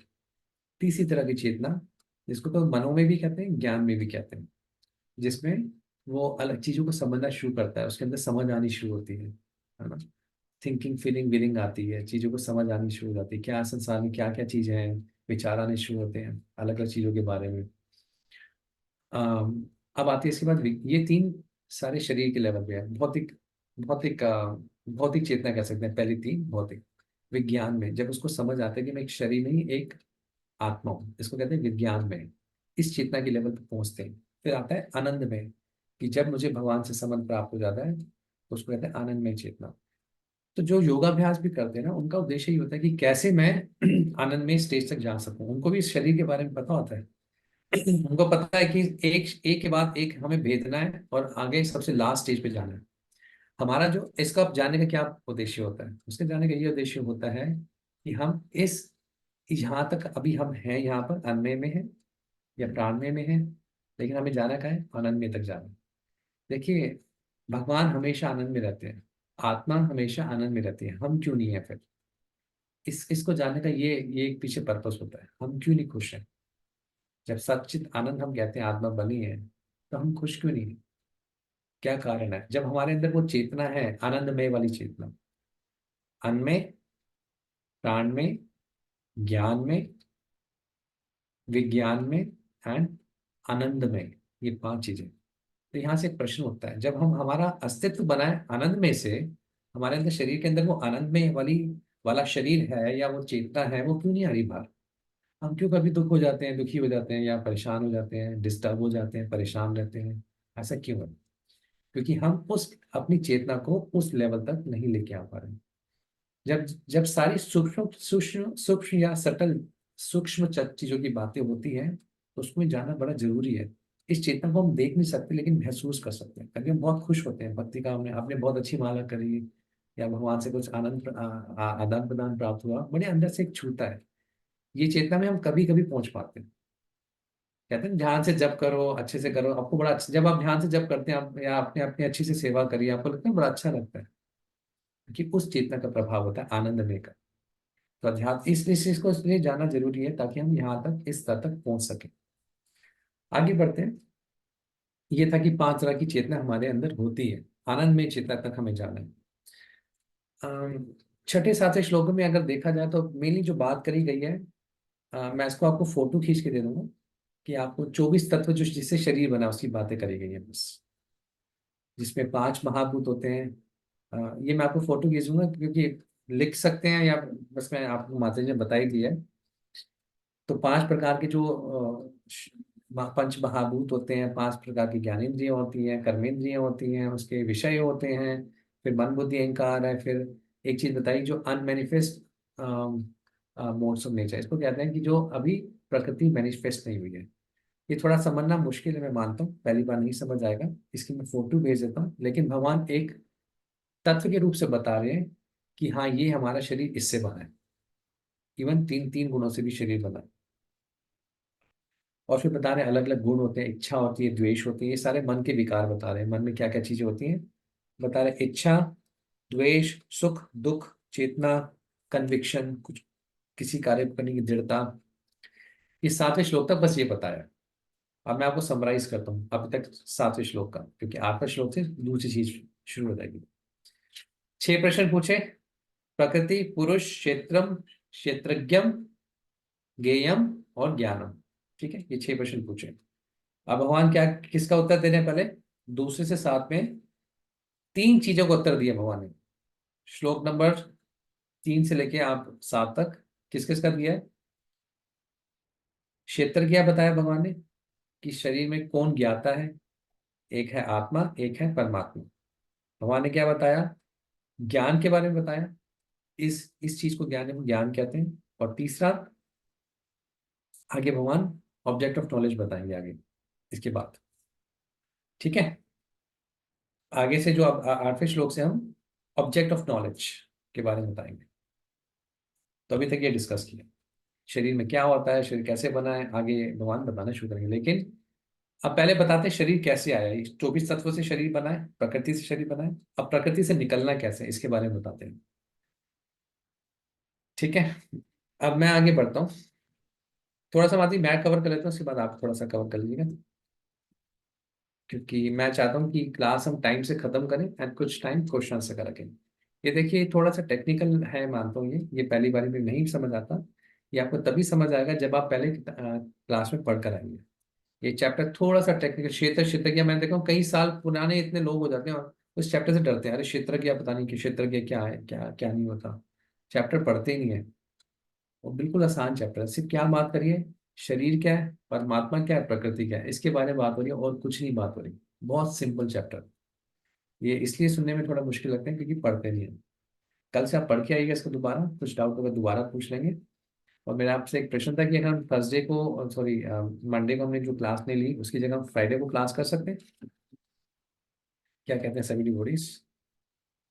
तीसरी तरह की चेतना, जिसको तो मनों में भी कहते हैं, ज्ञान में भी कहते हैं, जिसमें वो अलग चीजों को समझना शुरू करता है, उसके अंदर समझ आनी शुरू होती है ना। थिंकिंग फीलिंग विलिंग आती है, चीजों को समझ आनी शुरू हो जाती है, क्या संसार में क्या क्या चीजें हैं, विचार आने शुरू होते हैं अलग अलग चीजों के बारे में। अब आती है इसके बाद ये तीन सारे शरीर के लेवल पे है। भौतिक भौतिक भौतिक चेतना कह सकते हैं पहली तीन। भौतिक विज्ञान में जब उसको समझ आता है कि मैं एक शरीर नहीं एक आत्मा हूँ, इसको कहते हैं विज्ञान में, इस चेतना के लेवल पे पहुंचते हैं। फिर आता है आनंद में, कि जब मुझे भगवान से संबंध प्राप्त हो जाता है तो उसको कहते हैं आनंद में चेतना। तो जो योगाभ्यास भी करते हैं ना, उनका उद्देश्य ही होता है कि कैसे मैं आनंद में स्टेज तक जा सकूं। उनको भी इस शरीर के बारे में पता होता है। उनको पता है कि एक एक के बाद एक हमें भेदना है और आगे सबसे लास्ट स्टेज पे जाना है। हमारा जो इसका जाने का क्या उद्देश्य होता है, उसके जाने का ये उद्देश्य होता है कि हम इस यहाँ तक अभी हम हैं, यहाँ पर अन्य में है या प्राणमय में है, लेकिन हमें जाना क्या है, आनंद में तक जाना है। देखिए, भगवान हमेशा आनंद में रहते हैं, आत्मा हमेशा आनंद में रहती है, हम क्यों नहीं है फिर? इसको जानने का ये एक पीछे पर्पस होता है, हम क्यों नहीं खुश हैं? जब सच्चित आनंद हम कहते हैं आत्मा बनी है, तो हम खुश क्यों नहीं हैं? क्या कारण है? जब हमारे अंदर वो चेतना है, आनंदमय वाली चेतना, अन्न में, प्राण में, ज्ञान में, विज्ञान में एंड आनंद में, ये पांच चीजें। तो यहाँ से एक प्रश्न उठता है, जब हम हमारा अस्तित्व बनाए आनंद में से, हमारे अंदर शरीर के अंदर वो आनंद में वाला शरीर है या वो चेतना है, वो क्यों नहीं आ रही बाहर? हम क्यों कभी दुख हो जाते हैं, दुखी हो जाते हैं, या परेशान हो जाते हैं, डिस्टर्ब हो जाते हैं, परेशान रहते हैं? ऐसा क्यों है? क्योंकि हम उस अपनी चेतना को उस लेवल तक नहीं लेके आ पा रहे हैं। जब जब सारी सूक्ष्म सूक्ष्म सूक्ष्म या सटल सूक्ष्म चीजों की बातें होती हैं, तो उसमें जाना बड़ा जरूरी है। इस चेतना को हम देख नहीं सकते, लेकिन महसूस कर सकते हैं। कभी हम बहुत खुश होते हैं, भक्ति का हमने आपने बहुत अच्छी माला करी, या भगवान से कुछ आनंद आदान प्रदान प्राप्त हुआ, बड़े अंदर से एक छूता है। ये चेतना में हम कभी कभी पहुंच पाते हैं। कहते हैं ध्यान से जप करो, अच्छे से करो, आपको बड़ा अच्छा, जब आप ध्यान से जप करते हैं आप, या अपने अपनी अच्छी से सेवा करिए, आपको लगता है बड़ा अच्छा लगता है, कि उस चेतना का प्रभाव होता है आनंद में का। तो अध्यात्म इस चीज को इसलिए जानना जरूरी है, ताकि हम यहाँ तक इस स्तर तक पहुंच सके। आगे बढ़ते हैं। ये था कि पांच तरह की चेतना हमारे अंदर होती है, आनंद में चेतना तक हमें जाना है। छठे सातवें श्लोक में अगर देखा जाए तो मेनली जो बात करी गई है, मैं इसको आपको फोटो खींच के दे दूंगा, कि आपको 24 तत्व जो जिससे शरीर बना उसकी बातें करी गई है बस, जिसमें पांच महाभूत होते हैं। ये मैं आपको फोटो खींच दूंगा, क्योंकि लिख सकते हैं या बस मैं आपको माता जी ने बता ही दिया है। तो पांच प्रकार के जो पंच महाभूत होते हैं, पांच प्रकार की ज्ञानेंद्रियां होती हैं, कर्मेंद्रियां होती हैं, उसके विषय होते हैं, फिर मन बुद्धि अहंकार है, फिर एक चीज बताई जो अनमेनिफेस्ट मोड्स ऑफ नेचर, इसको कहते हैं कि जो अभी प्रकृति मैनिफेस्ट नहीं हुई है। ये थोड़ा समझना मुश्किल है, मैं मानता हूँ पहली बार नहीं समझ आएगा, इसकी मैं फोटो भेज देता हूँ। लेकिन भगवान एक तत्व के रूप से बता रहे हैं कि हाँ, ये हमारा शरीर इससे बना है, इवन तीन तीन गुणों से भी शरीर बना है। और फिर बता रहे हैं अलग अलग गुण होते हैं, इच्छा होती है, द्वेष होती है, ये सारे मन के विकार बता रहे हैं, मन में क्या क्या चीजें होती हैं बता रहे हैं। इच्छा, द्वेष, सुख, दुख, चेतना, कन्विक्शन, कुछ किसी कार्य को करने की दृढ़ता, ये सातवें श्लोक तक बस ये बताया। अब मैं आपको समराइज करता हूँ अभी तक सातवें श्लोक का, क्योंकि आठवें श्लोक से दूसरी चीज शुरू हो जाएगी। 6 प्रश्न पूछे, प्रकृति, पुरुष, क्षेत्रम, क्षेत्रज्ञम, ज्ञेयम और ज्ञानम। ठीक है, ये 6 प्रश्न पूछे। अब भगवान क्या किसका उत्तर दे रहे हैं? पहले दूसरे से 7 में 3 चीजों का उत्तर दिया भगवान ने। श्लोक नंबर 3 से लेके आप 7 तक किस किस का दिया है? क्षेत्र क्या बताया भगवान ने, कि शरीर में कौन ज्ञाता है? एक है आत्मा, एक है परमात्मा। भगवान ने क्या बताया? ज्ञान के बारे में बताया, इस चीज को ज्ञान कहते हैं। और तीसरा, आगे भगवान ऑब्जेक्ट ऑफ नॉलेज बताएंगे आगे इसके बाद। ठीक है, आगे से जो अब 8वें श्लोक से हम ऑब्जेक्ट ऑफ नॉलेज के बारे में बताएंगे। तो अभी तक ये डिस्कस किया, शरीर में क्या होता है, शरीर कैसे बना है, आगे भगवान बताना शुरू करेंगे। लेकिन अब पहले बताते हैं शरीर कैसे आया है। 24 तत्वों से शरीर बना है, प्रकृति से शरीर बना है। अब प्रकृति से निकलना कैसे है, इसके बारे में बताते हैं। ठीक है, अब मैं आगे बढ़ता हूँ। थोड़ा सा माती मैं कवर कर लेता हूँ, उसके बाद आप थोड़ा सा कवर कर लीजिएगा, क्योंकि मैं चाहता हूँ कि क्लास हम टाइम से खत्म करें एंड कुछ टाइम क्वेश्चन से करें। ये देखिए थोड़ा सा टेक्निकल है, मानता हूँ ये पहली बारी में नहीं समझ आता। ये आपको तभी समझ आएगा जब आप पहले क्लास में पढ़ कर आएंगे। ये चैप्टर थोड़ा सा टेक्निकल, क्षेत्रज्ञ मैंने देखा हूँ कई साल पुराने इतने लोग हो जाते हैं और उस चैप्टर से डरते हैं, अरे क्षेत्रज्ञ पता नहीं कि क्षेत्रज्ञ क्या है, क्या क्या नहीं होता, चैप्टर पढ़ते ही नहीं है। वो बिल्कुल आसान चैप्टर है, सिर्फ क्या बात करिए, शरीर क्या है, परमात्मा क्या है, प्रकृति क्या है, इसके बारे में बात हो रही है और कुछ नहीं बात हो रही। बहुत सिंपल चैप्टर। ये इसलिए सुनने में थोड़ा मुश्किल लगता है क्योंकि पढ़ते नहीं है। कल से आप पढ़ के आइएगा इसको, दोबारा कुछ डाउट होगा दोबारा पूछ लेंगे। और मेरा आपसे एक प्रश्न था कि अगर हम थर्सडे को, सॉरी मंडे को हमने जो क्लास नहीं ली उसकी जगह हम फ्राइडे को क्लास कर सकते हैं? क्या कहते हैं सभी डिवोटीज?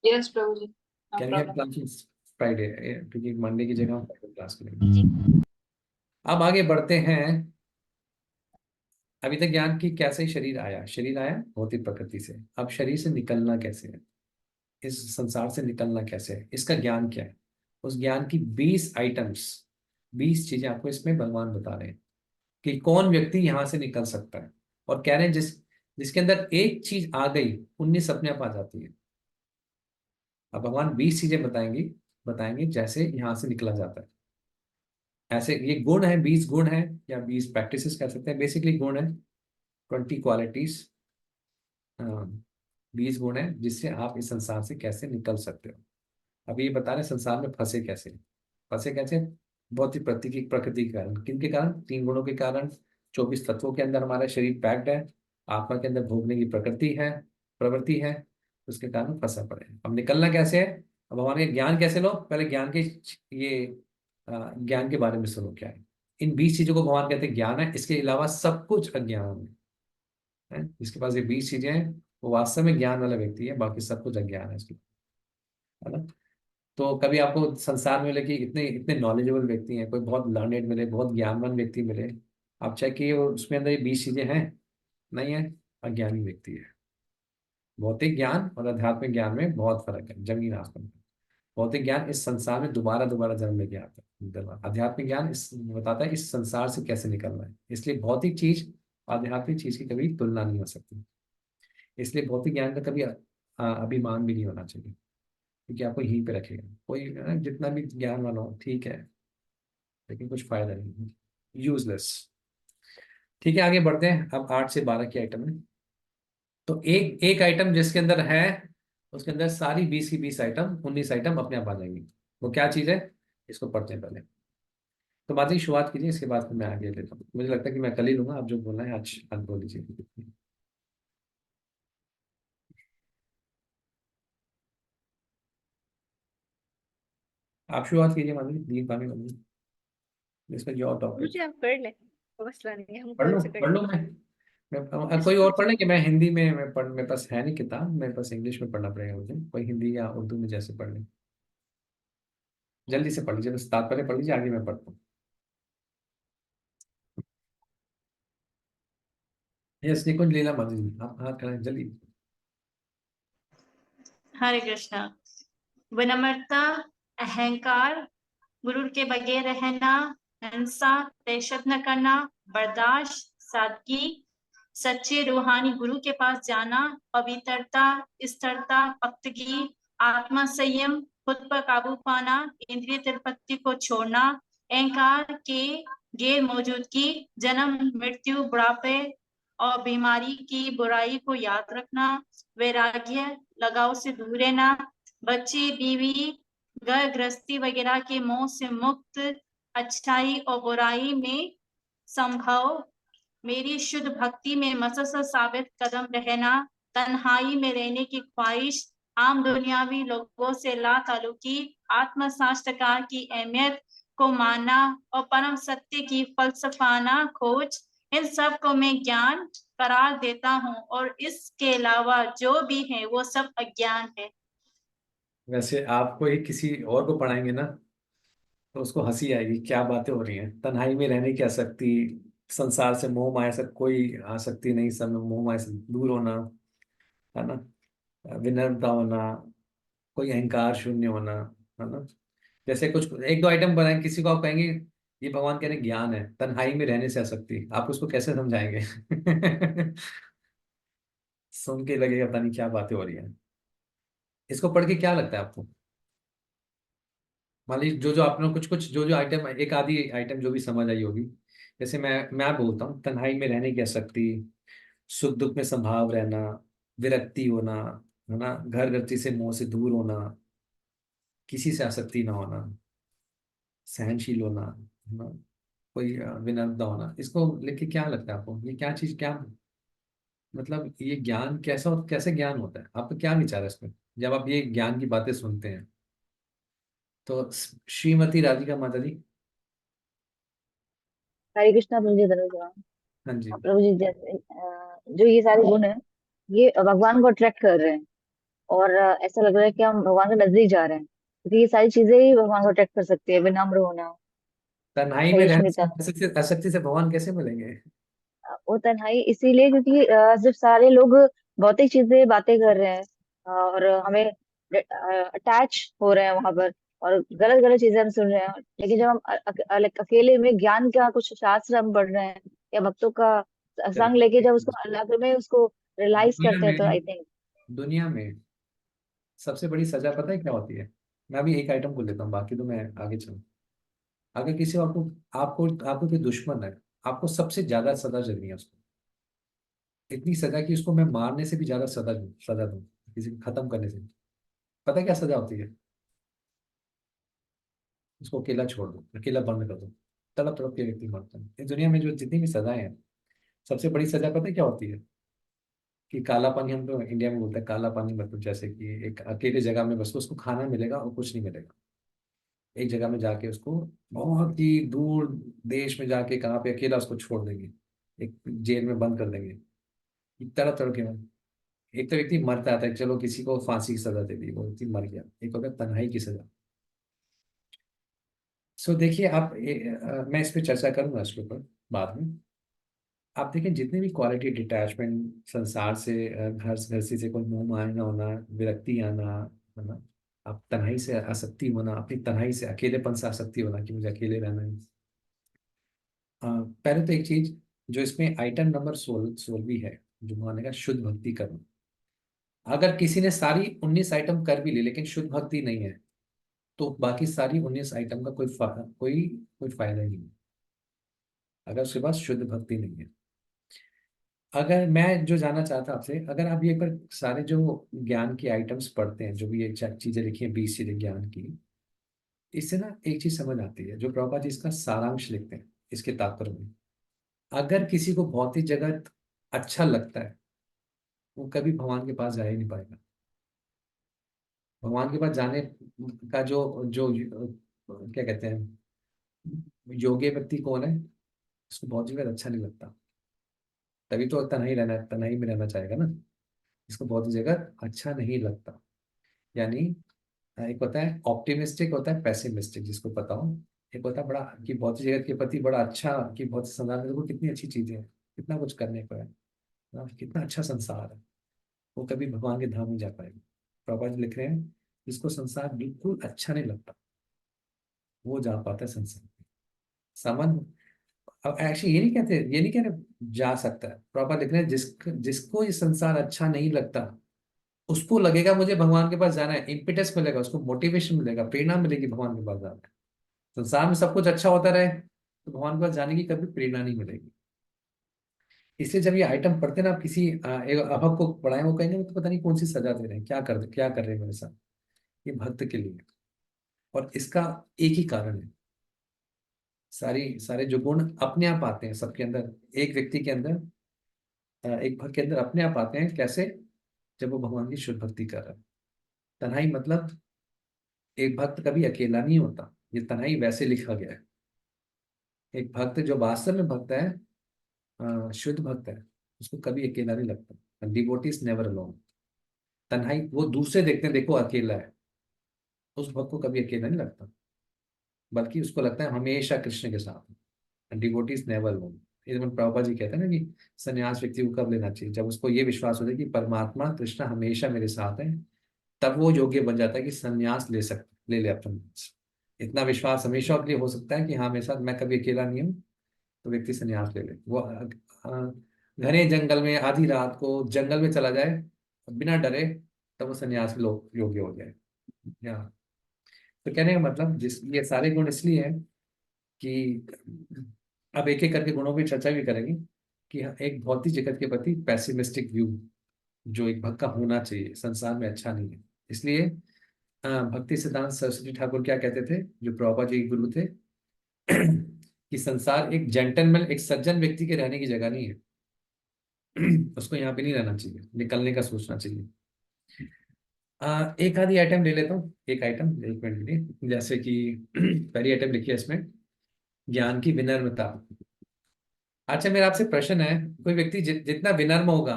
यस प्रभु जी, no can we have problem. Classes Friday? क्योंकि मंडे की जगह हम फ्राइडे क्लास करेंगे। अब आगे बढ़ते हैं। अभी तक ज्ञान की कैसे शरीर आया, शरीर आया भौतिक प्रकृति से। अब शरीर से निकलना कैसे है, इस संसार से निकलना कैसे है, इसका ज्ञान क्या है। उस ज्ञान की 20 आइटम्स, 20 चीजें आपको इसमें भगवान बता रहे हैं कि कौन व्यक्ति यहां से निकल सकता है। और कह रहे हैं जिसके अंदर एक चीज आ गई 19 अपने आप आ जाती है। अब भगवान 20 चीजें बताएंगे जैसे यहां से निकला जाता है। ऐसे ये गुण है, 20 गुण है या 20 प्रैक्टिसेस कह सकते हैं। बेसिकली गुण है 20 क्वालिटीज, 20 गुण है जिससे आप इस संसार से कैसे निकल सकते हो। अब ये बता रहे संसार में फंसे कैसे? भौतिक प्रकृति के कारण। किन के कारण? 3 गुणों के कारण। 24 तत्वों के अंदर हमारा शरीर पैक्ड है, आत्मा के अंदर भोगने की प्रवृत्ति है, उसके कारण फंसा पड़े। अब निकलना कैसे है? अब हमारे ज्ञान कैसे लो, पहले ये ज्ञान के बारे में सुनो क्या है। इन 20 चीजों को भगवान कहते हैं ज्ञान है, इसके अलावा सब कुछ अज्ञान है। जिसके पास ये 20 चीजें हैं वो वास्तव में ज्ञान वाला व्यक्ति है, बाकी सब कुछ अज्ञान है इसके, है ना। तो कभी आपको संसार में मिले कि इतने इतने नॉलेजेबल व्यक्ति हैं, कोई बहुत लर्नेड मिले, बहुत ज्ञानवान व्यक्ति मिले, आप चेक किए उसमें अंदर ये 20 चीजें हैं? नहीं है, अज्ञानी व्यक्ति है। भौतिक ज्ञान और आध्यात्मिक ज्ञान में बहुत फर्क है, जमीन आसमान का। भौतिक ज्ञान इस संसार में दोबारा दोबारा जन्म लेके आता है, आध्यात्मिक ज्ञान इस बताता है इस संसार से कैसे निकलना है। इसलिए भौतिक चीज आध्यात्मिक चीज की कभी तुलना नहीं हो सकती। इसलिए भौतिक ज्ञान का कभी अभिमान भी नहीं होना चाहिए, क्योंकि आपको यहीं पे रखेगा। कोई जितना भी ज्ञान वाला हो ठीक है, लेकिन कुछ फायदा नहीं, यूजलेस। ठीक है, आगे बढ़ते हैं। अब 8 से 12 की आइटम है। तो एक एक आइटम जिसके अंदर है उसके अंदर सारी 20 की 20 आइटम, 19 आइटम अपने आप आ जाएंगी। वो क्या चीज है, इसको पढ़ते हैं पहले। तो बात की शुरुआत कीजिए, इसके बाद फिर मैं आगे लेता हूँ। मुझे लगता है कि मैं कल ही लूंगा, आप जो बोलना है आज बोल लीजिए। आप शुरुआत कीजिए माधुरी, दीप पानी माधुरी, इसका जो टॉपिक। मुझे आप कर लें, कोई मसला नहीं है, हम पढ़ कल लो से कर पढ़ लो। लेंगे। कोई इसको और पढ़ने कि मैं हिंदी में मेरे पास है नहीं किताब, मेरे पास इंग्लिश में पढ़ना पड़ेगा मुझे। कोई हिंदी या उर्दू में जैसे पढ़ ले, जल्दी से पढ़ लीजिए, बस तात्पर्य पढ़ लीजिए, आगे मैं पढ़ता हूँ। यस निकुंज लीला माधुरी, आप हाथ खड़े जल्दी। हरे कृष्णा। विनम्रता, अहंकार, गुरु के बगैर रहना, हिंसा, दहशत न करना, बर्दाश्त, सादगी, सच्चे रूहानी गुरु के पास जाना, पवित्रता, स्थिरता, पक्तगी, आत्मा संयम, खुद पर काबू पाना, इंद्रिय तिरपत्ति को छोड़ना, अहंकार के गैर मौजूदगी, जन्म मृत्यु बुढ़ापे और बीमारी की बुराई को याद रखना, वैराग्य, लगाव से दूर रहना, बच्चे बीवी घर गृहस्थी वगैरह के मोह से मुक्त, अच्छाई और बुराई में संभव, मेरी शुद्ध भक्ति में मसलसल साबित कदम रहना, तन्हाई में रहने की ख्वाहिश, आम दुनियावी लोगों से ला ताल्लुकी, आत्म साक्षात्कार की अहमियत को मानना और परम सत्य की फलसफाना खोज, इन सब को मैं ज्ञान करार देता हूँ और इसके अलावा जो भी है वो सब अज्ञान है। वैसे आपको ही किसी और को पढ़ाएंगे ना तो उसको हंसी आएगी, क्या बातें हो रही हैं। तन्हाई में रहने की आसक्ति, संसार से मोह माया से कोई आसक्ति नहीं, सब मोह माया से दूर होना, है ना, विनम्रता होना, कोई अहंकार शून्य होना, है ना। जैसे कुछ एक दो आइटम बनाए, किसी को आप कहेंगे ये भगवान कह रहे हैं ज्ञान है, तन्हाई में रहने से आसक्ति, आप उसको कैसे समझाएंगे? सुन के लगेगा पता नहीं क्या बातें हो रही हैं। इसको पढ़ के क्या लगता है आपको? मान लीजिए जो जो आपने कुछ कुछ जो जो आइटम, एक आधी आइटम जो भी समझ आई होगी। जैसे मैं बोलता हूँ, तन्हाई में रहने की आसक्ति, सुख दुख में संभाव रहना, विरक्ति होना, है ना, घर गृहस्थी से मोह से दूर होना, किसी से आसक्ति ना होना, सहनशील होना, है ना, कोई विनम्रता होना। इसको लेके क्या लगता है आपको, ये क्या चीज, क्या मतलब ये ज्ञान कैसा और कैसे ज्ञान होता है? आपका क्या विचार है इसमें जब आप ये ज्ञान की बातें सुनते हैं? तो श्रीमती राधिका माता जी। हरे कृष्णा प्रभु जी, धन्यवाद। हाँ जी। प्रभु जी, जैसे जो ये सारे गुण है, ये भगवान को अट्रैक्ट कर रहे हैं। और ऐसा लग रहा है कि हम भगवान के नजदीक जा रहे हैं, क्योंकि ये सारी चीजें ही भगवान को अट्रैक्ट कर सकती है। विनम्र होना, तन्हाई में रहने से सहिष्णुता। आसक्ति से भगवान कैसे मिलेंगे? वो तन्हाई इसीलिए क्योंकि जब सारे लोग भौतिक चीजें बातें कर रहे हैं, और हमें अटैच हो रहे हैं वहां पर, और गलत गलत चीजें हम सुन रहे हैं। लेकिन जब हम अकेले में ज्ञान का कुछ शास्त्र हम पढ़ रहे हैं, या भक्तों का संग लेके जब उसको अलग में उसको रियलाइज दुनिया करते हैं, तो में आई थिंक दुनिया में सबसे बड़ी सजा पता है क्या होती है? मैं अभी एक आइटम को लेता हूँ, बाकी तो मैं आगे चलूँ। अगर किसी को, आपको आपको कोई दुश्मन है, आपको सबसे ज्यादा सजा देनी है उसको। इतनी सजा कि उसको मैं मारने से भी ज्यादा सजा दूं, किसी को खत्म करने से। पता है क्या सजा होती है? उसको अकेला छोड़ दो, अकेला बंद कर दो, तड़प तड़प के व्यक्ति मरता है। इस दुनिया में जो जितनी भी सजाएं हैं, सबसे बड़ी सजा पता है क्या होती है? कि काला पानी, हम तो इंडिया में बोलते हैं काला पानी, मतलब जैसे कि एक अकेले जगह में बस उसको खाना मिलेगा और कुछ नहीं मिलेगा। एक जगह में जाके उसको, बहुत ही दूर देश में जाके कहाँ पे अकेला उसको छोड़ देंगे, एक जेल में बंद कर देंगे, तड़प तड़प के। एक तो व्यक्ति मरता था, चलो किसी को फांसी की सजा दे दी, वो व्यक्ति मर गया। एक होगा तन्हाई की सजा। सो देखिए आप, मैं इस पे चर्चा करूंगा इसके ऊपर बाद में। आप देखिए जितने भी क्वालिटी, डिटैचमेंट संसार से, घर गृहस्थी से कोई मोह माया होना, विरक्ति आना, है ना, आप तन्हाई से आसक्ति होना, अपनी तन्हाई से, अकेलेपन से आसक्ति होना कि मुझे अकेले रहना है। पहले तो एक चीज जो इसमें आइटम नंबर 16 है, जो मानेगा शुद्ध भक्ति करना। अगर किसी ने सारी 19 आइटम कर भी ली लेकिन शुद्ध भक्ति नहीं है, तो बाकी सारी 19 आइटम का कोई फायदा ही नहीं, अगर उसके पास शुद्ध भक्ति नहीं है। अगर मैं जो जानना चाहता आपसे, अगर आप ये पर सारे जो ज्ञान की आइटम्स पढ़ते हैं, जो भी ये चीजें लिखी हैं 20 चीजें ज्ञान की, इससे ना एक चीज समझ आती है, जो प्रभुपाद जी इसका सारांश लिखते हैं इसके तात्पर्य में। अगर किसी को भौतिक जगत अच्छा लगता है, वो कभी भगवान के पास जा ही नहीं पाएगा। भगवान के पास जाने का जो जो क्या कहते हैं, योग्य व्यक्ति कौन है? उसको भौतिक जगत अच्छा नहीं लगता, तभी तो तन्हाई में रहना चाहेगा ना। इसको भौतिक जगत अच्छा नहीं लगता। यानी एक होता है ऑप्टिमिस्टिक, होता है पैसिमिस्टिक, जिसको पता हो। एक होता है बड़ा कि भौतिक जगत के प्रति बड़ा अच्छा, कि भौतिक संसार में देखो कितनी अच्छी चीजें हैं, कितना कुछ करने को है ना, कितना अच्छा संसार है। वो कभी भगवान के धाम नहीं जा पाएगा। प्रभुपाद जी लिख रहे हैं, जिसको संसार बिल्कुल अच्छा नहीं लगता, वो जा पाता है संसार में। संबंध, अब एक्चुअली ये नहीं कह रहे जा सकता है। प्रॉपर लिख रहे हैं, जिसको ये संसार अच्छा नहीं लगता, उसको लगेगा मुझे भगवान के पास जाना है, इम्पिटस मिलेगा उसको, मोटिवेशन मिलेगा, प्रेरणा मिलेगी भगवान के पास जाना है। संसार में सब कुछ अच्छा होता रहे तो भगवान के पास जाने की कभी प्रेरणा नहीं मिलेगी। इसलिए जब ये आइटम पढ़ते हैं ना, आप किसी एक अभक्त को पढ़ाएं, वो कहेंगे तो पता नहीं कौन सी सजा दे रहे हैं, क्या कर रहे हैं मेरे साथ। ये भक्त के लिए, और इसका एक ही कारण है, सारे जो गुण अपने आप आते हैं सबके अंदर, एक व्यक्ति के अंदर, एक भक्त के अंदर अपने आप आते हैं। कैसे? जब वो भगवान की शुद्ध भक्ति कर रहा है। तन्हाई मतलब, एक भक्त कभी अकेला नहीं होता, ये तन्हाई वैसे लिखा गया है। एक भक्त जो वास्तव में भक्त है, शुद्ध भक्त है, उसको कभी अकेला नहीं लगता। Devotees never alone. तन्हाई वो दूसरे देखते हैं, देखो अकेला है, उस भक्त को कभी अकेला नहीं लगता, बल्कि उसको लगता है हमेशा कृष्ण के साथ। Devotees never alone. Even Prabhupada ji कहते हैं ना कि संन्यास व्यक्ति को कब लेना चाहिए? जब उसको ये विश्वास होता है कि परमात्मा कृष्ण हमेशा मेरे साथ है, तब वो योग्य बन जाता है कि संन्यास ले ले अपना। इतना विश्वास हमेशा के लिए हो सकता है कि हाँ मेरे साथ, मैं कभी अकेला नहीं हूँ, तो व्यक्ति संन्यास ले ले। वो घने जंगल में आधी रात को जंगल में चला जाए बिना डरे, तब वो सन्यास में लोग योग्य हो जाए। या तो कहने का मतलब जिस ये सारे गुण इसलिए हैं कि अब एक एक करके गुणों की चर्चा भी करेंगे कि एक भौतिक जगत के प्रति पैसिमिस्टिक व्यू जो एक भक्त का होना चाहिए संसार में अच्छा नहीं है। इसलिए भक्ति सिद्धांत सरस्वती ठाकुर क्या कहते थे, जो प्रभुपाद जी के गुरु थे, कि संसार एक जेंटलमैन एक सज्जन व्यक्ति के रहने की जगह नहीं है। उसको यहाँ पे नहीं रहना चाहिए, निकलने का सोचना चाहिए। एक आधी आइटम ले लेता हूँ, एक आइटम 1 मिनट के लिए। जैसे कि पहली आइटम लिखी है इसमें, ज्ञान की विनम्रता। अच्छा मेरा आपसे प्रश्न है, कोई व्यक्ति जितना विनम्र होगा,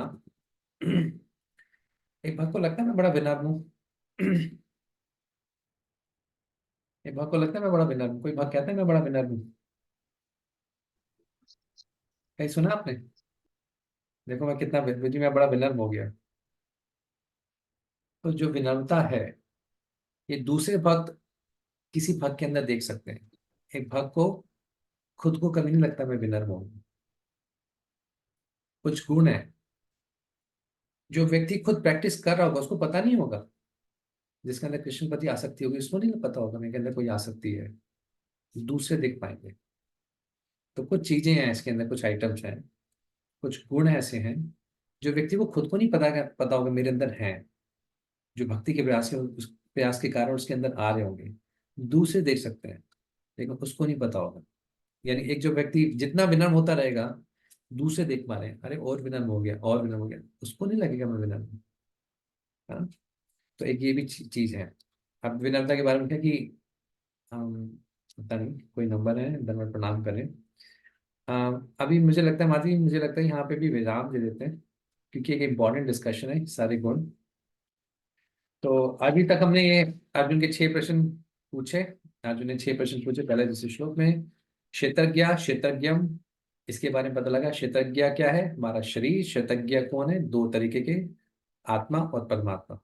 एक भक्त को लगता है मैं बड़ा विनम्र हूँ, एक भक्त को लगता है मैं बड़ा विनम्र हूँ, कोई भक्त कहता है मैं बड़ा विनम्र हूँ? कहीं सुना आपने? देखो मैं कितना जी मैं बड़ा विनम्र हो गया। तो जो विनम्रता है ये दूसरे भक्त किसी भक्त के अंदर देख सकते हैं। एक भक्त को खुद को कभी नहीं लगता मैं विनम्र हूँ। कुछ गुण है जो व्यक्ति खुद प्रैक्टिस कर रहा होगा उसको पता नहीं होगा। जिसके अंदर कृष्ण प्रति आसक्ति होगी उसको नहीं पता होगा मेरे अंदर कोई आसक्ति है, दूसरे देख पाएंगे। तो कुछ चीजें हैं इसके अंदर, कुछ आइटम्स हैं, कुछ गुण ऐसे हैं जो व्यक्ति को खुद को नहीं पता होगा मेरे अंदर हैं, जो भक्ति के प्रयास के उस प्रयास के कारण उसके अंदर आ रहे होंगे। दूसरे देख सकते हैं लेकिन उसको नहीं पता होगा। यानी एक जो व्यक्ति जितना विनम्र होता रहेगा, दूसरे देख पा रहे हैं अरे और विनम्र हो गया और विनम्र हो गया, उसको नहीं लगेगा मैं विनम्र हूं। हाँ? तो एक ये भी चीज है। अब विनम्रता के बारे में क्या कि हम पता नहीं कोई नंबर है, धन्यवाद प्रणाम करें। अभी मुझे लगता है माधवी, मुझे लगता है यहाँ पे भी विराम दे देते हैं क्योंकि एक इम्पॉर्टेंट डिस्कशन है सारे गुण। तो अभी तक हमने ये अर्जुन के 6 प्रश्न पूछे। अर्जुन ने 6 प्रश्न पूछे। पहले दूसरे श्लोक में क्षेत्रज्ञ क्षेत्रज्ञम, इसके बारे में पता लगा। क्षेत्रज्ञ क्या है? हमारा शरीर। क्षेत्रज्ञ कौन है? 2 तरीके के, आत्मा और परमात्मा।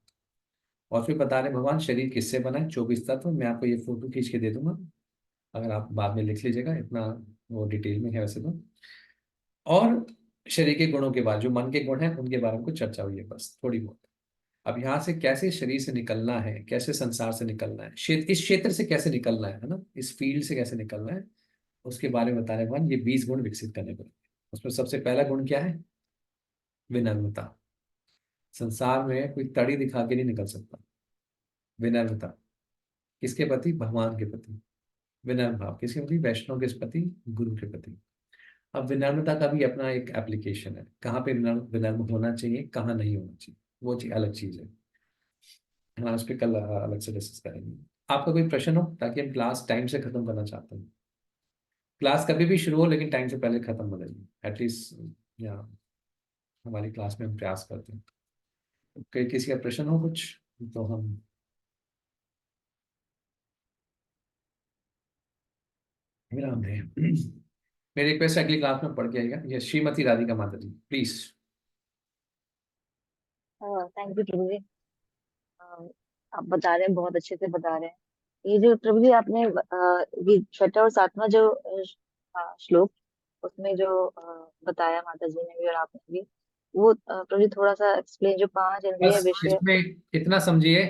और फिर बता रहे भगवान शरीर किससे बना है? 24 तत्व। मैं आपको ये फोटो खींच के दे दूंगा, अगर आप बाद में लिख लीजिएगा, इतना वो डिटेल में है वैसे तो। और शरीर के गुणों के बाद जो मन के गुण हैं उनके बारे में कुछ चर्चा हुई है, बस थोड़ी बहुत। अब यहाँ से कैसे शरीर से निकलना है, कैसे संसार से निकलना है, इस क्षेत्र से कैसे निकलना है ना, इस फील्ड से कैसे निकलना है, उसके बारे में बता रहे भगवान। ये 20 गुण विकसित करने पड़ेंगे। उसमें सबसे पहला गुण क्या है? विनम्रता। संसार में कोई तड़ी दिखा के नहीं निकल सकता। विनम्रता किसके प्रति? भगवान के प्रति। विनम्र भाव किसके प्रति? वैष्णव के प्रति, गुरु के प्रति। अब विनम्रता का भी अपना एक एप्लीकेशन है, कहाँ पे विनम्र होना चाहिए, कहाँ नहीं होना चाहिए, वो चीज अलग चीज है। हाँ उस पर कल अलग से डिस्कस करेंगे। आपका कोई प्रश्न हो, ताकि हम क्लास टाइम से खत्म करना चाहते हैं। क्लास कभी भी शुरू हो लेकिन टाइम से पहले खत्म हो जाएगी एटलीस्ट, या हमारी क्लास में हम प्रयास करते हैं। कोई किसी का प्रश्न हो कुछ तो हम विराम दें। मेरी रिक्वेस्ट अगली क्लास में पढ़ के आएगा। ये श्रीमती राधिका माता जी प्लीज। थैंक यू प्रभु जी। आप बता रहे हैं, बहुत अच्छे से बता रहे हैं। ये जो प्रभु जी आपने ये 6वां और 7वां जो श्लोक, उसमें जो बताया माता जी ने भी और आपने भी, वो प्रभु जी थोड़ा सा एक्सप्लेन, जो 5 इंद्रिय बस विषय। इसमें इतना समझिए,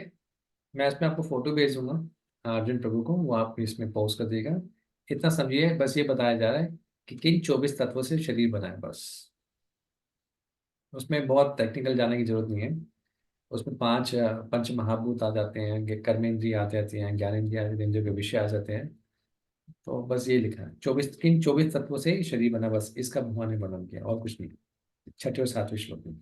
मैं इसमें आपको फोटो भेज दूंगा अर्जुन प्रभु को, वो आप इसमें पोस्ट कर देगा। इतना समझिए, बस ये बताया जा रहा है कि किन 24 तत्वों से शरीर बना है, बस। उसमें बहुत टेक्निकल जाने की जरूरत नहीं है। उसमें 5 पंच महाभूत आ जाते हैं, कर्मेंद्रिय आ जाते हैं, ज्ञानेंद्रिय आ जाते हैं, इंद्रियों के विषय आ जाते हैं। तो बस ये लिखा है 24, किन 24 तत्वों से ही शरीर बना, बस इसका भगवान ने वर्णन किया और कुछ नहीं। 6वें और 7वें श्लोक में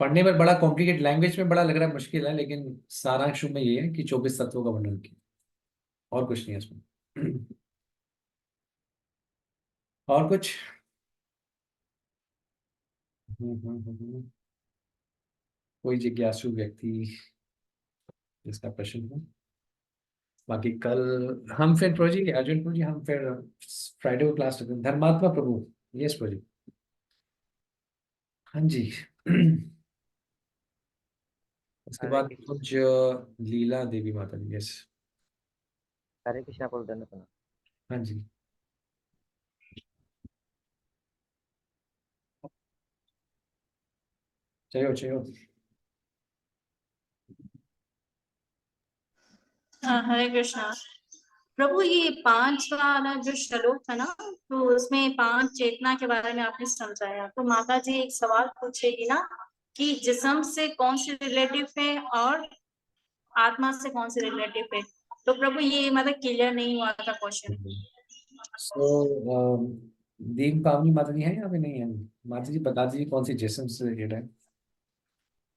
पढ़ने में बड़ा कॉम्प्लिकेट, लैंग्वेज में बड़ा लग रहा है मुश्किल है, लेकिन सारांश में ये है कि 24 तत्वों का वर्णन किया और कुछ नहीं है इसमें। और कुछ? कोई जिज्ञासु व्यक्ति जिसका प्रश्न हो? बाकी कल हम फिर प्रभु जी, अर्जुन प्रभु जी, हम फिर फ्राइडे को क्लास रखते हैं। धर्मात्मा प्रभु। यस प्रभु जी। हाँ जी। उसके हरे बाद कृष्ण। कुछ लीला देवी माता जी। यस। हरे कृष्णा बोल देना सुना। हाँ जी। चलो हरे कृष्णा। प्रभु ये 5 वाला जो श्लोक था ना, तो उसमें 5 चेतना के बारे में आपने समझाया। तो माता जी एक सवाल पूछेगी ना कि जिस्म से कौन सी रिलेटिव है और आत्मा से कौन सी रिलेटिव है। तो प्रभु ये मतलब क्लियर नहीं हुआ था क्वेश्चन। सो दीन पावनी माता जी है यहाँ पे? नहीं है। माता जी बता दीजिए कौन सी जिस्म से रिलेटेड है।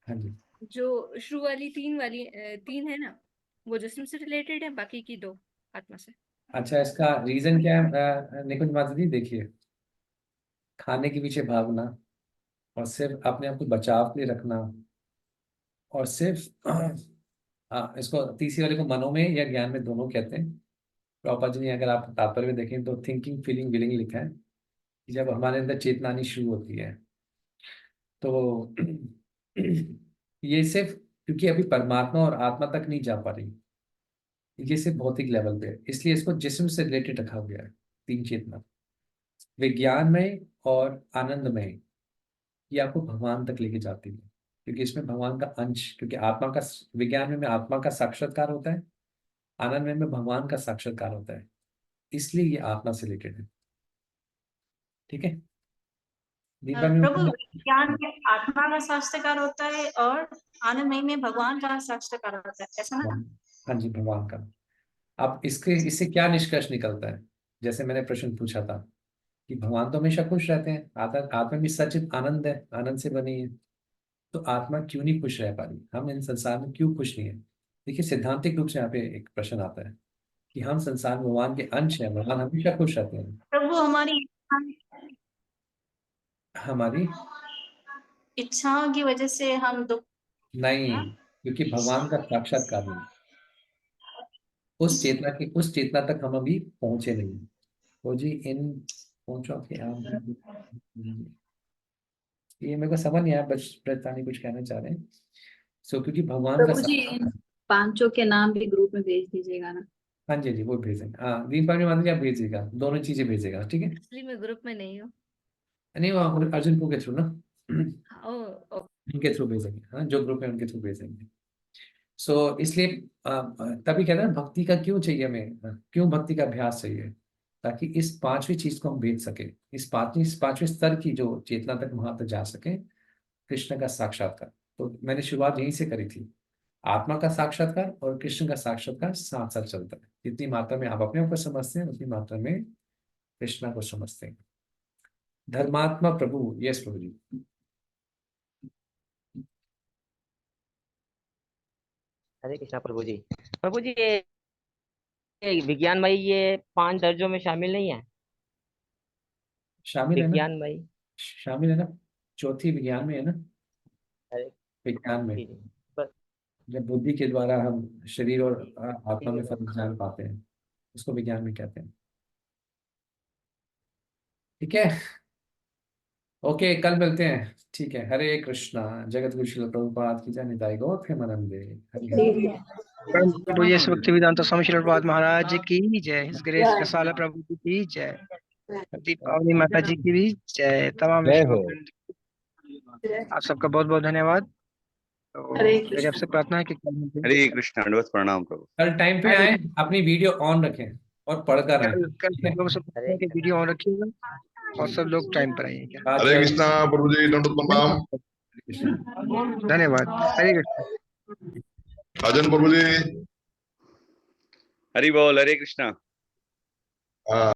हाँ जी। जो शुरू वाली तीन है ना, वो जिस्म से रिलेटेड है, बाकी की 2 आत्मा से। अच्छा, इसका रीजन क्या है निकुंज माता जी? देखिए, खाने के पीछे भागना और सिर्फ अपने आप को बचाव के लिए रखना और सिर्फ इसको तीसरी वाले को मनो में या ज्ञान में दोनों कहते हैं। प्रॉपर जी ने अगर आप तात्पर्य में देखें तो थिंकिंग फीलिंग विलिंग लिखा है कि जब हमारे अंदर चेतना आनी शुरू होती है तो ये सिर्फ क्योंकि अभी परमात्मा और आत्मा तक नहीं जा पा रही, ये सिर्फ भौतिक लेवल पे है, इसलिए इसको जिस्म से रिलेटेड रखा गया है। 3 चेतना विज्ञान में और आनंद में ये आपको भगवान तक लेके जाती है, क्योंकि इसमें भगवान का अंश, क्योंकि आत्मा का विज्ञान में आत्मा का साक्षात्कार होता है, आनंद में भगवान का साक्षात्कार होता है, इसलिए ये आत्मा से रिलेटेड है। ठीक है दीपा प्रभु में विज्ञान में आत्मा का साक्षात्कार होता है और आनंदमयी में भगवान का साक्षात्कार होता है, ऐसा ना? हाँ जी, भगवान का। अब इससे क्या निष्कर्ष निकलता है? जैसे मैंने प्रश्न पूछा था कि भगवान तो हमेशा खुश रहते हैं, आत्मा भी सचित आनंद है, आनंद से बनी है, तो आत्मा क्यों नहीं खुश रह पा रही? हम इन संसार में क्यों खुश नहीं है? देखिए, सिद्धांतिक रूप से यहाँ पे एक प्रश्न आता है कि हम संसार में भगवान के अंश हैं, भगवान हमेशा खुश रहते हैं। प्रभु हमारी इच्छाओं की वजह से हम दुख नहीं, क्योंकि भगवान का साक्षात्कार नहीं, उस चेतना तक हम अभी पहुंचे नहीं। तो जी इन पहुंचो कि आप, ये मेरे को समझ नहीं आया, बस प्रतानी कुछ कहना चाह रहे हैं। क्योंकि भगवान का प्रभु जी इन 5 के नाम भी ग्रुप में भेज दीजिएगा ना। हाँ जी वो भेजेंगे। हाँ दीन पावनी मान लीजिए आप भेजिएगा, दोनों चीजें भेजिएगा, ठीक है? इसलिए मैं ग्रुप में नहीं हूँ। नहीं, वो अर्जुन को के थ्रू ना, ओ उनके थ्रू भेजेंगे, हाँ जो ग्रुप है उनके थ्रू भेजेंगे। सो इसलिए तभी कहते हैं भक्ति का क्यों चाहिए हमें, क्यों भक्ति का अभ्यास चाहिए? ताकि इस 5वीं चीज को हम भेज सके, इस पांचवें स्तर की जो चेतना तक वहां तक जा सके, कृष्ण का साक्षात्कार। तो मैंने शुरुआत यहीं से करी थी, आत्मा का साक्षात्कार और कृष्ण का साक्षात्कार साथ साथ चलता है। जितनी मात्रा में आप अपने आप को समझते हैं उतनी मात्रा में कृष्णा को समझते हैं। धर्मात्मा प्रभु, यस प्रभु जी। हरे कृष्णा प्रभु जी। प्रभु जी ये विज्ञानमयी ये 5 दर्जों में शामिल नहीं है? शामिल है ना? विज्ञानमयी शामिल है ना, चौथी विज्ञान में है ना। हरे विज्ञान में जी जी, बस जब बुद्धि के द्वारा हम शरीर और आत्मा ठीक में है। फर्क जान पाते हैं, उसको विज्ञान में कहते हैं। ठीक है, ओके, कल मिलते हैं। ठीक है, हरे कृष्णा। जगत गुरु श्रील प्रभुपाद की जय। निताई गौर प्रेमानंदे। हरि हरि। प्रभु यीशु भक्ति वेदांत स्वामी श्रील प्रभुपाद महाराज की जय। हिज ग्रेस रसाला प्रभु की जय। दीपावली माता जी की भी जय। तमाम जय विश्व हो। आप सबका बहुत बहुत धन्यवाद। तो मेरी आपसे प्रार्थना है कि कल मिलते हैं। हरे कृष्ण, दंडवत प्रणाम प्रभु। कल टाइम पे आए, अपनी वीडियो ऑन रखें और पढ़कर आए। कल सब लोगों से प्रार्थना है कि वीडियो ऑन रखिएगा और सब लोग टाइम पर आइएगा। हरे कृष्णा प्रभु जी, दंडवत प्रणाम। धन्यवाद। हरे कृष्ण। राजन प्रभु जी। हरि बोल, हरे कृष्णा। हाँ।